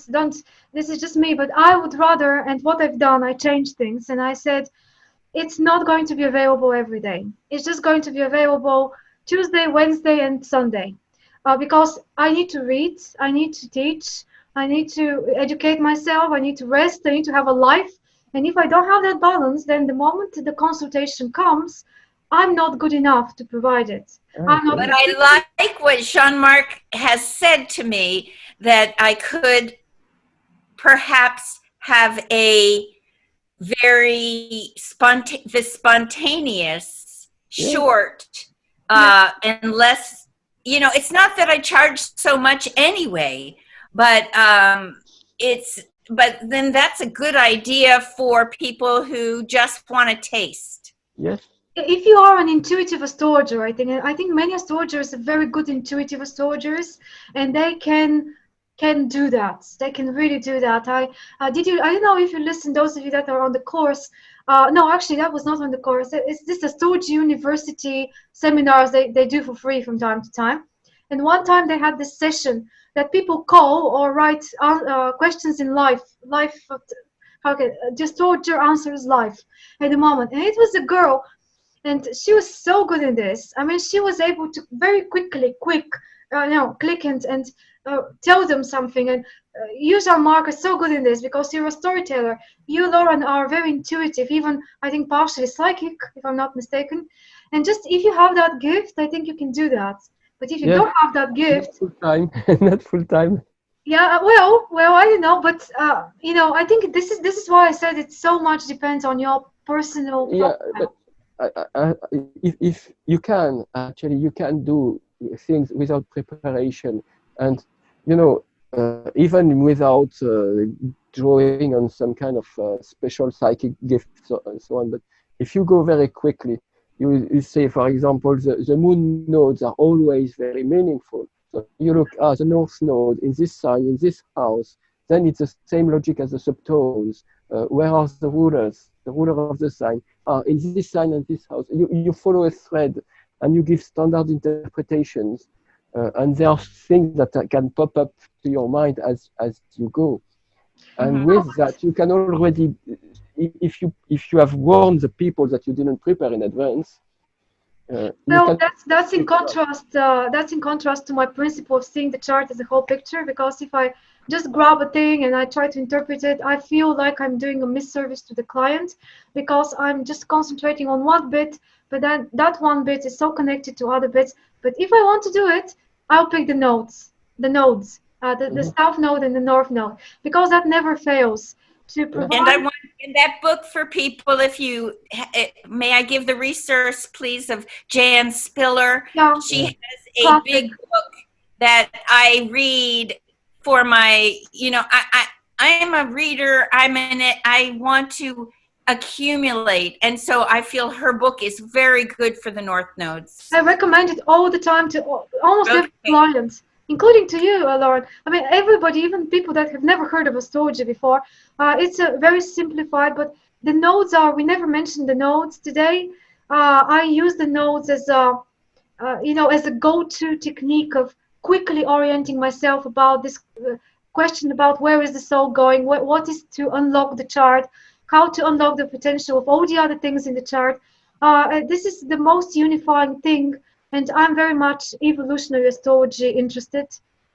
This is just me. But I would rather, and what I've done, I changed things, and I said, it's not going to be available every day. It's just going to be available Tuesday, Wednesday, and Sunday, because I need to read, I need to teach, I need to educate myself, I need to rest, I need to have a life. And if I don't have that balance, then the moment the consultation comes, I'm not good enough to provide it. But I like what Jean-Marc has said to me, that I could perhaps have a very spontaneous, short, and less, it's not that I charge so much anyway, but but then that's a good idea for people who just want to taste. Yes. if you are an intuitive astrologer, I think many astrologers are very good intuitive astrologers, and they can do that. They can really do that. I don't know if you listen, those of you that are on the course. No, actually, that was not on the course. It's this astrology university seminars they do for free from time to time. And one time they had this session that people call or write questions in life. How can the astrologer answers life at the moment, and it was a girl, and she was so good in this. I mean, she was able to very click and tell them something. And you, Jean-Marc, are so good in this because you're a storyteller. You, Lauren, are very intuitive, even I think partially psychic, if I'm not mistaken. And just if you have that gift, I think you can do that. But if you Yes, don't have that not gift, full time, not full time. yeah, well, I don't know, but I think this is why I said it so much depends on your personal Yeah, profile. but if you can actually, you can do things without preparation, and you know, even without drawing on some kind of special psychic gifts and so on. But if you go very quickly, you say, for example, the moon nodes are always very meaningful. So you look, the north node in this sign, in this house, then it's the same logic as the subtones. Where are the rulers? The ruler of the sign in this sign and this house. You follow a thread and you give standard interpretations, and there are things that can pop up to your mind as you go. And with that, you can already, if you have warned the people that you didn't prepare in advance, you Well, can. that's in contrast. That's in contrast to my principle of seeing the chart as a whole picture. Because if I just grab a thing and I try to interpret it, I feel like I'm doing a misservice to the client because I'm just concentrating on one bit, but then that one bit is so connected to other bits. But if I want to do it, I'll pick the south node and the north node, because that never fails to provide. And I want in that book for people, if you may, I give the resource, please, of Jan Spiller. Yeah. She has a big book that I read for my, I am a reader. I want to accumulate, and so I feel her book is very good for the North Nodes. I recommend it all the time to almost every client, including to you, Lauren. I mean, everybody, even people that have never heard of astrology before. It's a very simplified, but the nodes are. We never mentioned the nodes today. I use the nodes as as a go-to technique of quickly orienting myself about this question about where is the soul going, what is to unlock the chart, how to unlock the potential of all the other things in the chart. This is the most unifying thing, and I'm very much evolutionary astrology interested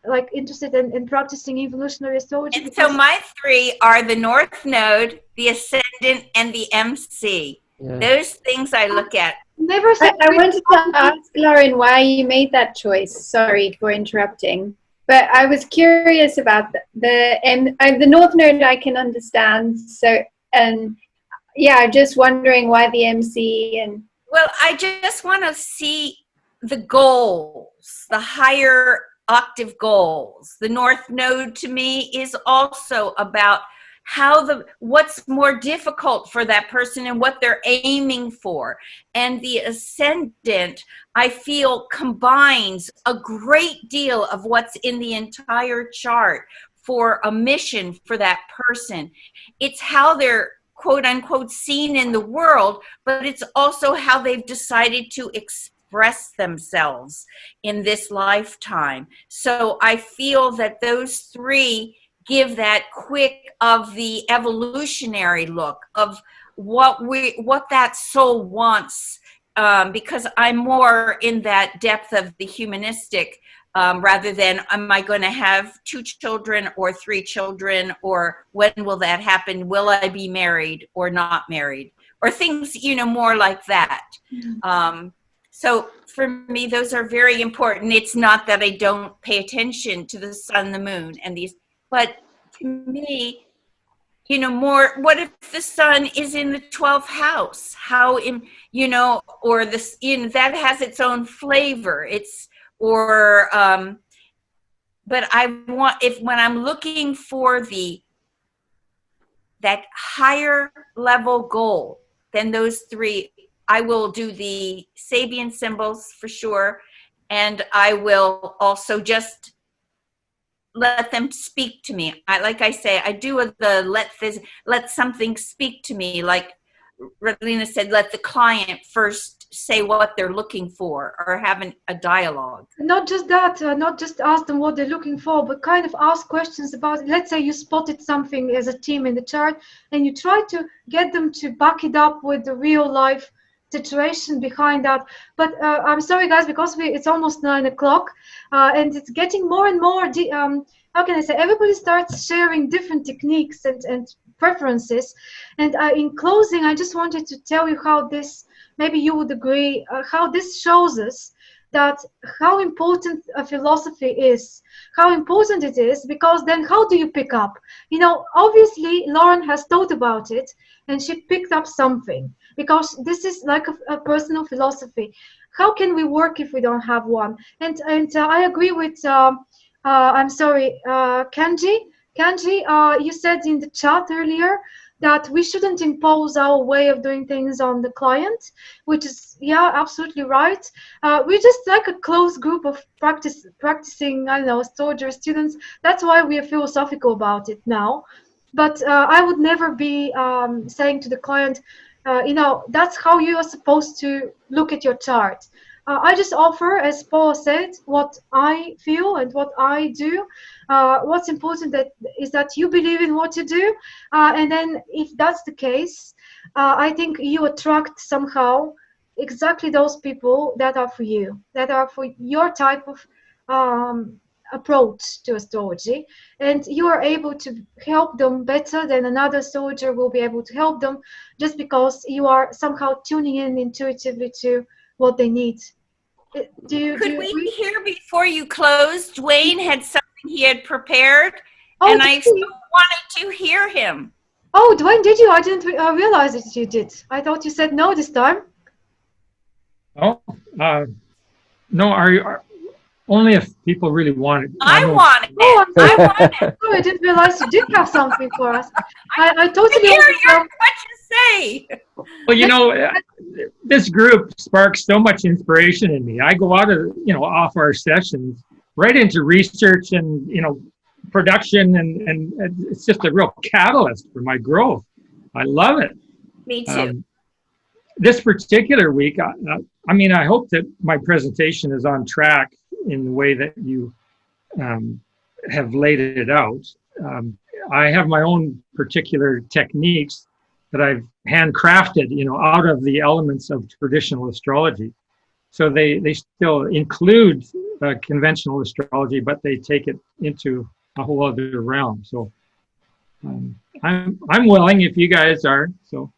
in practicing evolutionary astrology. And so my three are the North Node, the Ascendant, and the MC. Yeah. Those things I look at. I wanted to ask Lauren why you made that choice. Sorry for interrupting, but I was curious about the North Node. I can understand. So, and yeah, just wondering why the MC and. Well, I just want to see the goals, the higher octave goals. The North Node to me is also about what's more difficult for that person and what they're aiming for. And the Ascendant, I feel, combines a great deal of what's in the entire chart for a mission for that person. It's how they're quote unquote seen in the world, but it's also how they've decided to express themselves in this lifetime. So I feel that those three give that quick of the evolutionary look of what that soul wants, because I'm more in that depth of the humanistic, rather than am I going to have 2 children or 3 children, or when will that happen? Will I be married or not married, or things more like that. So for me, those are very important. It's not that I don't pay attention to the sun, the moon, and these. But to me, more, what if the sun is in the 12th house? How, or this, that has its own flavor. But I want, when I'm looking for that higher level goal, then those three I will do the Sabian symbols for sure, and I will also just let them speak to me. Like I say, I do let something speak to me. Like Radlina said, let the client first say what they're looking for, or having a dialogue. Not just that, not just ask them what they're looking for, but kind of ask questions about, let's say you spotted something as a team in the chart, and you try to get them to back it up with the real life situation behind that. But I'm sorry, guys, because it's almost 9 o'clock, and it's getting more and more, how can I say, everybody starts sharing different techniques and preferences. And in closing, I just wanted to tell you how this, maybe you would agree, how this shows us that how important a philosophy is, how important it is, because then how do you pick up? You know, obviously Lauren has thought about it and she picked up something, because this is like a personal philosophy. How can we work if we don't have one? And I agree with, I'm sorry, Kanji, you said in the chat earlier that we shouldn't impose our way of doing things on the client, which is, yeah, absolutely right. We're just like a close group of practicing, I don't know, astrologer students. That's why we are philosophical about it now. But I would never be saying to the client, you know, that's how you are supposed to look at your chart. I just offer, as Paula said, what I feel and what I do. What's important is that you believe in what you do. And then if that's the case, I think you attract somehow exactly those people that are for you, that are for your type of approach to astrology. And you are able to help them better than another astrologer will be able to help them, just because you are somehow tuning in intuitively to what they need. Could we hear before you closed? Dwayne had something he had prepared, and I still wanted to hear him. Oh, Dwayne, did you? I didn't realize that you did. I thought you said no this time. Oh, no, only if people really want it. I want it. Oh, I want it. Oh, I didn't realize you did have something for us. I totally hear what you say. Well, you know, this group sparks so much inspiration in me. I go out of, off our sessions right into research and, production, and it's just a real catalyst for my growth. I love it. Me too. This particular week, I hope that my presentation is on track in the way that you have laid it out. I have my own particular techniques that I've handcrafted, out of the elements of traditional astrology. So they still include conventional astrology, but they take it into a whole other realm. So I'm willing, if you guys are. So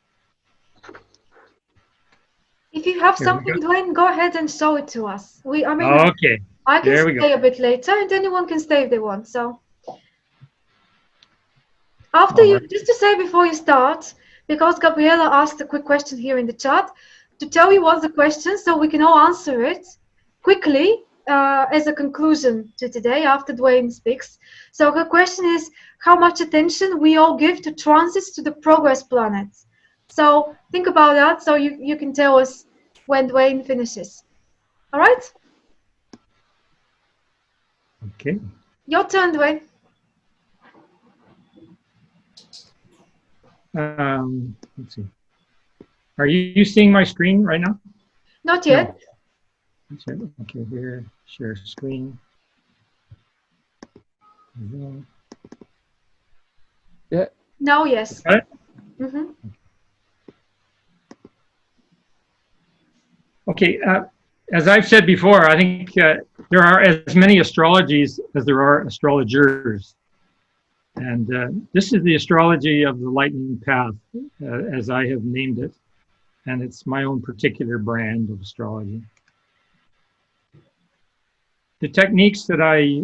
if you have something, Dwayne, go ahead and show it to us. Okay. I can stay a bit later, and anyone can stay if they want. So after just to say before you start, because Gabriela asked a quick question here in the chat, to tell you what's the question so we can all answer it quickly as a conclusion to today after Dwayne speaks. So her question is how much attention we all give to transits to the progress planets. So think about that so you can tell us when Dwayne finishes. All right? Okay. Your turn, Dwayne. Let's see. Are you seeing my screen right now? Not yet. No. Okay, here, share screen. Yeah. Now, yes. Got it? Mm-hmm. Okay, as I've said before, I think there are as many astrologies as there are astrologers. And this is the astrology of the lightning path, as I have named it. And it's my own particular brand of astrology. The techniques that I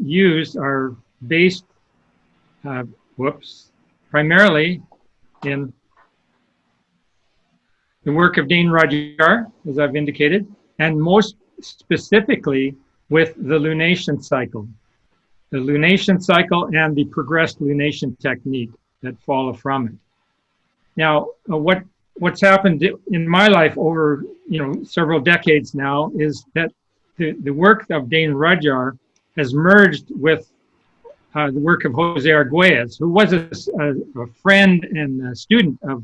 use are based, primarily in the work of Dane Rajar, as I've indicated, and most specifically with the lunation cycle. The lunation cycle and the progressed lunation technique that follow from it. Now, what what's happened in my life over several decades now is that the work of Dane Rudyard has merged with the work of Jose Arguelles, who was a friend and a student of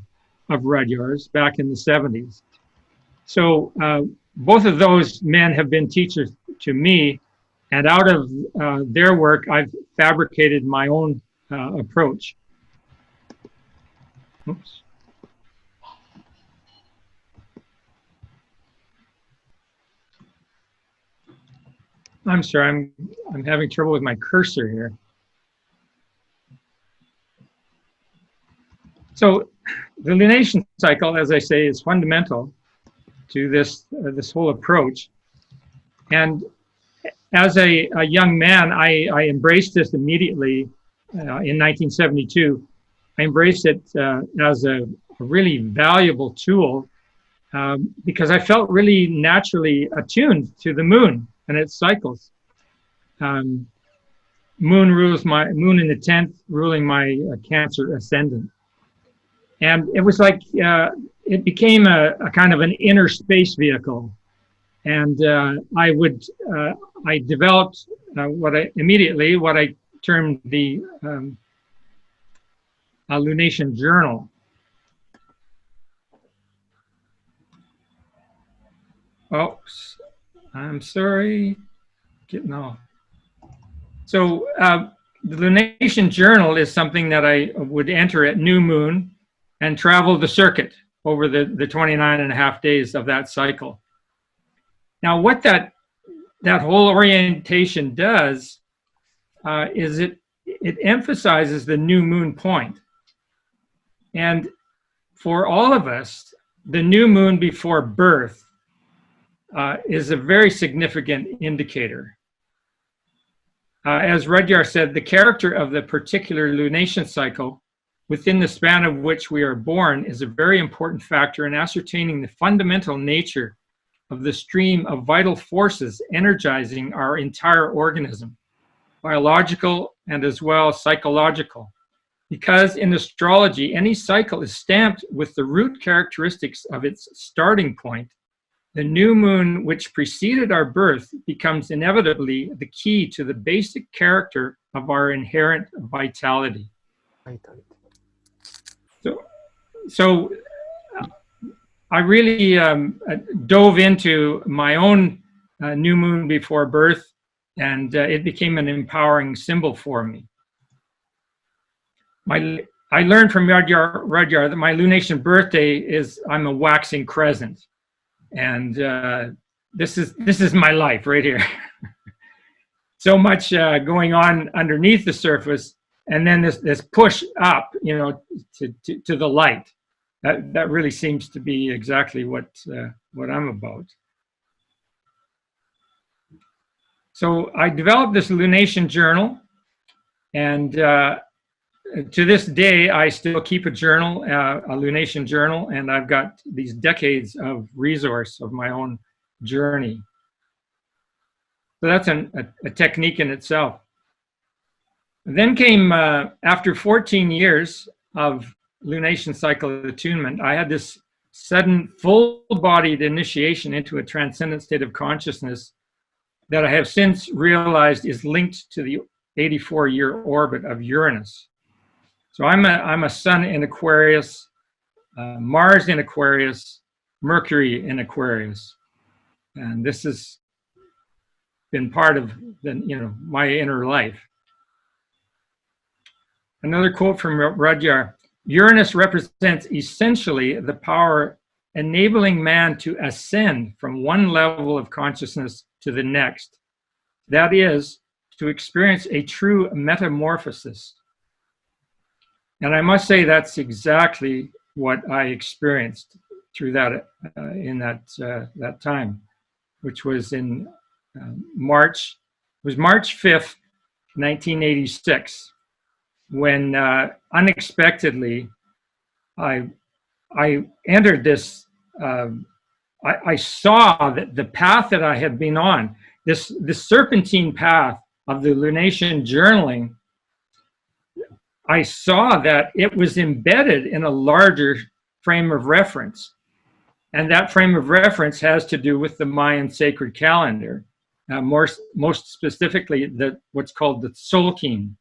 Rudyard's back in the 70s. So both of those men have been teachers to me, and out of their work, I've fabricated my own approach. Oops. I'm sorry, I'm having trouble with my cursor here. So the lunation cycle, as I say, is fundamental to this whole approach. And as a young man, I embraced this immediately in 1972. I embraced it as a really valuable tool because I felt really naturally attuned to the moon and its cycles. Moon in the 10th, ruling my Cancer ascendant. And it was like, it became a kind of an inner space vehicle. And I developed what I termed the a lunation journal. Oops, I'm sorry, getting off. So the lunation journal is something that I would enter at new moon and travel the circuit over the 29 and a half days of that cycle. Now, what that whole orientation does is it emphasizes the new moon point. And for all of us, the new moon before birth is a very significant indicator. As Rudyard said, the character of the particular lunation cycle within the span of which we are born is a very important factor in ascertaining the fundamental nature of the stream of vital forces energizing our entire organism, biological and as well psychological. Because in astrology, any cycle is stamped with the root characteristics of its starting point. The new moon which preceded our birth becomes inevitably the key to the basic character of our inherent vitality. So I really dove into my own new moon before birth, and it became an empowering symbol for me. I learned from Rudyard that my lunation birthday is I'm a waxing crescent, and this is my life right here. So much going on underneath the surface, and then this push up, to the light. That really seems to be exactly what I'm about. So I developed this lunation journal, and to this day, I still keep a journal, a lunation journal, and I've got these decades of resource of my own journey. So that's a technique in itself. And then came, after 14 years of lunation cycle attunement, I had this sudden full-bodied initiation into a transcendent state of consciousness that I have since realized is linked to the 84-year orbit of Uranus. So I'm a Sun in Aquarius, Mars in Aquarius, Mercury in Aquarius, and this has been part of my inner life. Another quote from Rudyard: Uranus represents essentially the power enabling man to ascend from one level of consciousness to the next. That is, to experience a true metamorphosis. And I must say that's exactly what I experienced through that in that time, which was in March 5th, 1986, when unexpectedly I entered this. I saw that the path that I had been on, this serpentine path of the lunation journaling, I saw that it was embedded in a larger frame of reference. And that frame of reference has to do with the Mayan sacred calendar, most specifically what's called the Tzolk'in.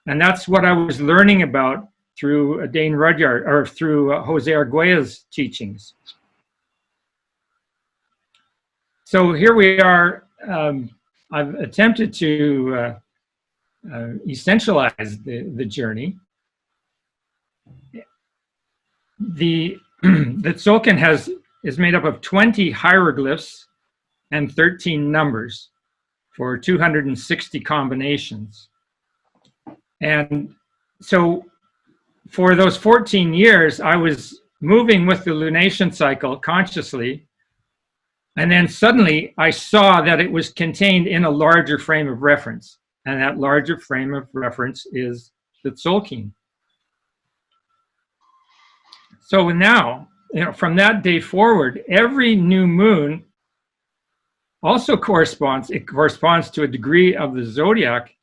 And that's what I was learning about through Dane Rudyard, or through Jose Arguella's teachings. So here we are. I've attempted to essentialize the journey. The Tzolk'in is made up of 20 hieroglyphs and 13 numbers for 260 combinations. And so for those 14 years, I was moving with the lunation cycle consciously. And then suddenly I saw that it was contained in a larger frame of reference. And that larger frame of reference is the Tzolk'in. So now, from that day forward, every new moon also corresponds to a degree of the zodiac,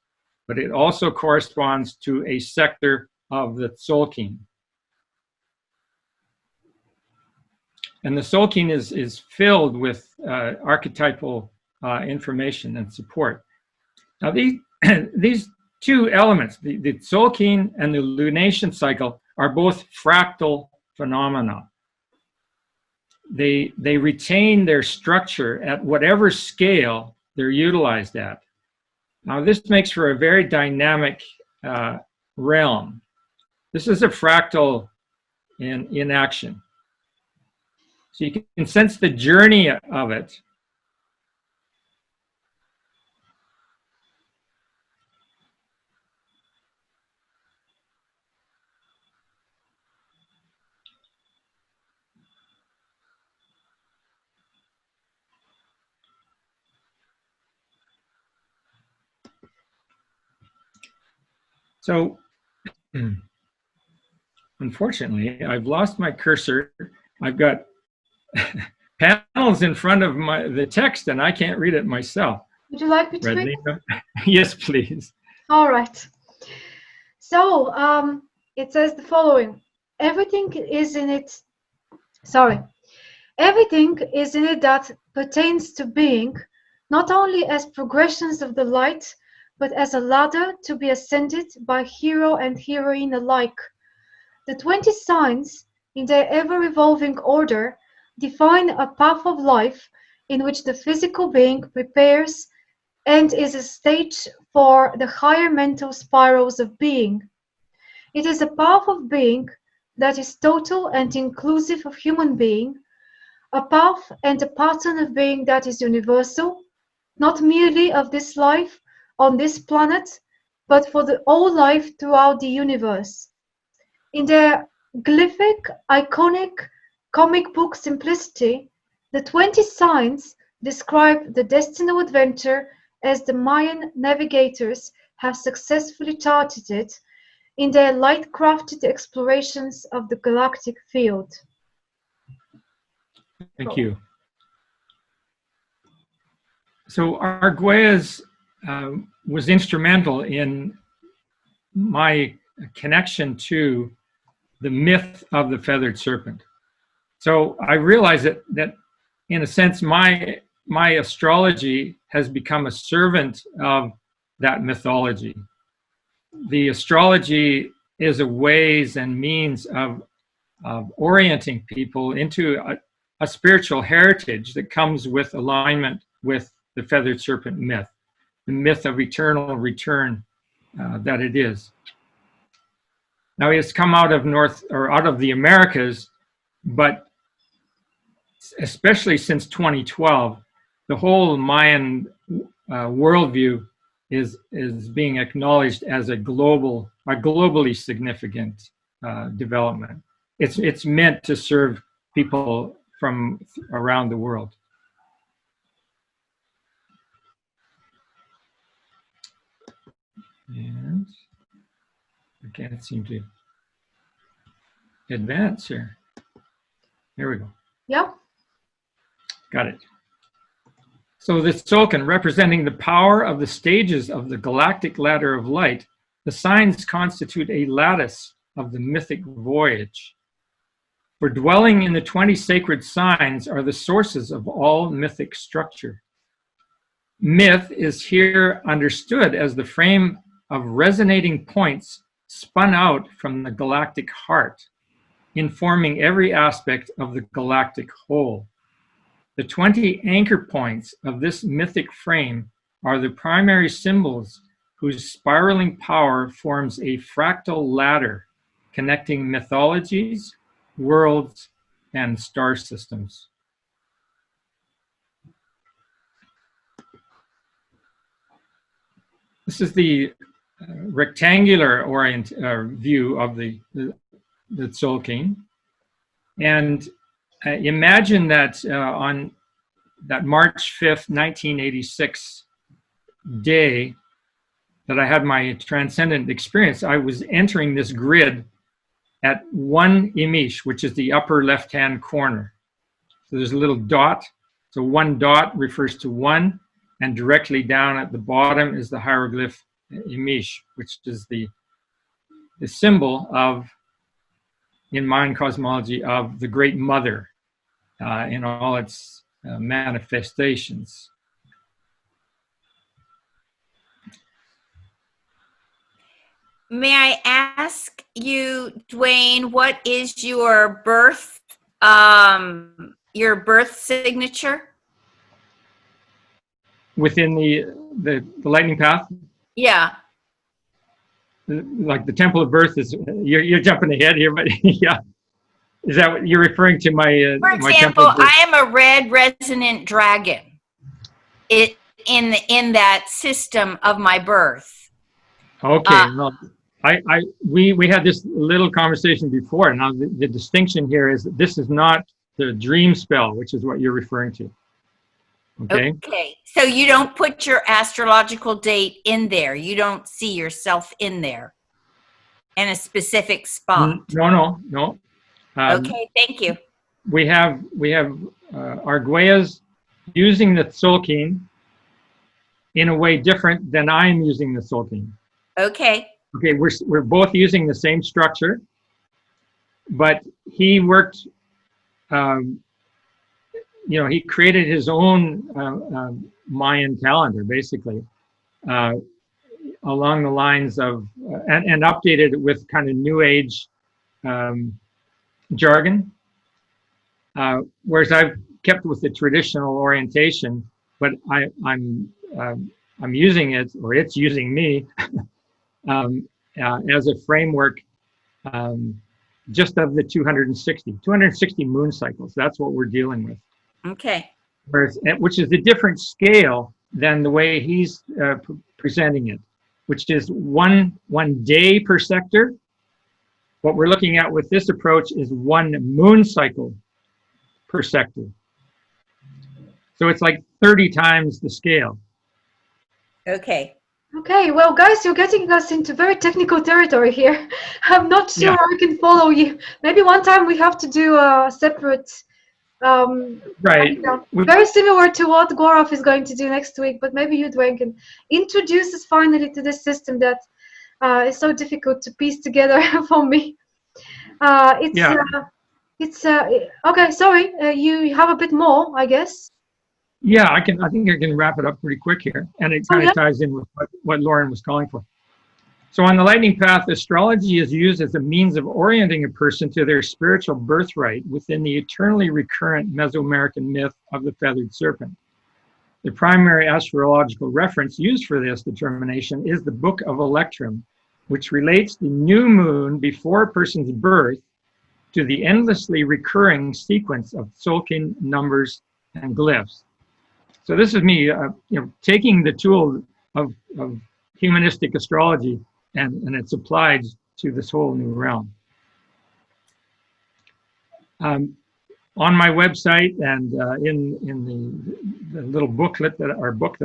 but it also corresponds to a sector of the Tzolk'in. And the Tzolk'in is filled with archetypal information and support. Now these two elements, the Tzolk'in and the lunation cycle, are both fractal phenomena. They retain their structure at whatever scale they're utilized at. Now this makes for a very dynamic realm. This is a fractal in action. So you can sense the journey of it. So, unfortunately, I've lost my cursor. I've got panels in front of the text, and I can't read it myself. Would you like me to read it? Yes, please. All right. So it says the following: everything is in it. Everything is in it that pertains to being, not only as progressions of the light, but as a ladder to be ascended by hero and heroine alike. The 20 signs, in their ever-evolving order, define a path of life in which the physical being prepares and is a stage for the higher mental spirals of being. It is a path of being that is total and inclusive of human being, a path and a pattern of being that is universal, not merely of this life on this planet, but for the all life throughout the universe. In their glyphic, iconic, comic book simplicity, the 20 signs describe the destinal adventure as the Mayan navigators have successfully charted it in their light-crafted explorations of the galactic field. Thank you. So Arguelles was instrumental in my connection to the myth of the feathered serpent. So I realized that in a sense, my astrology has become a servant of that mythology. The astrology is a ways and means of orienting people into a spiritual heritage that comes with alignment with the feathered serpent myth, the myth of eternal return that it is. Now it's come out of out of the Americas, but especially since 2012, the whole Mayan worldview is being acknowledged as a globally significant development. It's meant to serve people from around the world. And I can't seem to advance here. There we go. Yep. Got it. So this Tzolk'in, representing the power of the stages of the galactic ladder of light, the signs constitute a lattice of the mythic voyage. For dwelling in the 20 sacred signs are the sources of all mythic structure. Myth is here understood as the frame of resonating points spun out from the galactic heart, informing every aspect of the galactic whole. The 20 anchor points of this mythic frame are the primary symbols whose spiraling power forms a fractal ladder connecting mythologies, worlds, and star systems. This is the rectangular view of the Tzolk'in. And imagine that on that March 5th, 1986 day that I had my transcendent experience, I was entering this grid at 1 Imish, which is the upper left-hand corner. So there's a little dot. So 1 dot refers to 1, and directly down at the bottom is the hieroglyph Imish, which is the symbol of, in Mayan cosmology, of the Great Mother in all its manifestations. May I ask you, Dwayne, what is your birth signature? Within the lightning path? Yeah. Like the temple of birth is, you're jumping ahead here, but yeah. Is that what you're referring to? My For example, I am a red resonant dragon. In that system of my birth. Okay. Well, we had this little conversation before. Now the distinction here is that this is not the dream spell, which is what you're referring to. Okay. Okay. So you don't put your astrological date in there. You don't see yourself in there in a specific spot. No. Okay. Thank you. We have Arguellas using the Tzolk'in in a way different than I'm using the Tzolk'in. Okay. Okay, we're both using the same structure, but he worked, he created his own Mayan calendar, basically, along the lines of, and updated it with kind of new age jargon, whereas I've kept with the traditional orientation, but I'm using it, or it's using me, as a framework just of the 260 moon cycles. That's what we're dealing with. Okay. Whereas, which is a different scale than the way he's presenting it, which is one day per sector. What we're looking at with this approach is 1 moon cycle per sector. So it's like 30 times the scale. Okay. Okay, well, guys, you're getting us into very technical territory here. I'm not sure I can follow you. Maybe one time we have to do a separate, right? Very similar to what Gaurav is going to do next week, but maybe you, Dwayne, can introduce us finally to this system that is so difficult to piece together for me. Okay. Sorry, you have a bit more, I guess. Yeah, I think I can wrap it up pretty quick here, and it kind of ties in with what Lauren was calling for. So on the lightning path, astrology is used as a means of orienting a person to their spiritual birthright within the eternally recurrent Mesoamerican myth of the feathered serpent. The primary astrological reference used for this determination is the Book of Electrum, which relates the new moon before a person's birth to the endlessly recurring sequence of Tzolk'in numbers and glyphs. So this is me, taking the tool of humanistic astrology and it's applied to this whole new realm. On my website and in the little booklet that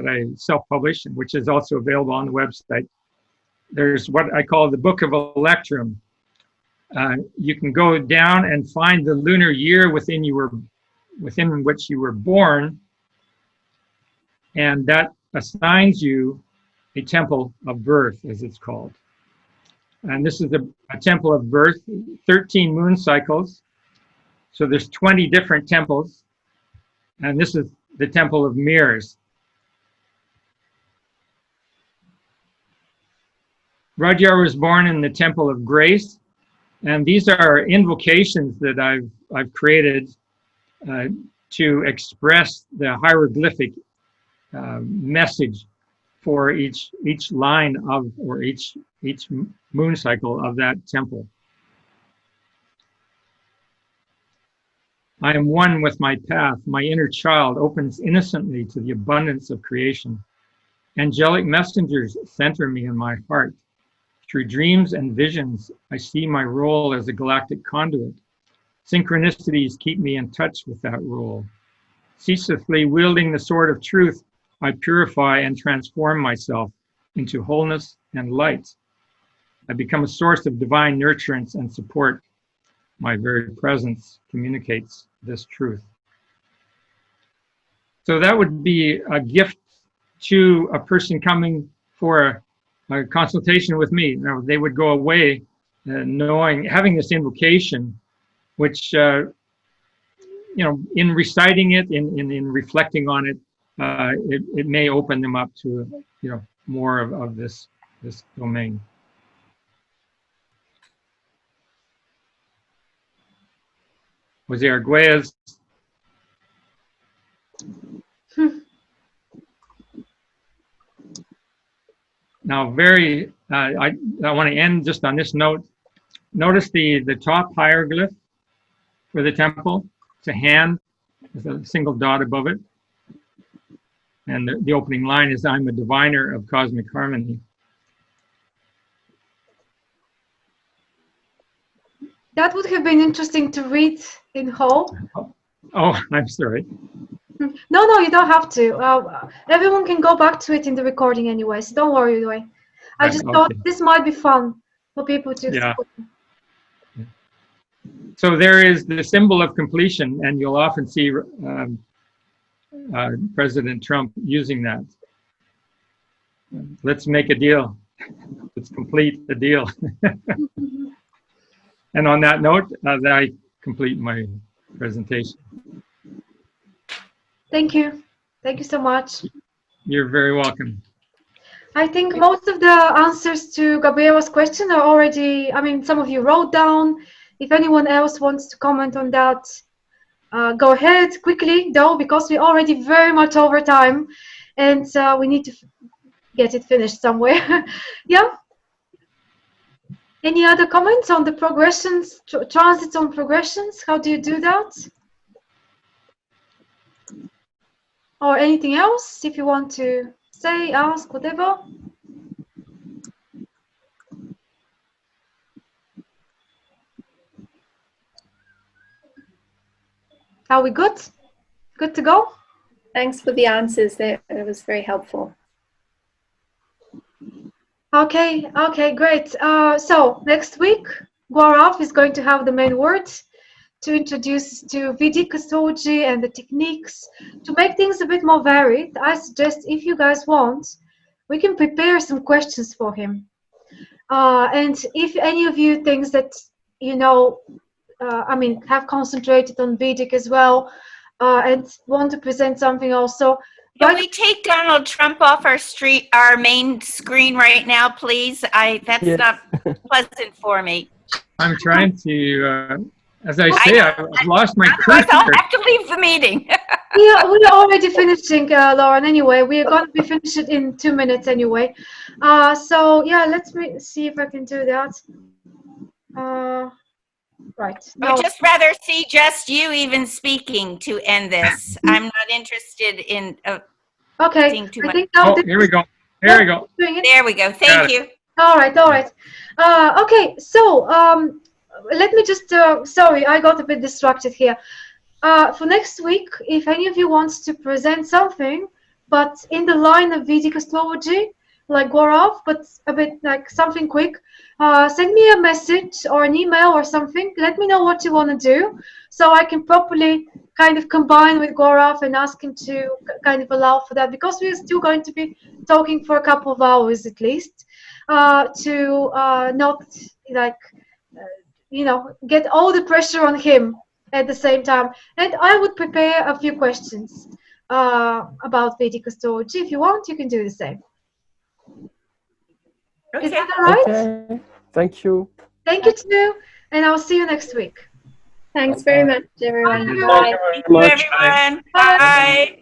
I self-published, which is also available on the website, there's what I call the Book of Electrum. You can go down and find the lunar year within which you were born, and that assigns you a temple of birth, as it's called. And this is a temple of birth, 13 moon cycles, So there's 20 different temples, and this is the Temple of Mirrors. Rudyard was born in the Temple of Grace, and these are invocations that I've created to express the hieroglyphic message for each line of, or each moon cycle of that temple. I am one with my path. My inner child opens innocently to the abundance of creation. Angelic messengers center me in my heart. Through dreams and visions, I see my role as a galactic conduit. Synchronicities keep me in touch with that role. Ceaselessly wielding the sword of truth, I purify and transform myself into wholeness and light. I become a source of divine nurturance and support. My very presence communicates this truth. So that would be a gift to a person coming for a consultation with me. Now, they would go away knowing, having this invocation, which, in reciting it, in reflecting on it, it may open them up to, more of this domain. Jose Arguelles. Now, I want to end just on this note. Notice the top hieroglyph for the temple. It's a hand with a single dot above it. And the opening line is, I'm a diviner of cosmic harmony. That would have been interesting to read in whole. Oh, I'm sorry. No, you don't have to. Everyone can go back to it in the recording anyway, so don't worry anyway. I just thought this might be fun for people to explore. Yeah. So there is the symbol of completion, and you'll often see President Trump using that. Let's make a deal. Let's complete the deal. And on that note, I complete my presentation. Thank you. Thank you so much. You're very welcome. I think most of the answers to Gabriela's question are already, some of you wrote down. If anyone else wants to comment on that, go ahead quickly, though, because we're already very much over time and we need to get it finished somewhere. Yeah. Any other comments on the progressions, transits on progressions? How do you do that? Or anything else, if you want to say, ask, whatever. Are we good? Good to go? Thanks for the answers. It was very helpful. Okay, great. So next week, Gaurav is going to have the main words to introduce to Vedic astrology and the techniques. To make things a bit more varied, I suggest, if you guys want, we can prepare some questions for him. And if any of you think that, have concentrated on Vedic as well and want to present something also. Can we take Donald Trump off our main screen right now, please? That's not pleasant for me. I'm trying to, as I say, I've lost my cursor. I'll have to leave the meeting. Yeah, we're already finishing, Lauren, anyway. We're going to be finished in 2 minutes anyway. So, yeah, let me see if I can do that. Right. I would just rather see just you even speaking to end this. I'm not interested in okay. too much. Here we go. Here we go. There we go. Thank you. All right. Okay, so let me just, sorry, I got a bit distracted here. For next week, if any of you wants to present something, but in the line of Vedic astrology, like Gaurav, but a bit like something quick, send me a message or an email or something. Let me know what you want to do, so I can properly kind of combine with Gaurav and ask him to kind of allow for that, because we're still going to be talking for a couple of hours at least, to not like, get all the pressure on him at the same time. And I would prepare a few questions about Vedic astrology. If you want, you can do the same. Okay. Is that all right? Okay. Thank you. Thank you too, and I'll see you next week. Thanks very much, everyone. Bye, Thank you everyone. very Thank you, much. everyone. Bye. Bye.